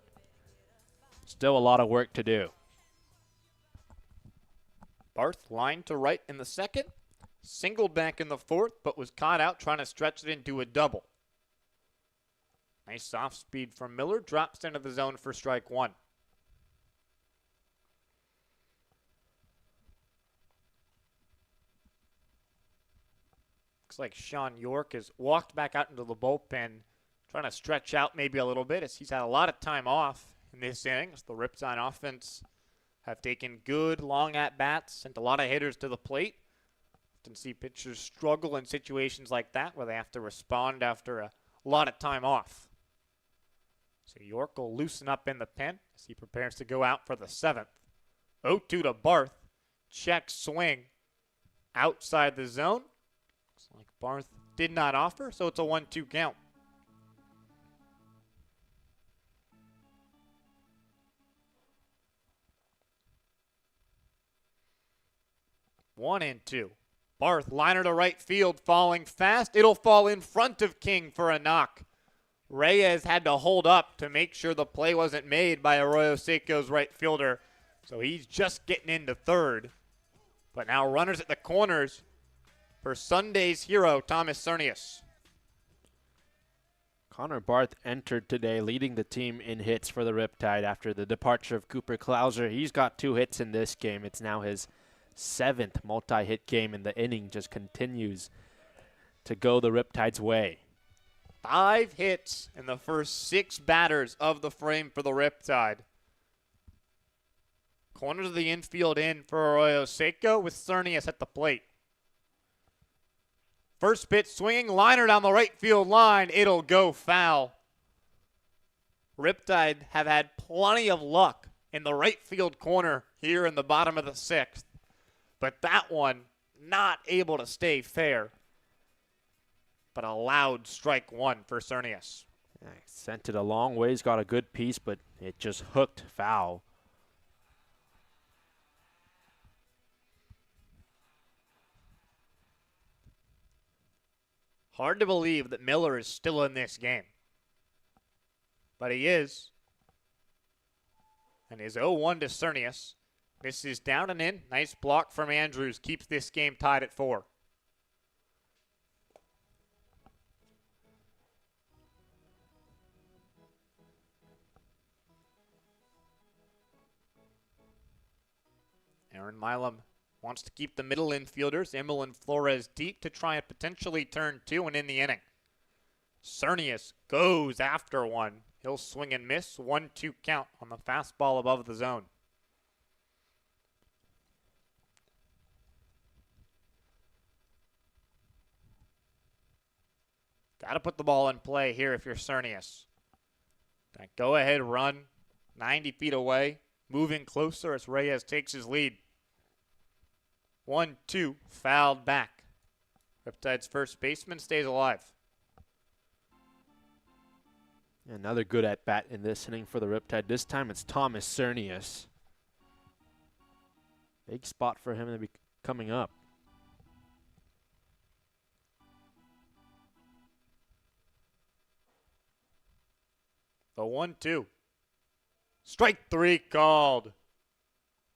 still a lot of work to do. Barth lined to right in the second, singled back in the fourth, but was caught out trying to stretch it into a double. Nice off speed from Miller, drops into the zone for strike one. Looks like Sean York has walked back out into the bullpen, trying to stretch out maybe a little bit as he's had a lot of time off in this inning. As the Riptide offense have taken good long at-bats, sent a lot of hitters to the plate. Often see pitchers struggle in situations like that where they have to respond after a lot of time off. So York will loosen up in the pen as he prepares to go out for the seventh. 0-2 to Barth. Check swing outside the zone. Looks like Barth did not offer, so it's a 1-2 count. One and two. Barth, liner to right field, falling fast. It'll fall in front of King for a knock. Reyes had to hold up to make sure the play wasn't made by Arroyo Seco's right fielder. So he's just getting into third. But now runners at the corners for Sunday's hero, Thomas Cernius. Connor Barth entered today leading the team in hits for the Riptide after the departure of Cooper Klauser. He's got 2 hits in this game. It's now his 7th multi-hit game, and the inning just continues to go the Riptide's way. 5 hits in the first 6 batters of the frame for the Riptide. Corners of the infield in for Arroyo Seco with Cernius at the plate. First pitch swinging, liner down the right field line. It'll go foul. Riptide have had plenty of luck in the right field corner here in the bottom of the 6th. But that one not able to stay fair. But a loud strike one for Cernius. Yeah, sent it a long ways, got a good piece, but it just hooked foul. Hard to believe that Miller is still in this game. But he is. And his 0-1 to Cernius. This is down and in. Nice block from Andrews. Keeps this game tied at 4. Aaron Milam wants to keep the middle infielders, Immel and Flores, deep to try and potentially turn 2 and in the inning. Cernius goes after one. He'll swing and miss. 1-2 count on the fastball above the zone. Got to put the ball in play here if you're Cernius. That go-ahead run, 90 feet away, moving closer as Reyes takes his lead. 1-2, fouled back. Riptide's first baseman stays alive. Another good at-bat in this inning for the Riptide. This time it's Thomas Cernius. Big spot for him to be coming up. The 1-2. Strike 3 called.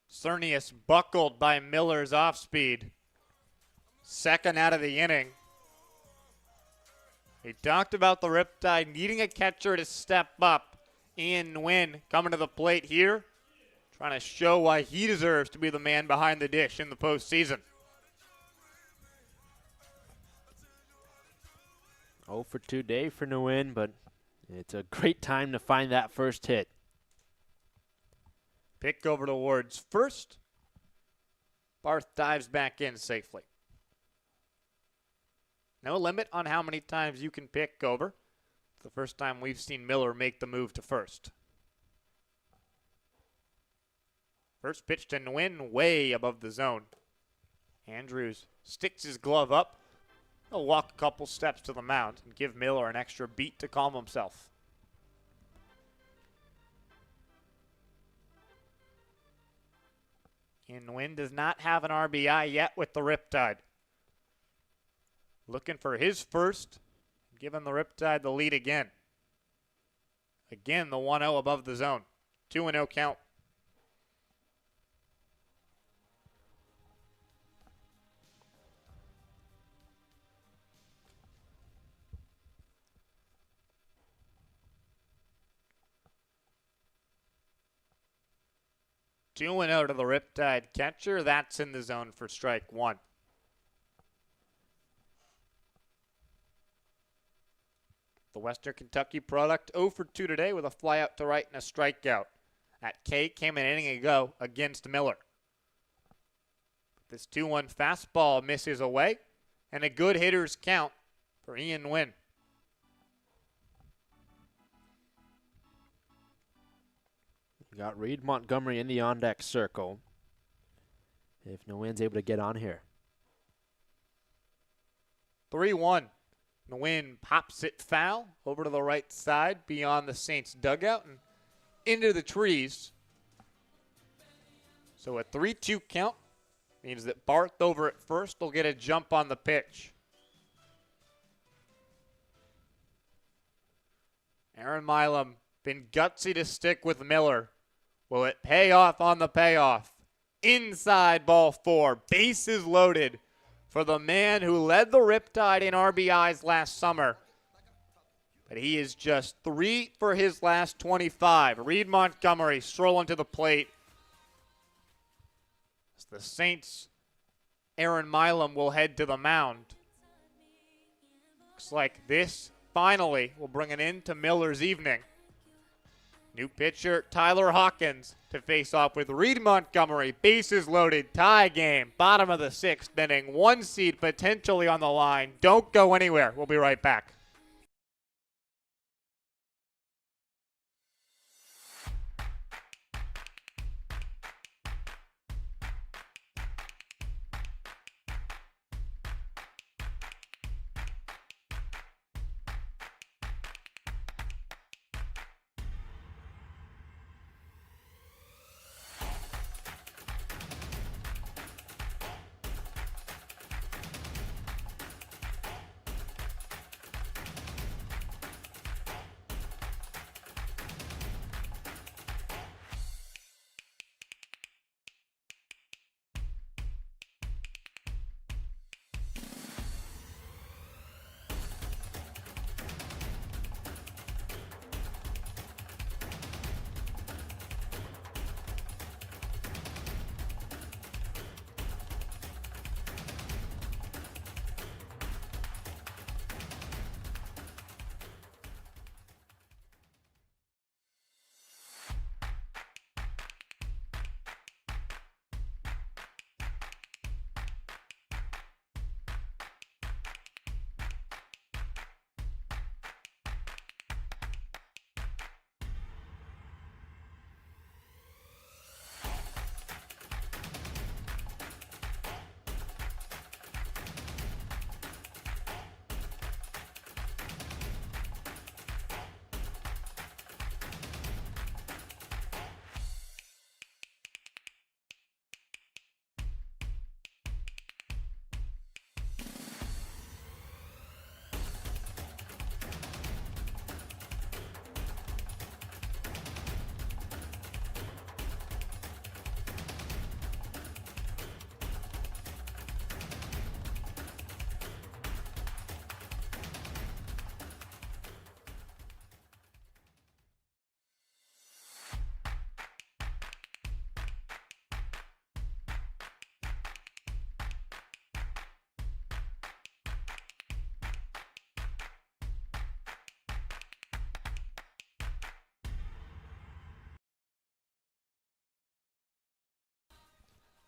Cernius buckled by Miller's off-speed. Second out of the inning. We talked about the Riptide needing a catcher to step up. Ian Nguyen coming to the plate here, trying to show why he deserves to be the man behind the dish in the postseason. 0 for 2 day for Nguyen, but it's a great time to find that first hit. Pick over towards first. Barth dives back in safely. No limit on how many times you can pick over. It's the first time we've seen Miller make the move to first. First pitch to Nguyen, way above the zone. Andrews sticks his glove up. He'll walk a couple steps to the mound and give Miller an extra beat to calm himself. Nguyen does not have an RBI yet with the Riptide. Looking for his first, giving the Riptide the lead again. Again, the 1-0 above the zone. 2-0 count. Two and out to the Riptide catcher. That's in the zone for strike one. The Western Kentucky product 0 for 2 today with a fly out to right and a strikeout. That K came an inning ago against Miller. This 2-1 fastball misses away, and a good hitter's count for Ian Nguyen. We got Reed Montgomery in the on-deck circle. If Nguyen's able to get on here. 3-1. Nguyen pops it foul over to the right side beyond the Saints dugout and into the trees. So a 3-2 count means that Barth over at first will get a jump on the pitch. Aaron Milam been gutsy to stick with Miller. Will it pay off on the payoff? Inside ball 4, bases loaded for the man who led the Riptide in RBIs last summer. But he is just 3 for his last 25. Reed Montgomery strolling to the plate. As the Saints, Aaron Milam will head to the mound. Looks like this finally will bring an end to Miller's evening. New pitcher Tyler Hawkins to face off with Reed Montgomery. Bases loaded, tie game, bottom of the 6th inning. 1 seed potentially on the line. Don't go anywhere. We'll be right back.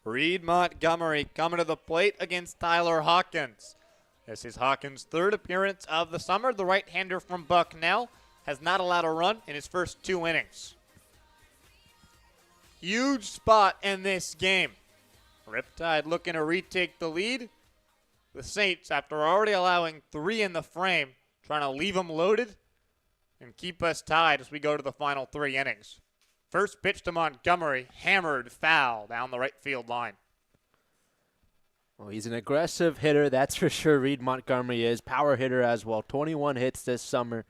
Reed Montgomery coming to the plate against Tyler Hawkins. This is Hawkins' third appearance of the summer. The right-hander from Bucknell has not allowed a run in his first 2 innings. Huge spot in this game. Riptide looking to retake the lead. The Saints, after already allowing 3 in the frame, trying to leave them loaded and keep us tied as we go to the final 3 innings. First pitch to Montgomery, hammered foul down the right field line. Well, he's an aggressive hitter, that's for sure. Reed Montgomery is. Power hitter as well. 21 hits this summer.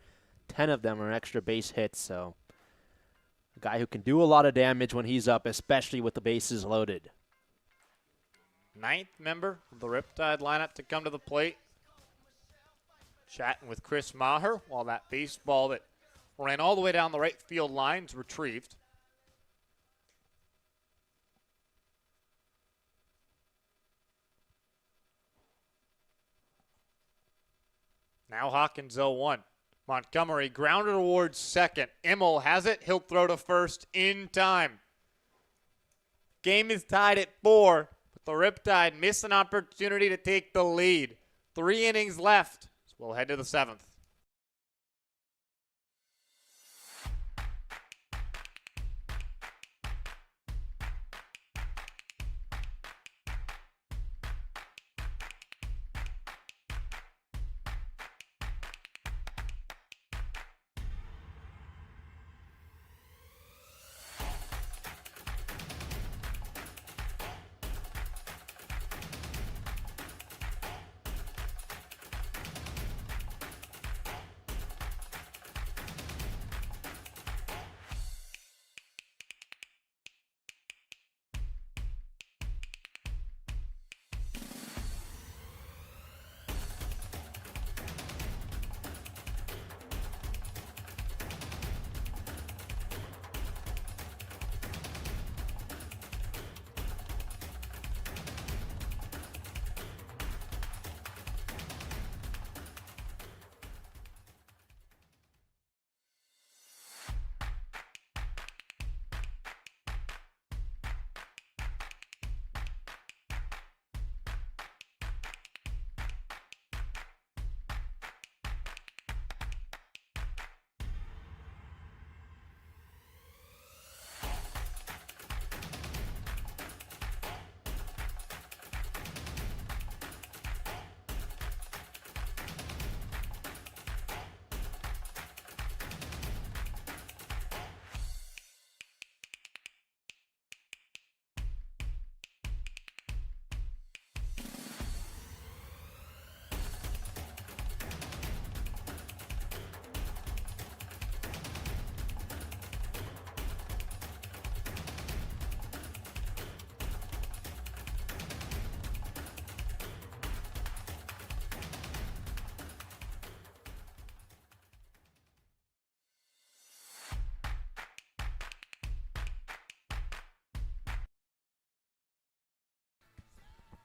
10 of them are extra base hits, so a guy who can do a lot of damage when he's up, especially with the bases loaded. 9th member of the Riptide lineup to come to the plate. Chatting with Chris Maher while that baseball that ran all the way down the right field line is retrieved. Now Hawkins 0-1. Montgomery grounded towards second. Immel has it. He'll throw to first in time. Game is tied at 4, but the Riptide miss an opportunity to take the lead. 3 innings left, so we'll head to the 7th.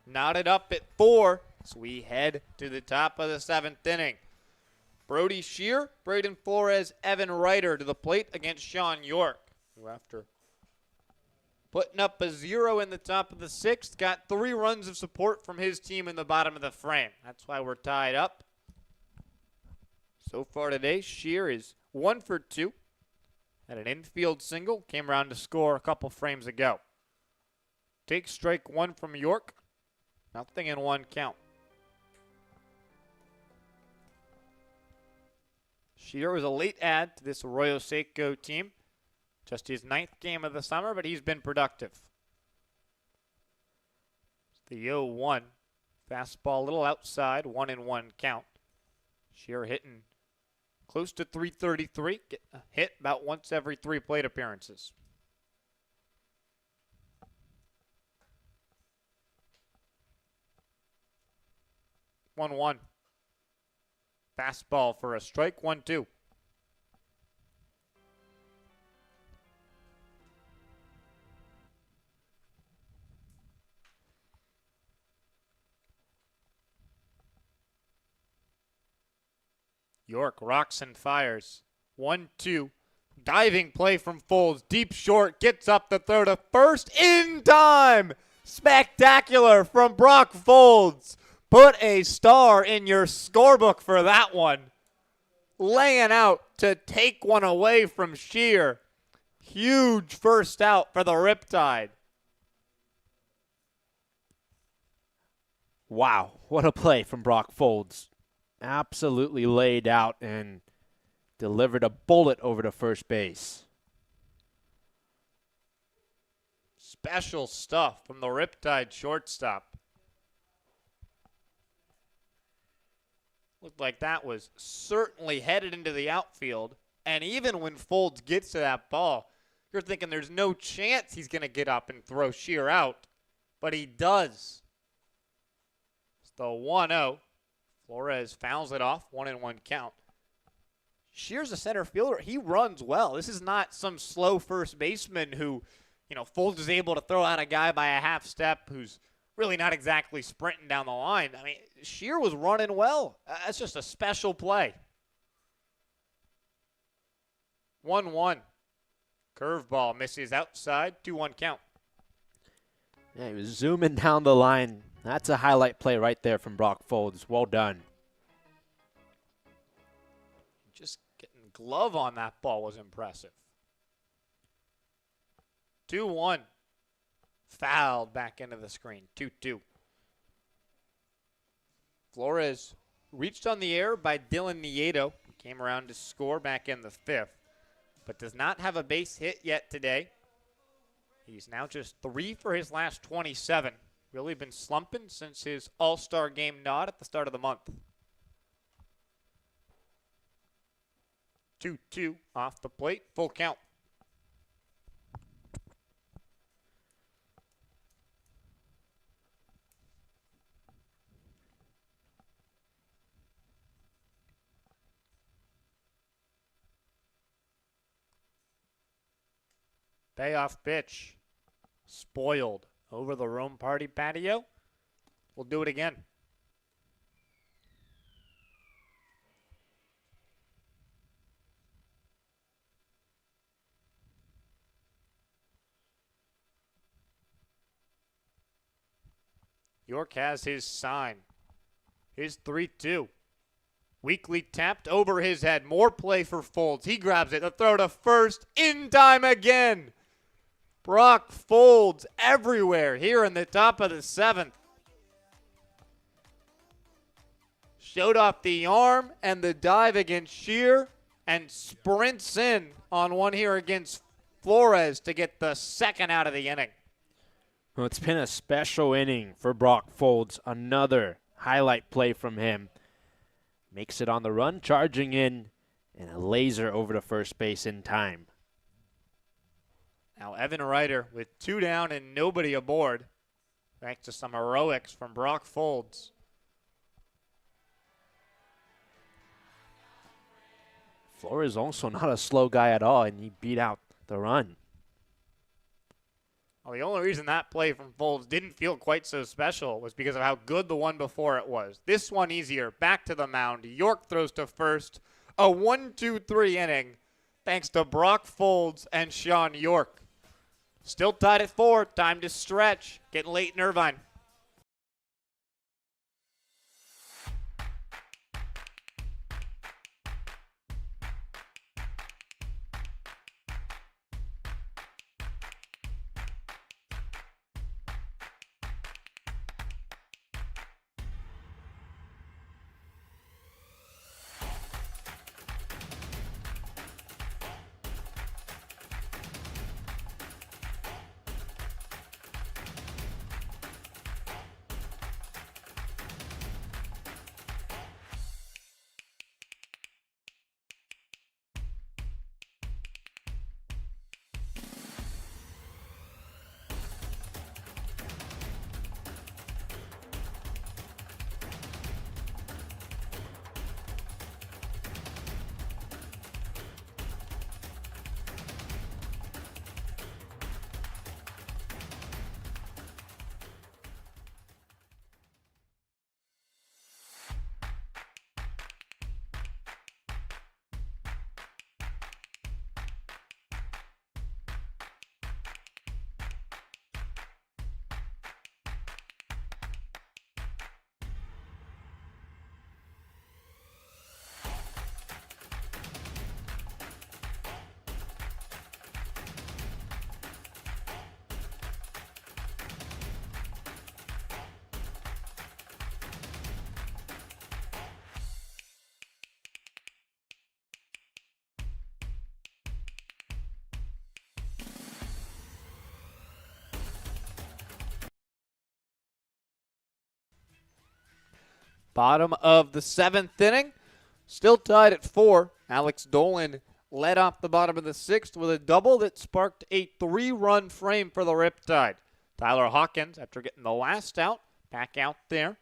Knotted up at 4 as we head to the top of the 7th inning. Brody Shear, Braden Flores, Evan Ryder to the plate against Sean York, who after putting up a 0 in the top of the 6th, got 3 runs of support from his team in the bottom of the frame. That's why we're tied up. So far today, Shear is 1 for 2. Had an infield single, came around to score a couple frames ago. Take strike 1 from York. Nothing in 1 count. Shear was a late add to this Arroyo Seco team. Just his 9th game of the summer, but he's been productive. The 0-1. Fastball a little outside, 1-1 count. Shear hitting close to 333. Get a hit about once every 3 plate appearances. 1-1. Fastball for a strike, 1-2. York rocks and fires. 1-2. Diving play from Foles. Deep short. Gets up the third to first in time. Spectacular from Brock Folds. Put a star in your scorebook for that one. Laying out to take one away from Shear. Huge first out for the Riptide. Wow, what a play from Brock Folds. Absolutely laid out and delivered a bullet over to first base. Special stuff from the Riptide shortstop. Looked like that was certainly headed into the outfield. And even when Folds gets to that ball, you're thinking there's no chance he's going to get up and throw Shear out. But he does. It's the 1-0. Flores fouls it off, 1-1 count. Shear's a center fielder. He runs well. This is not some slow first baseman who, Folds is able to throw out a guy by a half step who's really not exactly sprinting down the line. I mean, Shear was running well. That's just a special play. 1-1. Curveball misses outside, 2-1 count. Yeah, he was zooming down the line. That's a highlight play right there from Brock Folds. Well done. Just getting glove on that ball was impressive. 2-1. Fouled back into the screen. 2-2. Flores reached on the air by Dylan Nieto. Came around to score back in the fifth, but does not have a base hit yet today. He's now just 3 for his last 27. Really been slumping since his All-Star game nod at the start of the month. 2-2 off the plate. Full count. Payoff pitch. Spoiled over the Rome Party patio. We'll do it again. York has his sign. His 3-2. Weakly tapped over his head. More play for Folds. He grabs it. The throw to first. In time again. Brock Folds everywhere here in the top of the seventh. Showed off the arm and the dive against Shear and sprints in on one here against Flores to get the second out of the inning. Well, it's been a special inning for Brock Folds. Another highlight play from him. Makes it on the run, charging in, and a laser over to first base in time. Now Evan Ryder with 2 down and nobody aboard. Thanks to some heroics from Brock Folds. Flores also not a slow guy at all, and he beat out the run. Well, the only reason that play from Folds didn't feel quite so special was because of how good the one before it was. This one easier. Back to the mound. York throws to first. A 1-2-3 inning thanks to Brock Folds and Sean York. Still tied at 4. Time to stretch. Getting late in Irvine. Bottom of the 7th inning. Still tied at 4. Alex Dolan led off the bottom of the 6th with a double that sparked a 3-run frame for the Riptide. Tyler Hawkins, after getting the last out, back out there.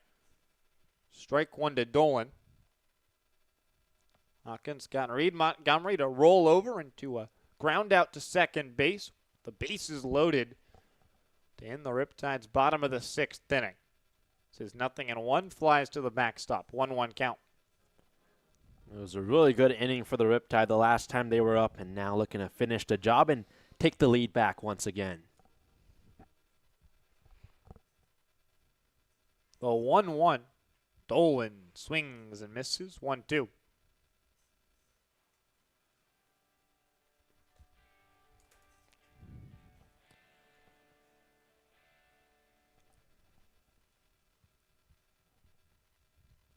Strike 1 to Dolan. Hawkins got Reed Montgomery to roll over into a ground out to second base. The bases loaded to end the Riptide's bottom of the 6th inning. This is 0-1, flies to the backstop. 1-1 count. It was a really good inning for the Riptide the last time they were up, and now looking to finish the job and take the lead back once again. The 1-1. Dolan swings and misses. 1-2.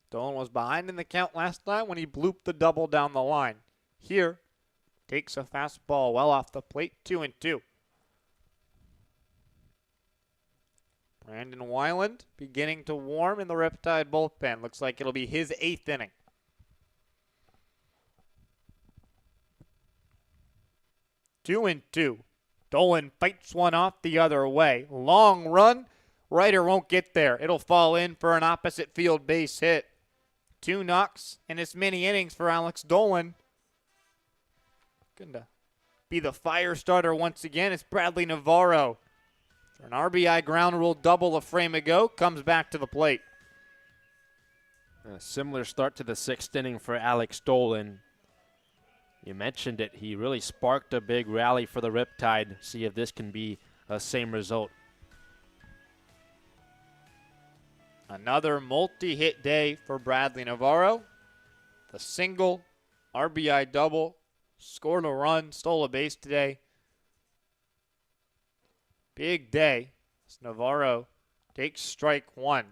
Dolan was behind in the count last time when he blooped the double down the line. Here, takes a fastball well off the plate, 2-2. Brandon Weiland beginning to warm in the Riptide bullpen. Looks like it'll be his 8th inning. Two and two. Dolan fights one off the other way. Long run. Ryder won't get there. It'll fall in for an opposite field base hit. 2 knocks in as many innings for Alex Dolan. Gonna be the fire starter once again. It's Bradley Navarro. For an RBI ground rule double a frame ago, comes back to the plate. A similar start to the 6th inning for Alex Dolan. You mentioned it. He really sparked a big rally for the Riptide. See if this can be a same result. Another multi-hit day for Bradley Navarro. The single, RBI double, scored a run, stole a base today. Big day as Navarro takes strike 1.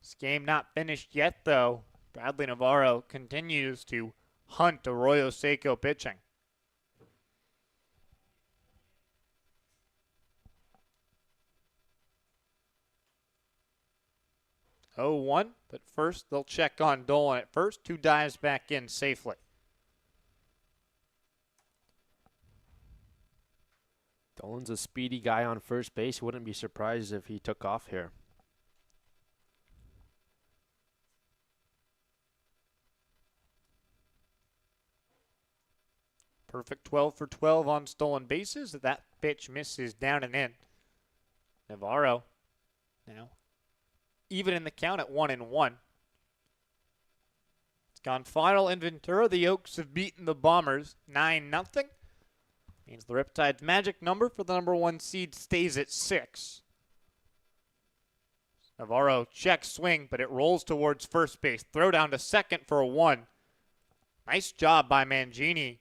This game not finished yet, though. Bradley Navarro continues to hunt Arroyo Seco pitching. Oh, 1, but first they'll check on Dolan at first, who dives back in safely. Dolan's a speedy guy on first base. Wouldn't be surprised if he took off here. Perfect 12 for 12 on stolen bases. That pitch misses down and in. Navarro now even in the count at 1-1. It's gone final in Ventura. The Oaks have beaten the Bombers 9-0. Means the Riptide's magic number for the number 1 seed stays at 6. Navarro checks swing, but it rolls towards first base. Throw down to second for a 1. Nice job by Mangini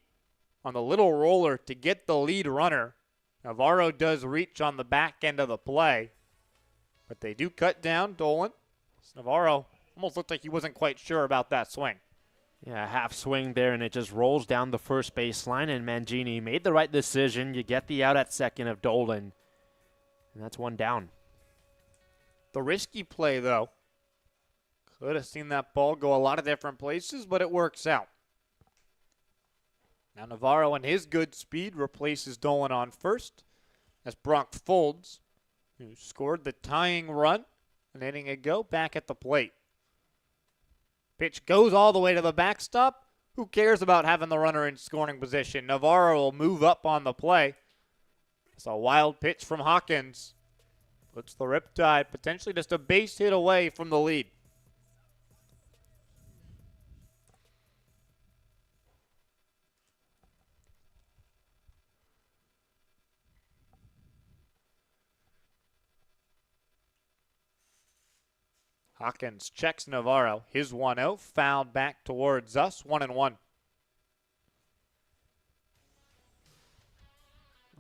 on the little roller to get the lead runner. Navarro does reach on the back end of the play, but they do cut down Dolan. Navarro almost looked like he wasn't quite sure about that swing. Yeah, half swing there, and it just rolls down the first baseline, and Mangini made the right decision. You get the out at second of Dolan, and that's 1 down. The risky play, though. Could have seen that ball go a lot of different places, but it works out. Now Navarro and his good speed replaces Dolan on first as Brock Folds, who scored the tying run an inning ago, back at the plate. Pitch goes all the way to the backstop. Who cares about having the runner in scoring position? Navarro will move up on the play. It's a wild pitch from Hawkins. Puts the Riptide potentially just a base hit away from the lead. Hawkins checks Navarro. His 1-0 fouled back towards us. 1-1.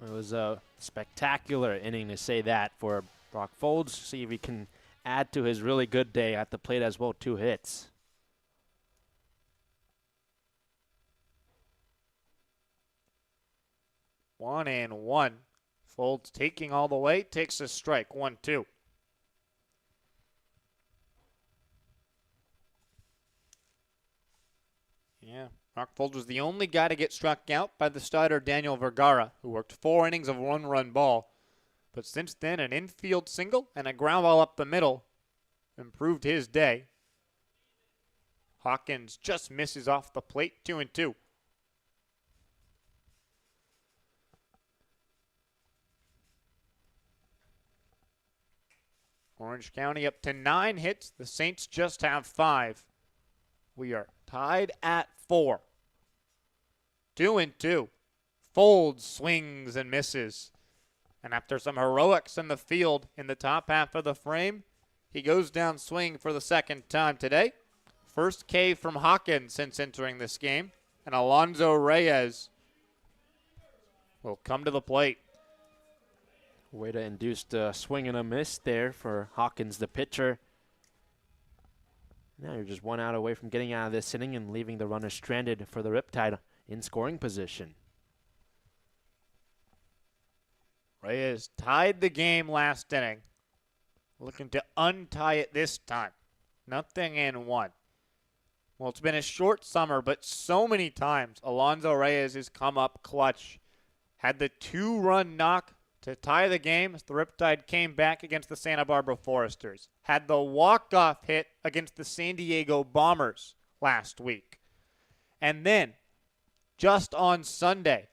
It was a spectacular inning, to say that, for Brock Folds. See if he can add to his really good day at the plate as well. 2 hits. One and one. Folds taking all the way. Takes a strike. 1-2. Yeah, Rockfold was the only guy to get struck out by the starter Daniel Vergara, who worked 4 innings of one-run ball. But since then, an infield single and a ground ball up the middle improved his day. Hawkins just misses off the plate, 2-2. Orange County up to 9 hits. The Saints just have 5. We are tied at 4. 2-2. Folds, swings, and misses. And after some heroics in the field in the top half of the frame, he goes down swing for the second time today. First K from Hawkins since entering this game. And Alonso Reyes will come to the plate. Way to induce the swing and a miss there for Hawkins, the pitcher. Now you're just 1 out away from getting out of this inning and leaving the runner stranded for the Riptide in scoring position. Reyes tied the game last inning. Looking to untie it this time. 0-1. Well, it's been a short summer, but so many times Alonso Reyes has come up clutch. Had the 2-run knock to tie the game as the Riptide came back against the Santa Barbara Foresters. Had the walk-off hit against the San Diego Bombers last week. And then, just on Sunday,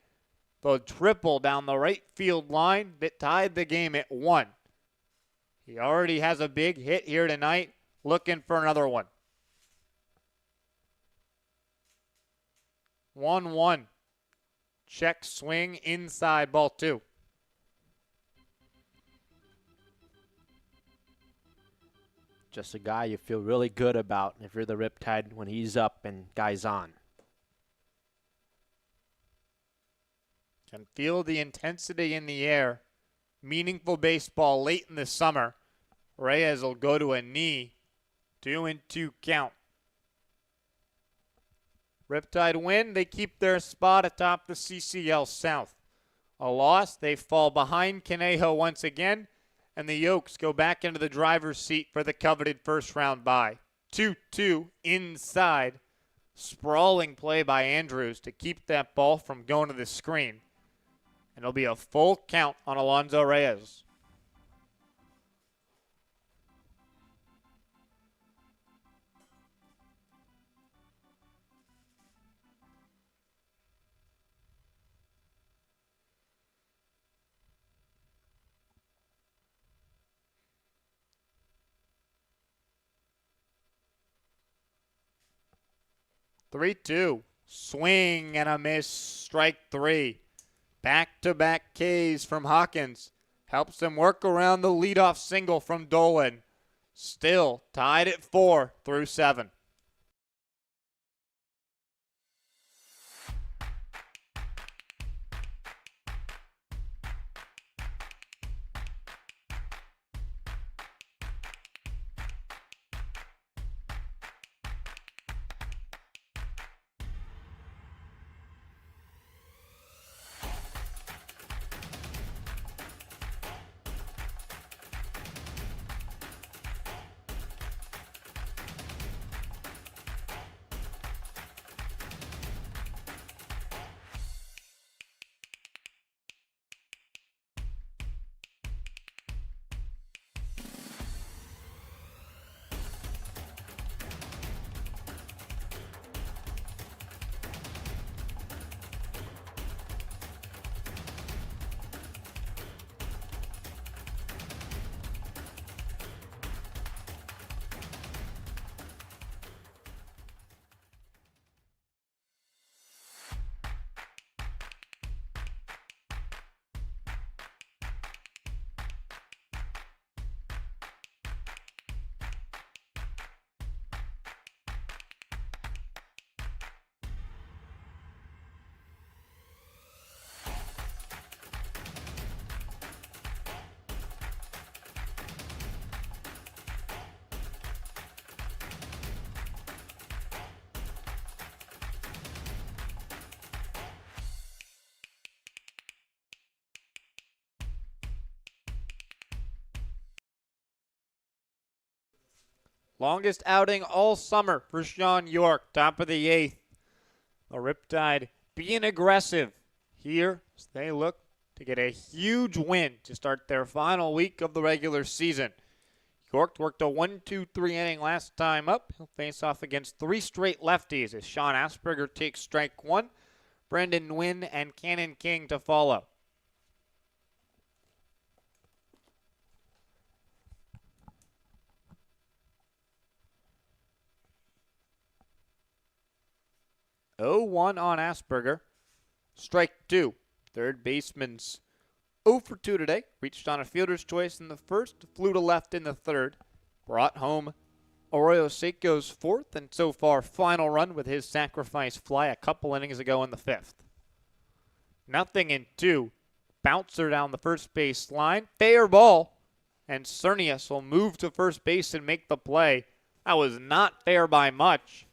the triple down the right field line that tied the game at 1. He already has a big hit here tonight, looking for another one. 1-1. Check swing inside, ball 2. Just a guy you feel really good about if you're the Riptide when he's up and guys on. Can feel the intensity in the air. Meaningful baseball late in the summer. Reyes will go to a knee. 2-2 count. Riptide win. They keep their spot atop the CCL South. A loss, they fall behind Conejo once again, and the Yokes go back into the driver's seat for the coveted first-round bye. 2-2 inside. Sprawling play by Andrews to keep that ball from going to the screen. And it'll be a full count on Alonso Reyes. Three-two. Swing and a miss. Strike 3. Back-to-back Ks from Hawkins. Helps him work around the leadoff single from Dolan. Still tied at 4 through 7. Longest outing all summer for Sean York, top of the 8th. The Riptide being aggressive here as they look to get a huge win to start their final week of the regular season. York worked a 1-2-3 inning last time up. He'll face off against 3 straight lefties as Sean Asperger takes strike 1. Brandon Nguyen and Cannon King to follow. Oh, 1 on Asperger. Strike 2. Third baseman's 0 for 2 today. Reached on a fielder's choice in the first, flew to left in the third. Brought home Arroyo Seco's fourth and so far final run with his sacrifice fly a couple innings ago in the fifth. 0-2. Bouncer down the first base line. Fair ball. And Cernius will move to first base and make the play. That was not fair by much.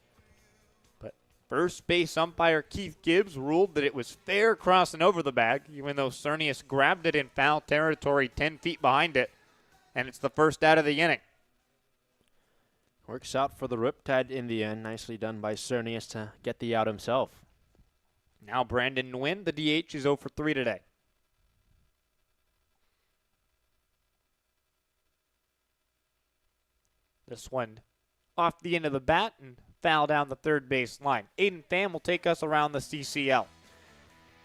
But first base umpire Keith Gibbs ruled that it was fair crossing over the bag, even though Cernius grabbed it in foul territory 10 feet behind it. And it's the first out of the inning. Works out for the Riptide in the end. Nicely done by Cernius to get the out himself. Now Brandon Nguyen, the DH, is 0 for 3 today. This one off the end of the bat and foul down the third base line. Aiden Pham will take us around the CCL.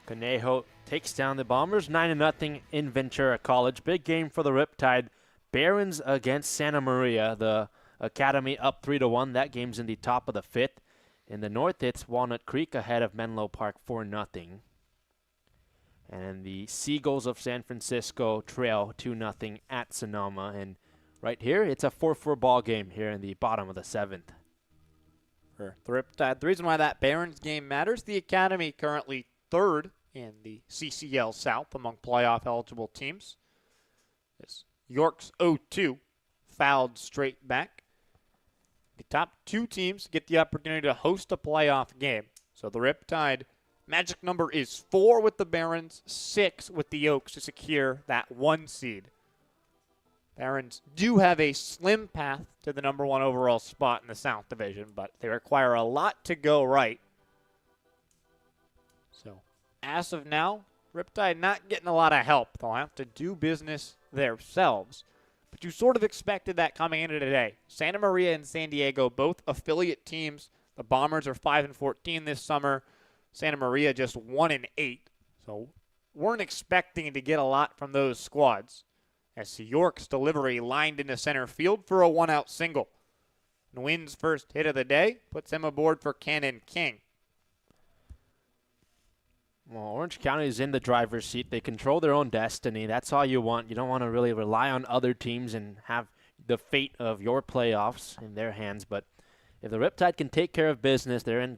Conejo takes down the Bombers 9-0 in Ventura College. Big game for the Riptide. Barons against Santa Maria. The Academy up 3-1. That game's in the top of the 5th. In the north, it's Walnut Creek ahead of Menlo Park 4-0. And the Seagulls of San Francisco trail 2-0 at Sonoma. And right here, it's a 4-4 ball game here in the bottom of the 7th. For the Riptide, the reason why that Barons game matters, the Academy currently 3rd in the CCL South among playoff-eligible teams. This York's 0-2 fouled straight back. The top 2 teams get the opportunity to host a playoff game. So the Riptide magic number is 4 with the Barons, 6 with the Oaks to secure that 1 seed. Barons do have a slim path to the number 1 overall spot in the South Division, but they require a lot to go right. So as of now, Riptide not getting a lot of help. They'll have to do business themselves. But you sort of expected that coming into today. Santa Maria and San Diego, both affiliate teams. The Bombers are 5-14 this summer. Santa Maria just 1-8. So weren't expecting to get a lot from those squads. As York's delivery lined into center field for a 1-out single. Nguyen's first hit of the day puts him aboard for Cannon King. Well, Orange County is in the driver's seat. They control their own destiny. That's all you want. You don't want to really rely on other teams and have the fate of your playoffs in their hands. But if the Riptide can take care of business, they're in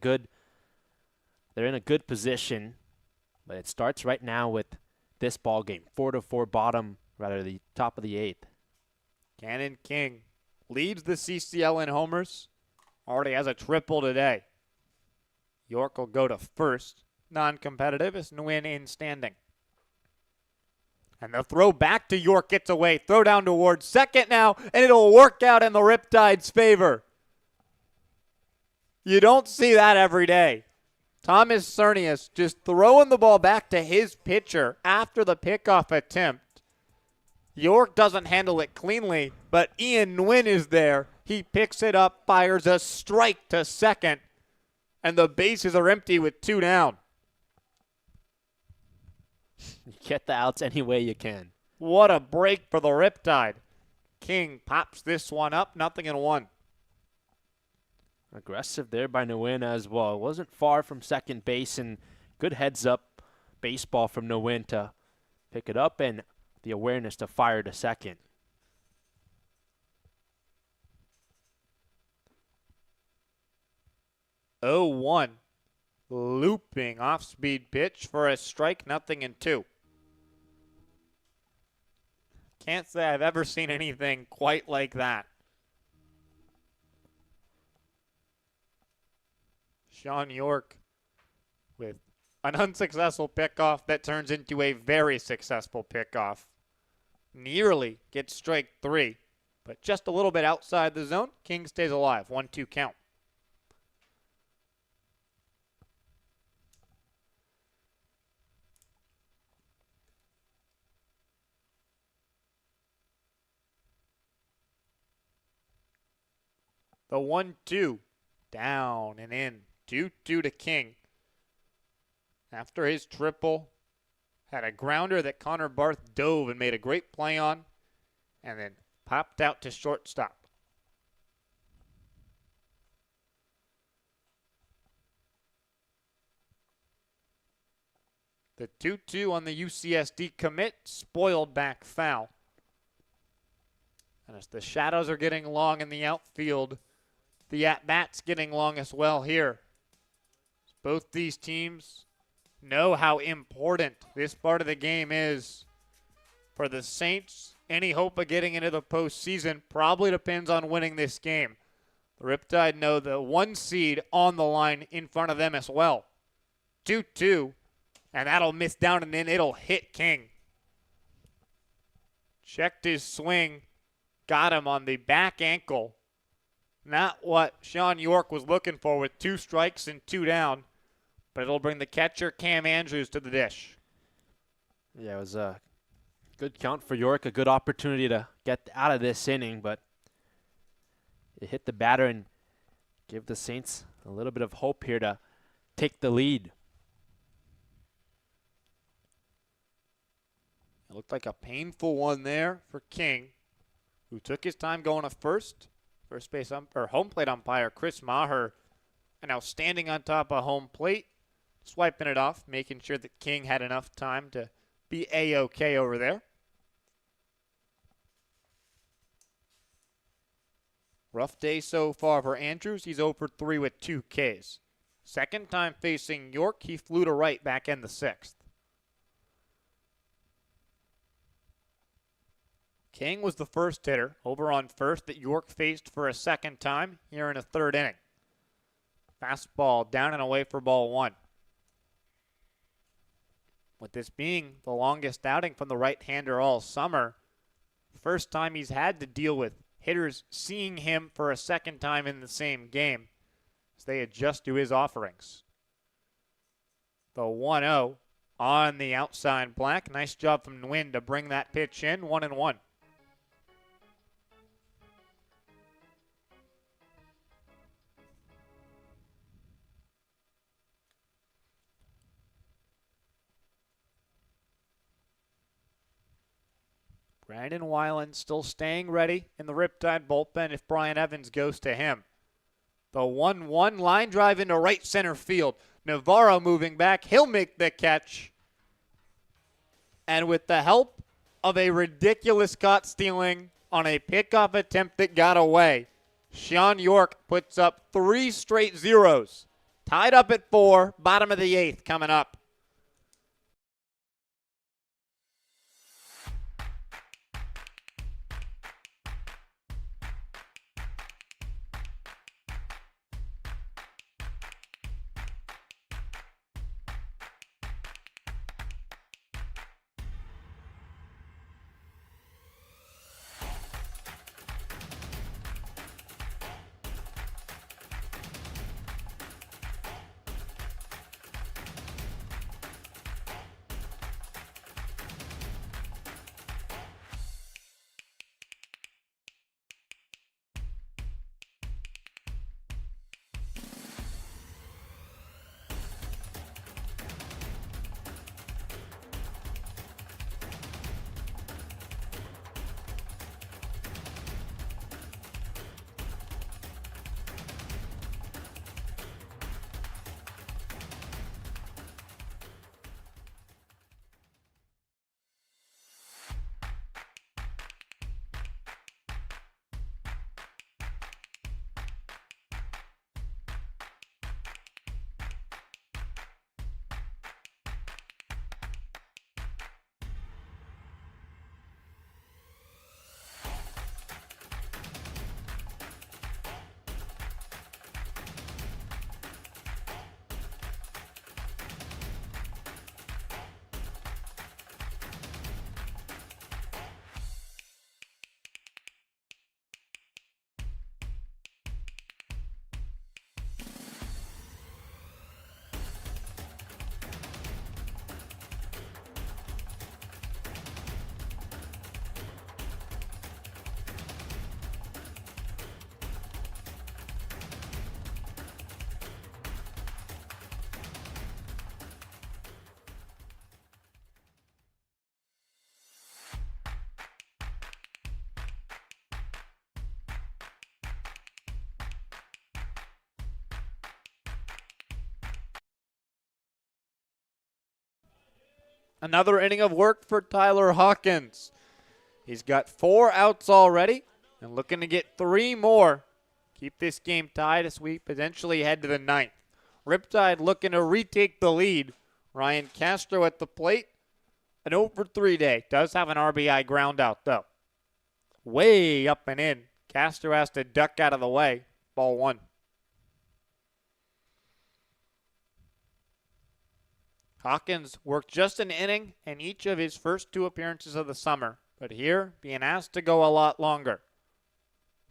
a good position. But it starts right now with this ball game, 4-4 bottom, rather the top of the 8th. Cannon King leads the CCL in homers. Already has a triple today. York will go to first. Non-competitive is Nguyen in standing. And the throw back to York gets away. Throw down towards second now, and it'll work out in the Riptide's favor. You don't see that every day. Thomas Cernius just throwing the ball back to his pitcher after the pickoff attempt. York doesn't handle it cleanly, but Ian Nguyen is there. He picks it up, fires a strike to second, and the bases are empty with 2 down. Get the outs any way you can. What a break for the Riptide. King pops this one up, 0-1. Aggressive there by Nguyen as well. It wasn't far from second base, and good heads-up baseball from Nguyen to pick it up and the awareness to fire to second. Oh, 1. Looping off-speed pitch for a strike, 0-2. Can't say I've ever seen anything quite like that. Sean York with an unsuccessful pickoff that turns into a very successful pickoff. Nearly gets strike 3, but just a little bit outside the zone. King stays alive, 1-2 count. The 1-2. Down and in. 2-2 to King. After his triple, had a grounder that Connor Barth dove and made a great play on, and then popped out to shortstop. The 2-2 on the UCSD commit, spoiled back foul. And as the shadows are getting long in the outfield, the at-bats getting long as well here. Both these teams know how important this part of the game is. For the Saints, any hope of getting into the postseason probably depends on winning this game. The Riptide know the 1 seed on the line in front of them as well. 2-2, and that'll miss down and in. It'll hit King. Checked his swing, got him on the back ankle. Not what Sean York was looking for with 2 strikes and 2 down, but it'll bring the catcher Cam Andrews to the dish. Yeah, it was a good count for York, a good opportunity to get out of this inning, but it hit the batter and give the Saints a little bit of hope here to take the lead. It looked like a painful one there for King, who took his time going to first. First base or home plate umpire Chris Maher, and now standing on top of home plate, swiping it off, making sure that King had enough time to be A-OK over there. Rough day so far for Andrews. He's 0 for 3 with 2 Ks. Second time facing York, he flew to right back in the 6th. King was the first hitter over on first that York faced for a second time here in the 3rd inning. Fastball down and away for ball 1. With this being the longest outing from the right-hander all summer, first time he's had to deal with hitters seeing him for a second time in the same game as they adjust to his offerings. The 1-0 on the outside black. Nice job from Nguyen to bring that pitch in, 1-1. Brandon Weiland still staying ready in the Riptide bullpen if Brian Evans goes to him. The 1-1 line drive into right center field. Navarro moving back. He'll make the catch. And with the help of a ridiculous caught stealing on a pickoff attempt that got away, Sean York puts up 3 straight zeros. Tied up at 4, bottom of the 8th coming up. Another inning of work for Tyler Hawkins. He's got 4 outs already and looking to get 3 more. Keep this game tied as we potentially head to the 9th. Riptide looking to retake the lead. Ryan Castro at the plate. An 0-for-3 day. Does have an RBI ground out, though. Way up and in. Castro has to duck out of the way. Ball 1. Hawkins worked just an inning in each of his first 2 appearances of the summer, but here being asked to go a lot longer.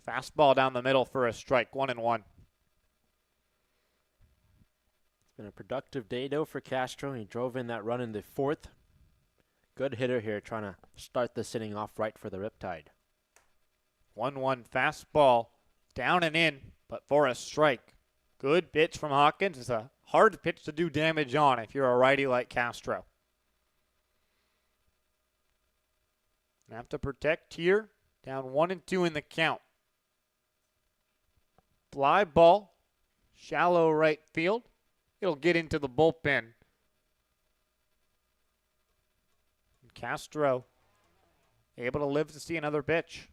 Fastball down the middle for a strike, 1-1. It's been a productive day, though, for Castro. He drove in that run in the 4th. Good hitter here, trying to start this inning off right for the Riptide. 1-1 fastball, down and in, but for a strike. Good pitch from Hawkins. It's a hard pitch to do damage on if you're a righty like Castro. Have to protect here. Down 1-2 in the count. Fly ball, shallow right field. It'll get into the bullpen. Castro able to live to see another pitch.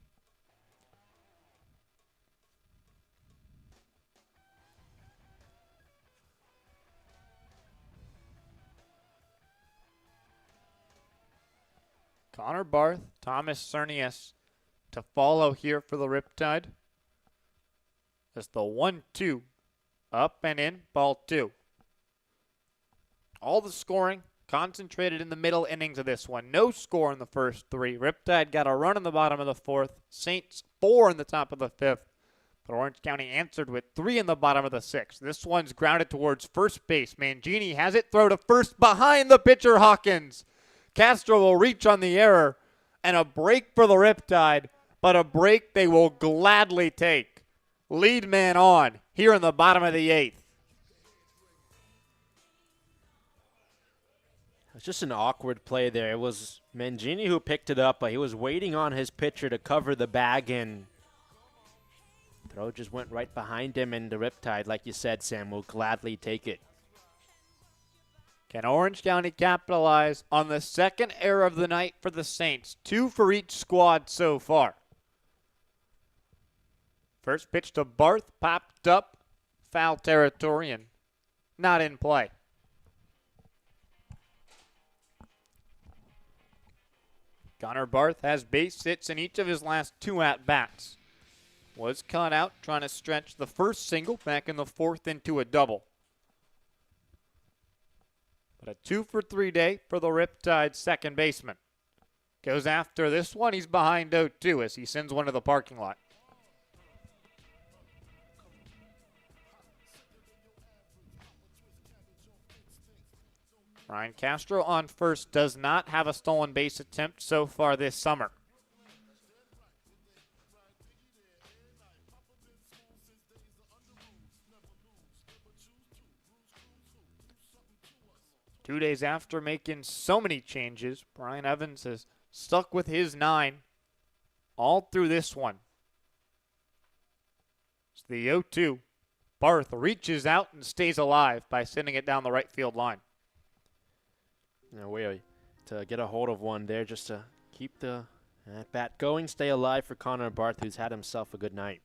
Connor Barth, Thomas Cernius to follow here for the Riptide. That's the 1-2. Up and in, ball 2. All the scoring concentrated in the middle innings of this one. No score in the first 3. Riptide got a run in the bottom of the 4th. Saints 4 in the top of the 5th. But Orange County answered with 3 in the bottom of the 6th. This one's grounded towards first base. Mangini has it, throw to first behind the pitcher Hawkins. Castro will reach on the error, and a break for the Riptide, but a break they will gladly take. Lead man on here in the bottom of the 8th. It was just an awkward play there. It was Mangini who picked it up, but he was waiting on his pitcher to cover the bag, and throw just went right behind him, and the Riptide, like you said, Sam, will gladly take it. Can Orange County capitalize on the second error of the night for the Saints? 2 for each squad so far. First pitch to Barth, popped up, foul territory, and not in play. Connor Barth has base hits in each of his last 2 at-bats. Was caught out trying to stretch the first single back in the 4th into a double. But a 2-for-3 day for the Riptide second baseman. Goes after this one. He's behind 0-2 as he sends one to the parking lot. Ryan Castro on first does not have a stolen base attempt so far this summer. Two days after making so many changes, Brian Evans has stuck with his 9 all through this one. It's the 0-2. Barth reaches out and stays alive by sending it down the right field line. No way to get a hold of one there just to keep the at-bat going, stay alive for Connor Barth, who's had himself a good night.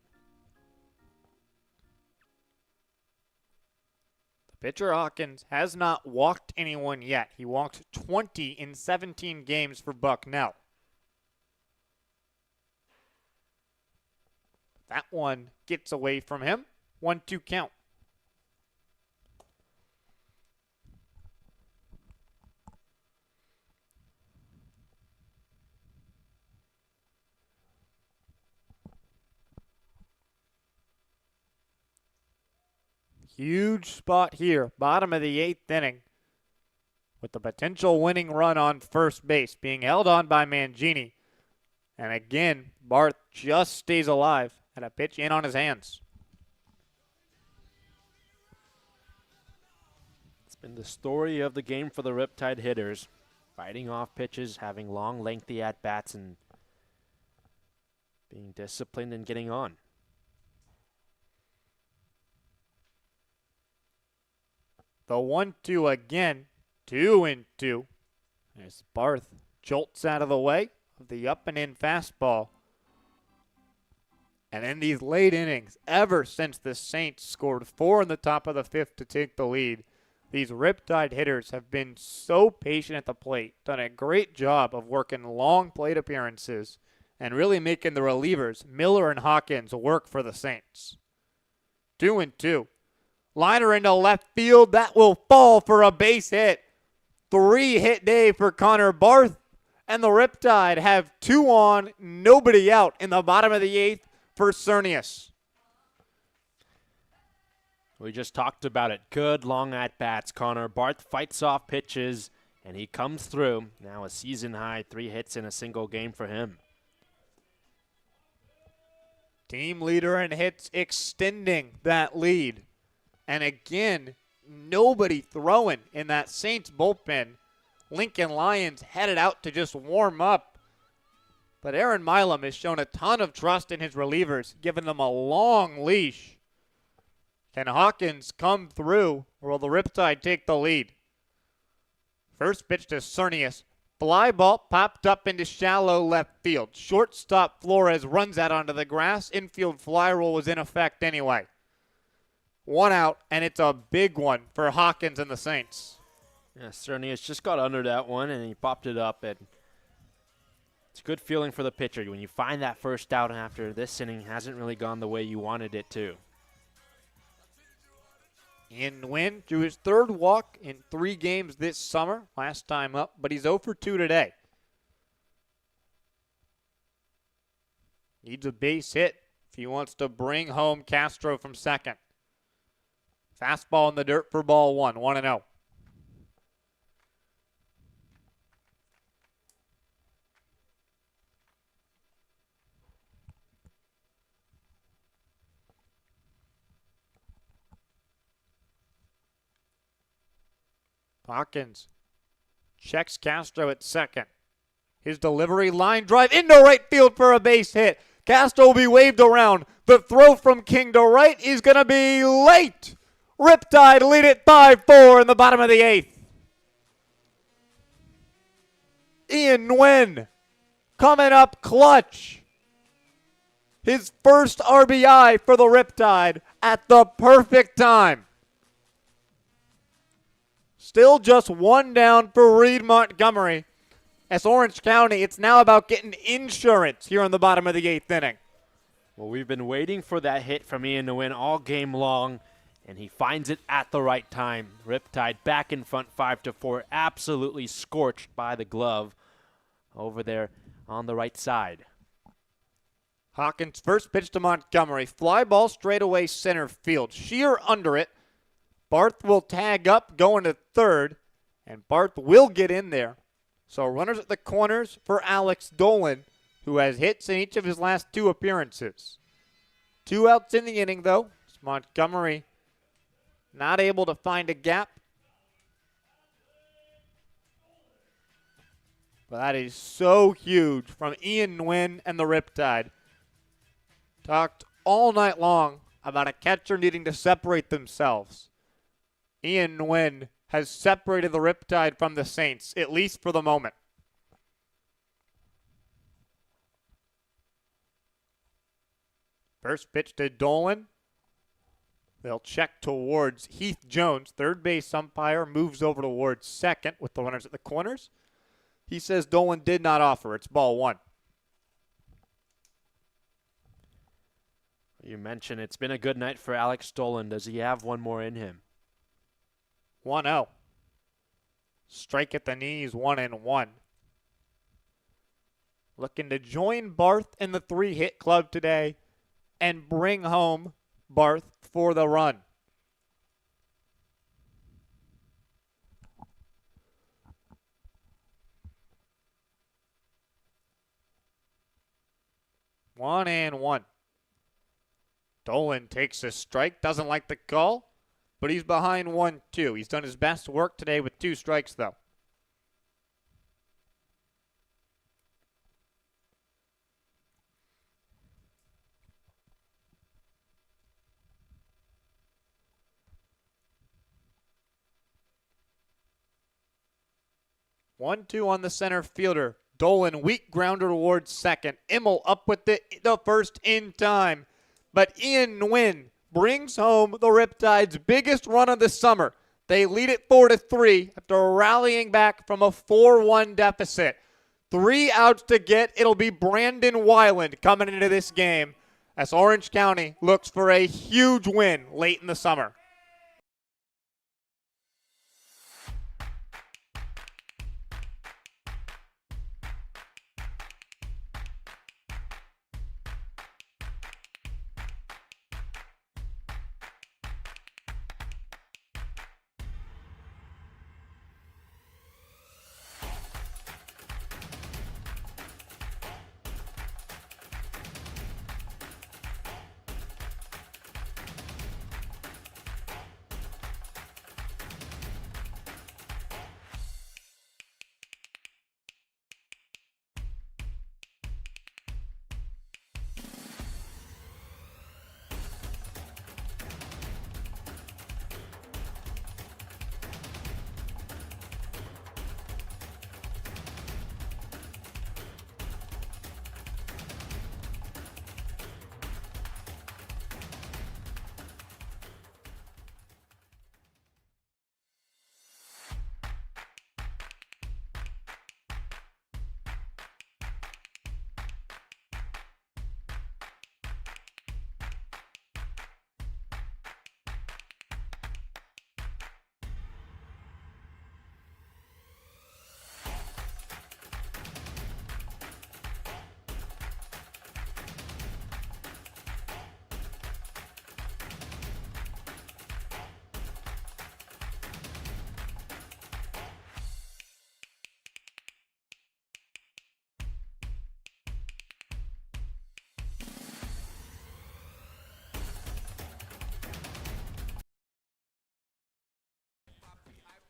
Pitcher Hawkins has not walked anyone yet. He walked 20 in 17 games for Bucknell. That one gets away from him. 1-2 count. Huge spot here, bottom of the 8th inning, with the potential winning run on first base being held on by Mangini. And again, Barth just stays alive and a pitch in on his hands. It's been the story of the game for the Riptide hitters, fighting off pitches, having long, lengthy at-bats, and being disciplined and getting on. The 1-2 again, 2-2. As Barth jolts out of the way of the up and in fastball. And in these late innings, ever since the Saints scored 4 in the top of the 5th to take the lead, these Riptide hitters have been so patient at the plate, done a great job of working long plate appearances, and really making the relievers, Miller and Hawkins, work for the Saints. 2-2. Liner into left field. That will fall for a base hit. 3-hit day for Connor Barth. And the Riptide have 2 on, nobody out in the bottom of the 8th for Cernius. We just talked about it. Good long at-bats. Connor Barth fights off pitches, and he comes through. Now a season-high 3 hits in a single game for him. Team leader in hits, extending that lead. And again, nobody throwing in that Saints bullpen. Lincoln Lions headed out to just warm up. But Aaron Milam has shown a ton of trust in his relievers, giving them a long leash. Can Hawkins come through, or will the Riptide take the lead? First pitch to Cernius. Fly ball popped up into shallow left field. Shortstop Flores runs out onto the grass. Infield fly rule was in effect anyway. 1 out, and it's a big one for Hawkins and the Saints. Yeah, Cernius just got under that one, and he popped it up. And it's a good feeling for the pitcher when you find that first out after this inning hasn't really gone the way you wanted it to. Ian Nguyen drew his 3rd walk in 3 games this summer, last time up, but he's 0 for 2 today. Needs a base hit if he wants to bring home Castro from second. Fastball in the dirt for ball 1, 1-0. Hawkins checks Castro at second. His delivery line drive into right field for a base hit. Castro will be waved around. The throw from King to right is going to be late. Riptide lead it 5-4 in the bottom of the 8th. Ian Nguyen coming up clutch. His first RBI for the Riptide at the perfect time. Still just 1 down for Reed Montgomery. As Orange County, it's now about getting insurance here in the bottom of the 8th inning. Well, we've been waiting for that hit from Ian Nguyen all game long, and he finds it at the right time. Riptide back in front 5-4, absolutely scorched by the glove over there on the right side. Hawkins' first pitch to Montgomery. Fly ball straight away center field. Sheer under it. Barth will tag up going to third, and Barth will get in there. So runners at the corners for Alex Dolan, who has hits in each of his last 2 appearances. 2 outs in the inning, though. Montgomery not able to find a gap. But that is so huge from Ian Nguyen and the Riptide. Talked all night long about a catcher needing to separate themselves. Ian Nguyen has separated the Riptide from the Saints, at least for the moment. First pitch to Dolan. They'll check towards Heath Jones. Third base umpire moves over towards second with the runners at the corners. He says Dolan did not offer. It's ball 1. You mentioned it's been a good night for Alex Dolan. Does he have one more in him? 1-0. Strike at the knees, 1-1. Looking to join Barth in the 3-hit club today and bring home Barth for the run. One and one. Dolan takes a strike, doesn't like the call, but he's behind 1-2. He's done his best work today with 2 strikes, though. 1-2 on the center fielder. Dolan, weak grounder towards second. Immel up with the first in time. But Ian Nguyen brings home the Riptide's biggest run of the summer. They lead it 4-3 after rallying back from a 4-1 deficit. 3 outs to get. It'll be Brandon Weiland coming into this game as Orange County looks for a huge win late in the summer.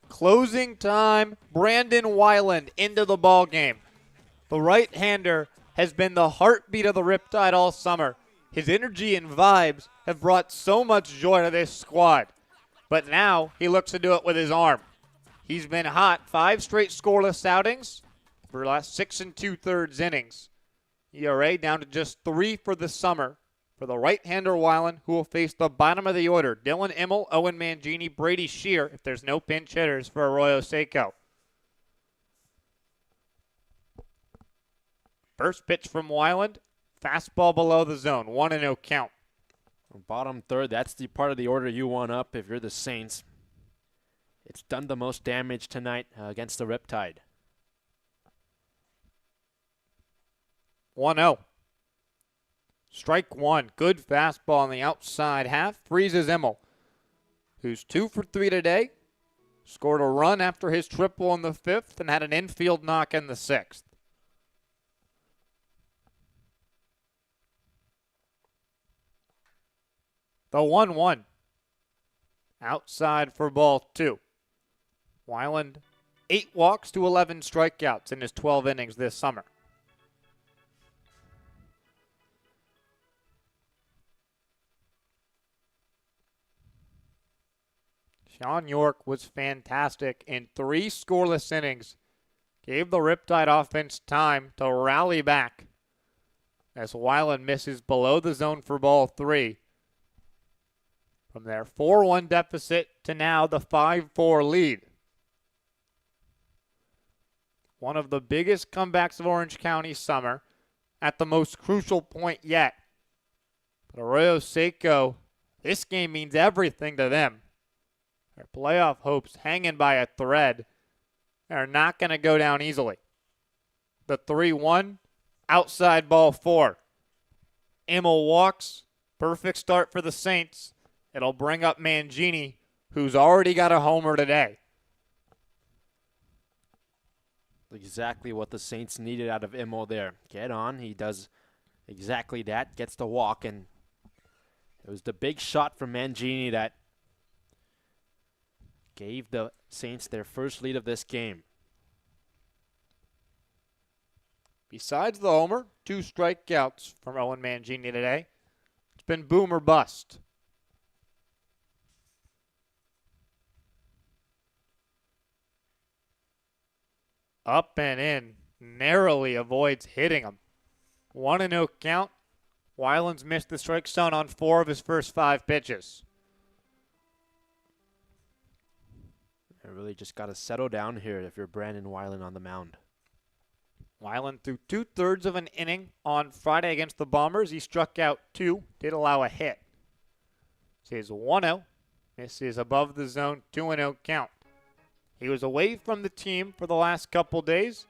Closing time, Brandon Weiland into the ball game. The right-hander has been the heartbeat of the Riptide all summer. His energy and vibes have brought so much joy to this squad. But now he looks to do it with his arm. He's been hot 5 straight scoreless outings for the last 6 2/3 innings. ERA down to just 3 for the summer. For the right-hander Weiland, who will face the bottom of the order, Dylan Immel, Owen Mangini, Brady Shear, if there's no pinch hitters for Arroyo Seco. First pitch from Weiland, fastball below the zone, 1-0 count. Bottom third, that's the part of the order you want up if you're the Saints. It's done the most damage tonight against the Riptide. 1-0. Strike one. Good fastball on the outside half. Freezes Immel, who's 2 for 3 today. Scored a run after his triple in the 5th and had an infield knock in the 6th. The 1-1. Outside for ball 2. Weiland, 8 walks to 11 strikeouts in his 12 innings this summer. Sean York was fantastic in 3 scoreless innings. Gave the Riptide offense time to rally back as Weiland misses below the zone for ball 3. From their 4-1 deficit to now the 5-4 lead. One of the biggest comebacks of Orange County summer at the most crucial point yet. But Arroyo Seco, this game means everything to them. Their playoff hopes hanging by a thread are not going to go down easily. The 3-1, outside ball 4. Immel walks, perfect start for the Saints. It'll bring up Mangini, who's already got a homer today. Exactly what the Saints needed out of Immel there. Get on, he does exactly that, gets the walk, and it was the big shot from Mangini that gave the Saints their first lead of this game. Besides the homer, 2 strikeouts from Owen Mangini today. It's been boom or bust. Up and in. Narrowly avoids hitting him. 1-0 count. Weiland's missed the strike zone on 4 of his first 5 pitches. I really just got to settle down here if you're Brandon Weiland on the mound. Weiland threw 2/3 of an inning on Friday against the Bombers. He struck out 2, did allow a hit. This is 1-0. This is above the zone, 2-0 count. He was away from the team for the last couple days.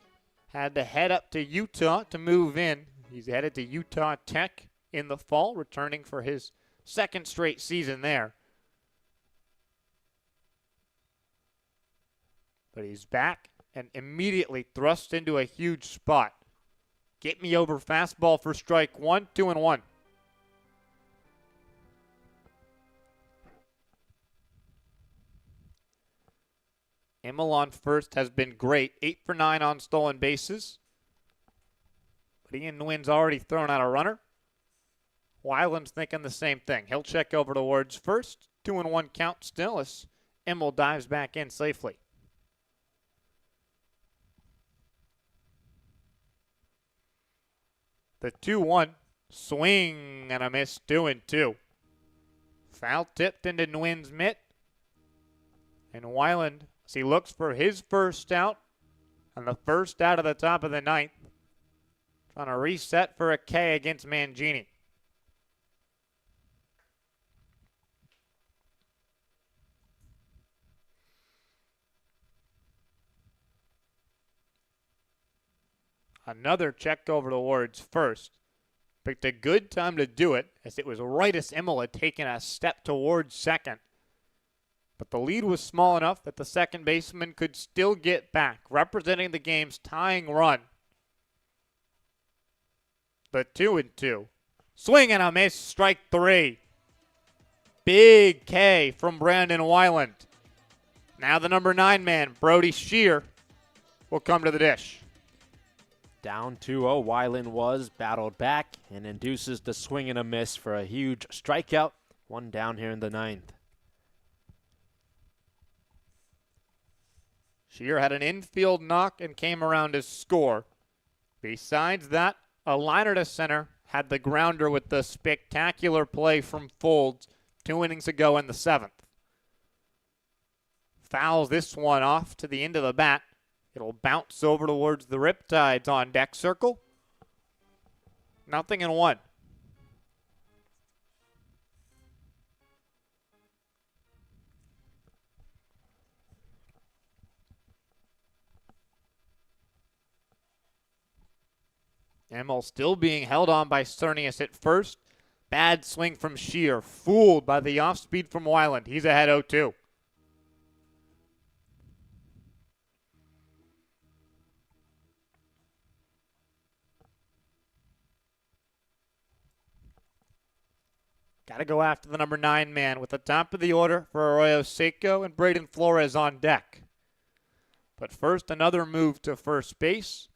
Had to head up to Utah to move in. He's headed to Utah Tech in the fall, returning for his 2nd straight season there. But he's back and immediately thrust into a huge spot. Get me over fastball for strike 1, 2-1. Immel on first has been great. 8 for 9 on stolen bases. But Ian Nguyen's already thrown out a runner. Weiland's thinking the same thing. He'll check over towards first. 2-1 count still as Immel dives back in safely. The 2-1. Swing and a miss. 2-2. Foul tipped into Nguyen's mitt. And Weiland, as he looks for his first out, and the first out of the top of the 9th, trying to reset for a K against Mangini. Another check over towards first. Picked a good time to do it, as it was right as Immel had taken a step towards second. But the lead was small enough that the second baseman could still get back, representing the game's tying run. The 2-2. Swing and a miss, strike 3. Big K from Brandon Weiland. Now the number 9 man, Brody Shear, will come to the dish. Down 2-0, Weiland was battled back and induces the swing and a miss for a huge strikeout. 1 down here in the 9th. Shear had an infield knock and came around to score. Besides that, a liner to center had the grounder with the spectacular play from Folds 2 innings ago in the 7th. Fouls this one off to the end of the bat. It'll bounce over towards the Riptides on deck circle. 0-1. Immel still being held on by Cernius at first. Bad swing from Shear. Fooled by the off-speed from Weiland. He's ahead 0-2. Got to go after the number 9 man with the top of the order for Arroyo Seco and Braden Flores on deck. But first, another move to first base.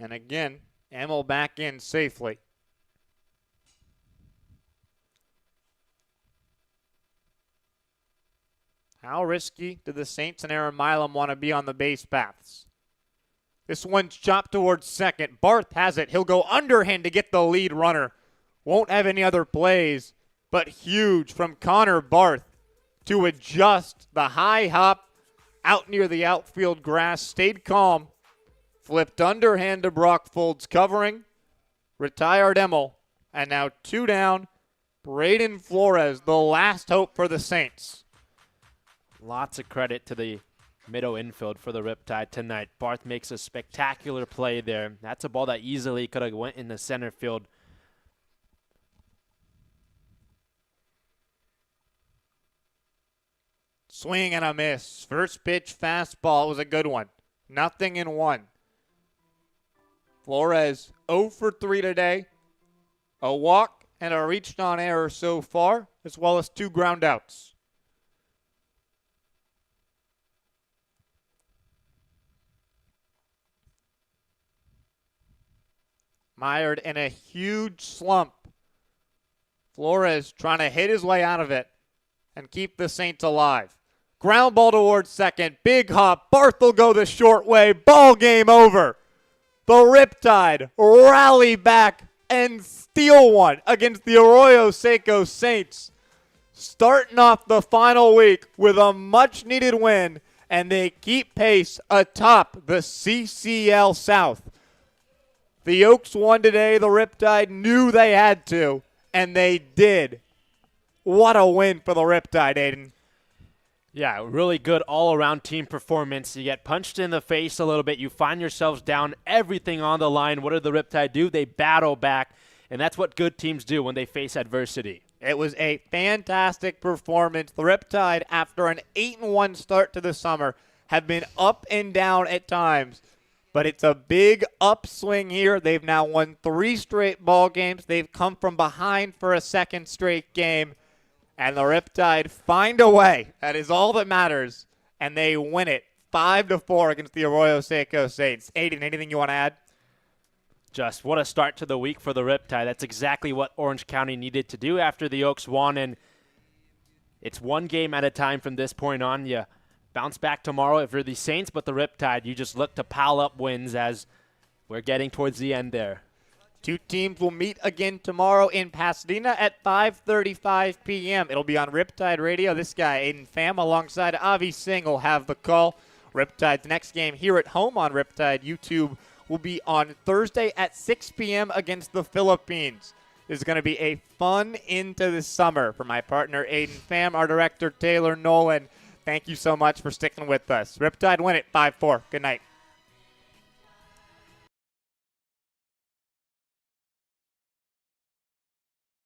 And again, Immel back in safely. How risky do the Saints and Aaron Milam want to be on the base paths? This one's chopped towards second. Barth has it. He'll go underhand to get the lead runner. Won't have any other plays, but huge from Connor Barth to adjust the high hop out near the outfield grass. Stayed calm. Flipped underhand to Brock Folds covering. Retired Immel. And now 2 down. Braden Flores, the last hope for the Saints. Lots of credit to the middle infield for the Riptide tonight. Barth makes a spectacular play there. That's a ball that easily could have went in the center field. Swing and a miss. First pitch fastball was a good one. 0-1. Flores 0 for 3 today. A walk and a reached on error so far, as well as 2 ground outs. Mired in a huge slump. Flores trying to hit his way out of it and keep the Saints alive. Ground ball towards second. Big hop. Barth will go the short way. Ball game over. The Riptide rally back and steal one against the Arroyo Seco Saints. Starting off the final week with a much-needed win, and they keep pace atop the CCL South. The Oaks won today. The Riptide knew they had to, and they did. What a win for the Riptide, Aiden. Yeah, really good all-around team performance. You get punched in the face a little bit. You find yourselves down, everything on the line. What did the Riptide do? They battle back, and that's what good teams do when they face adversity. It was a fantastic performance. The Riptide, after an 8-1 start to the summer, have been up and down at times. But it's a big upswing here. They've now won 3 straight ball games. They've come from behind for a second straight game. And the Riptide find a way. That is all that matters. And they win it 5-4 against the Arroyo Seco Saints. Aiden, anything you want to add? Just what a start to the week for the Riptide. That's exactly what Orange County needed to do after the Oaks won. And it's one game at a time from this point on. You bounce back tomorrow if you're the Saints, but the Riptide, you just look to pile up wins as we're getting towards the end there. 2 teams will meet again tomorrow in Pasadena at 5:35 p.m. It'll be on Riptide Radio. This guy, Aiden Pham, alongside Avi Singh, will have the call. Riptide's next game here at home on Riptide YouTube will be on Thursday at 6 p.m. against the Philippines. This is going to be a fun into the summer. For my partner, Aiden Pham, our director, Taylor Nolan, thank you so much for sticking with us. Riptide win it 5-4. Good night.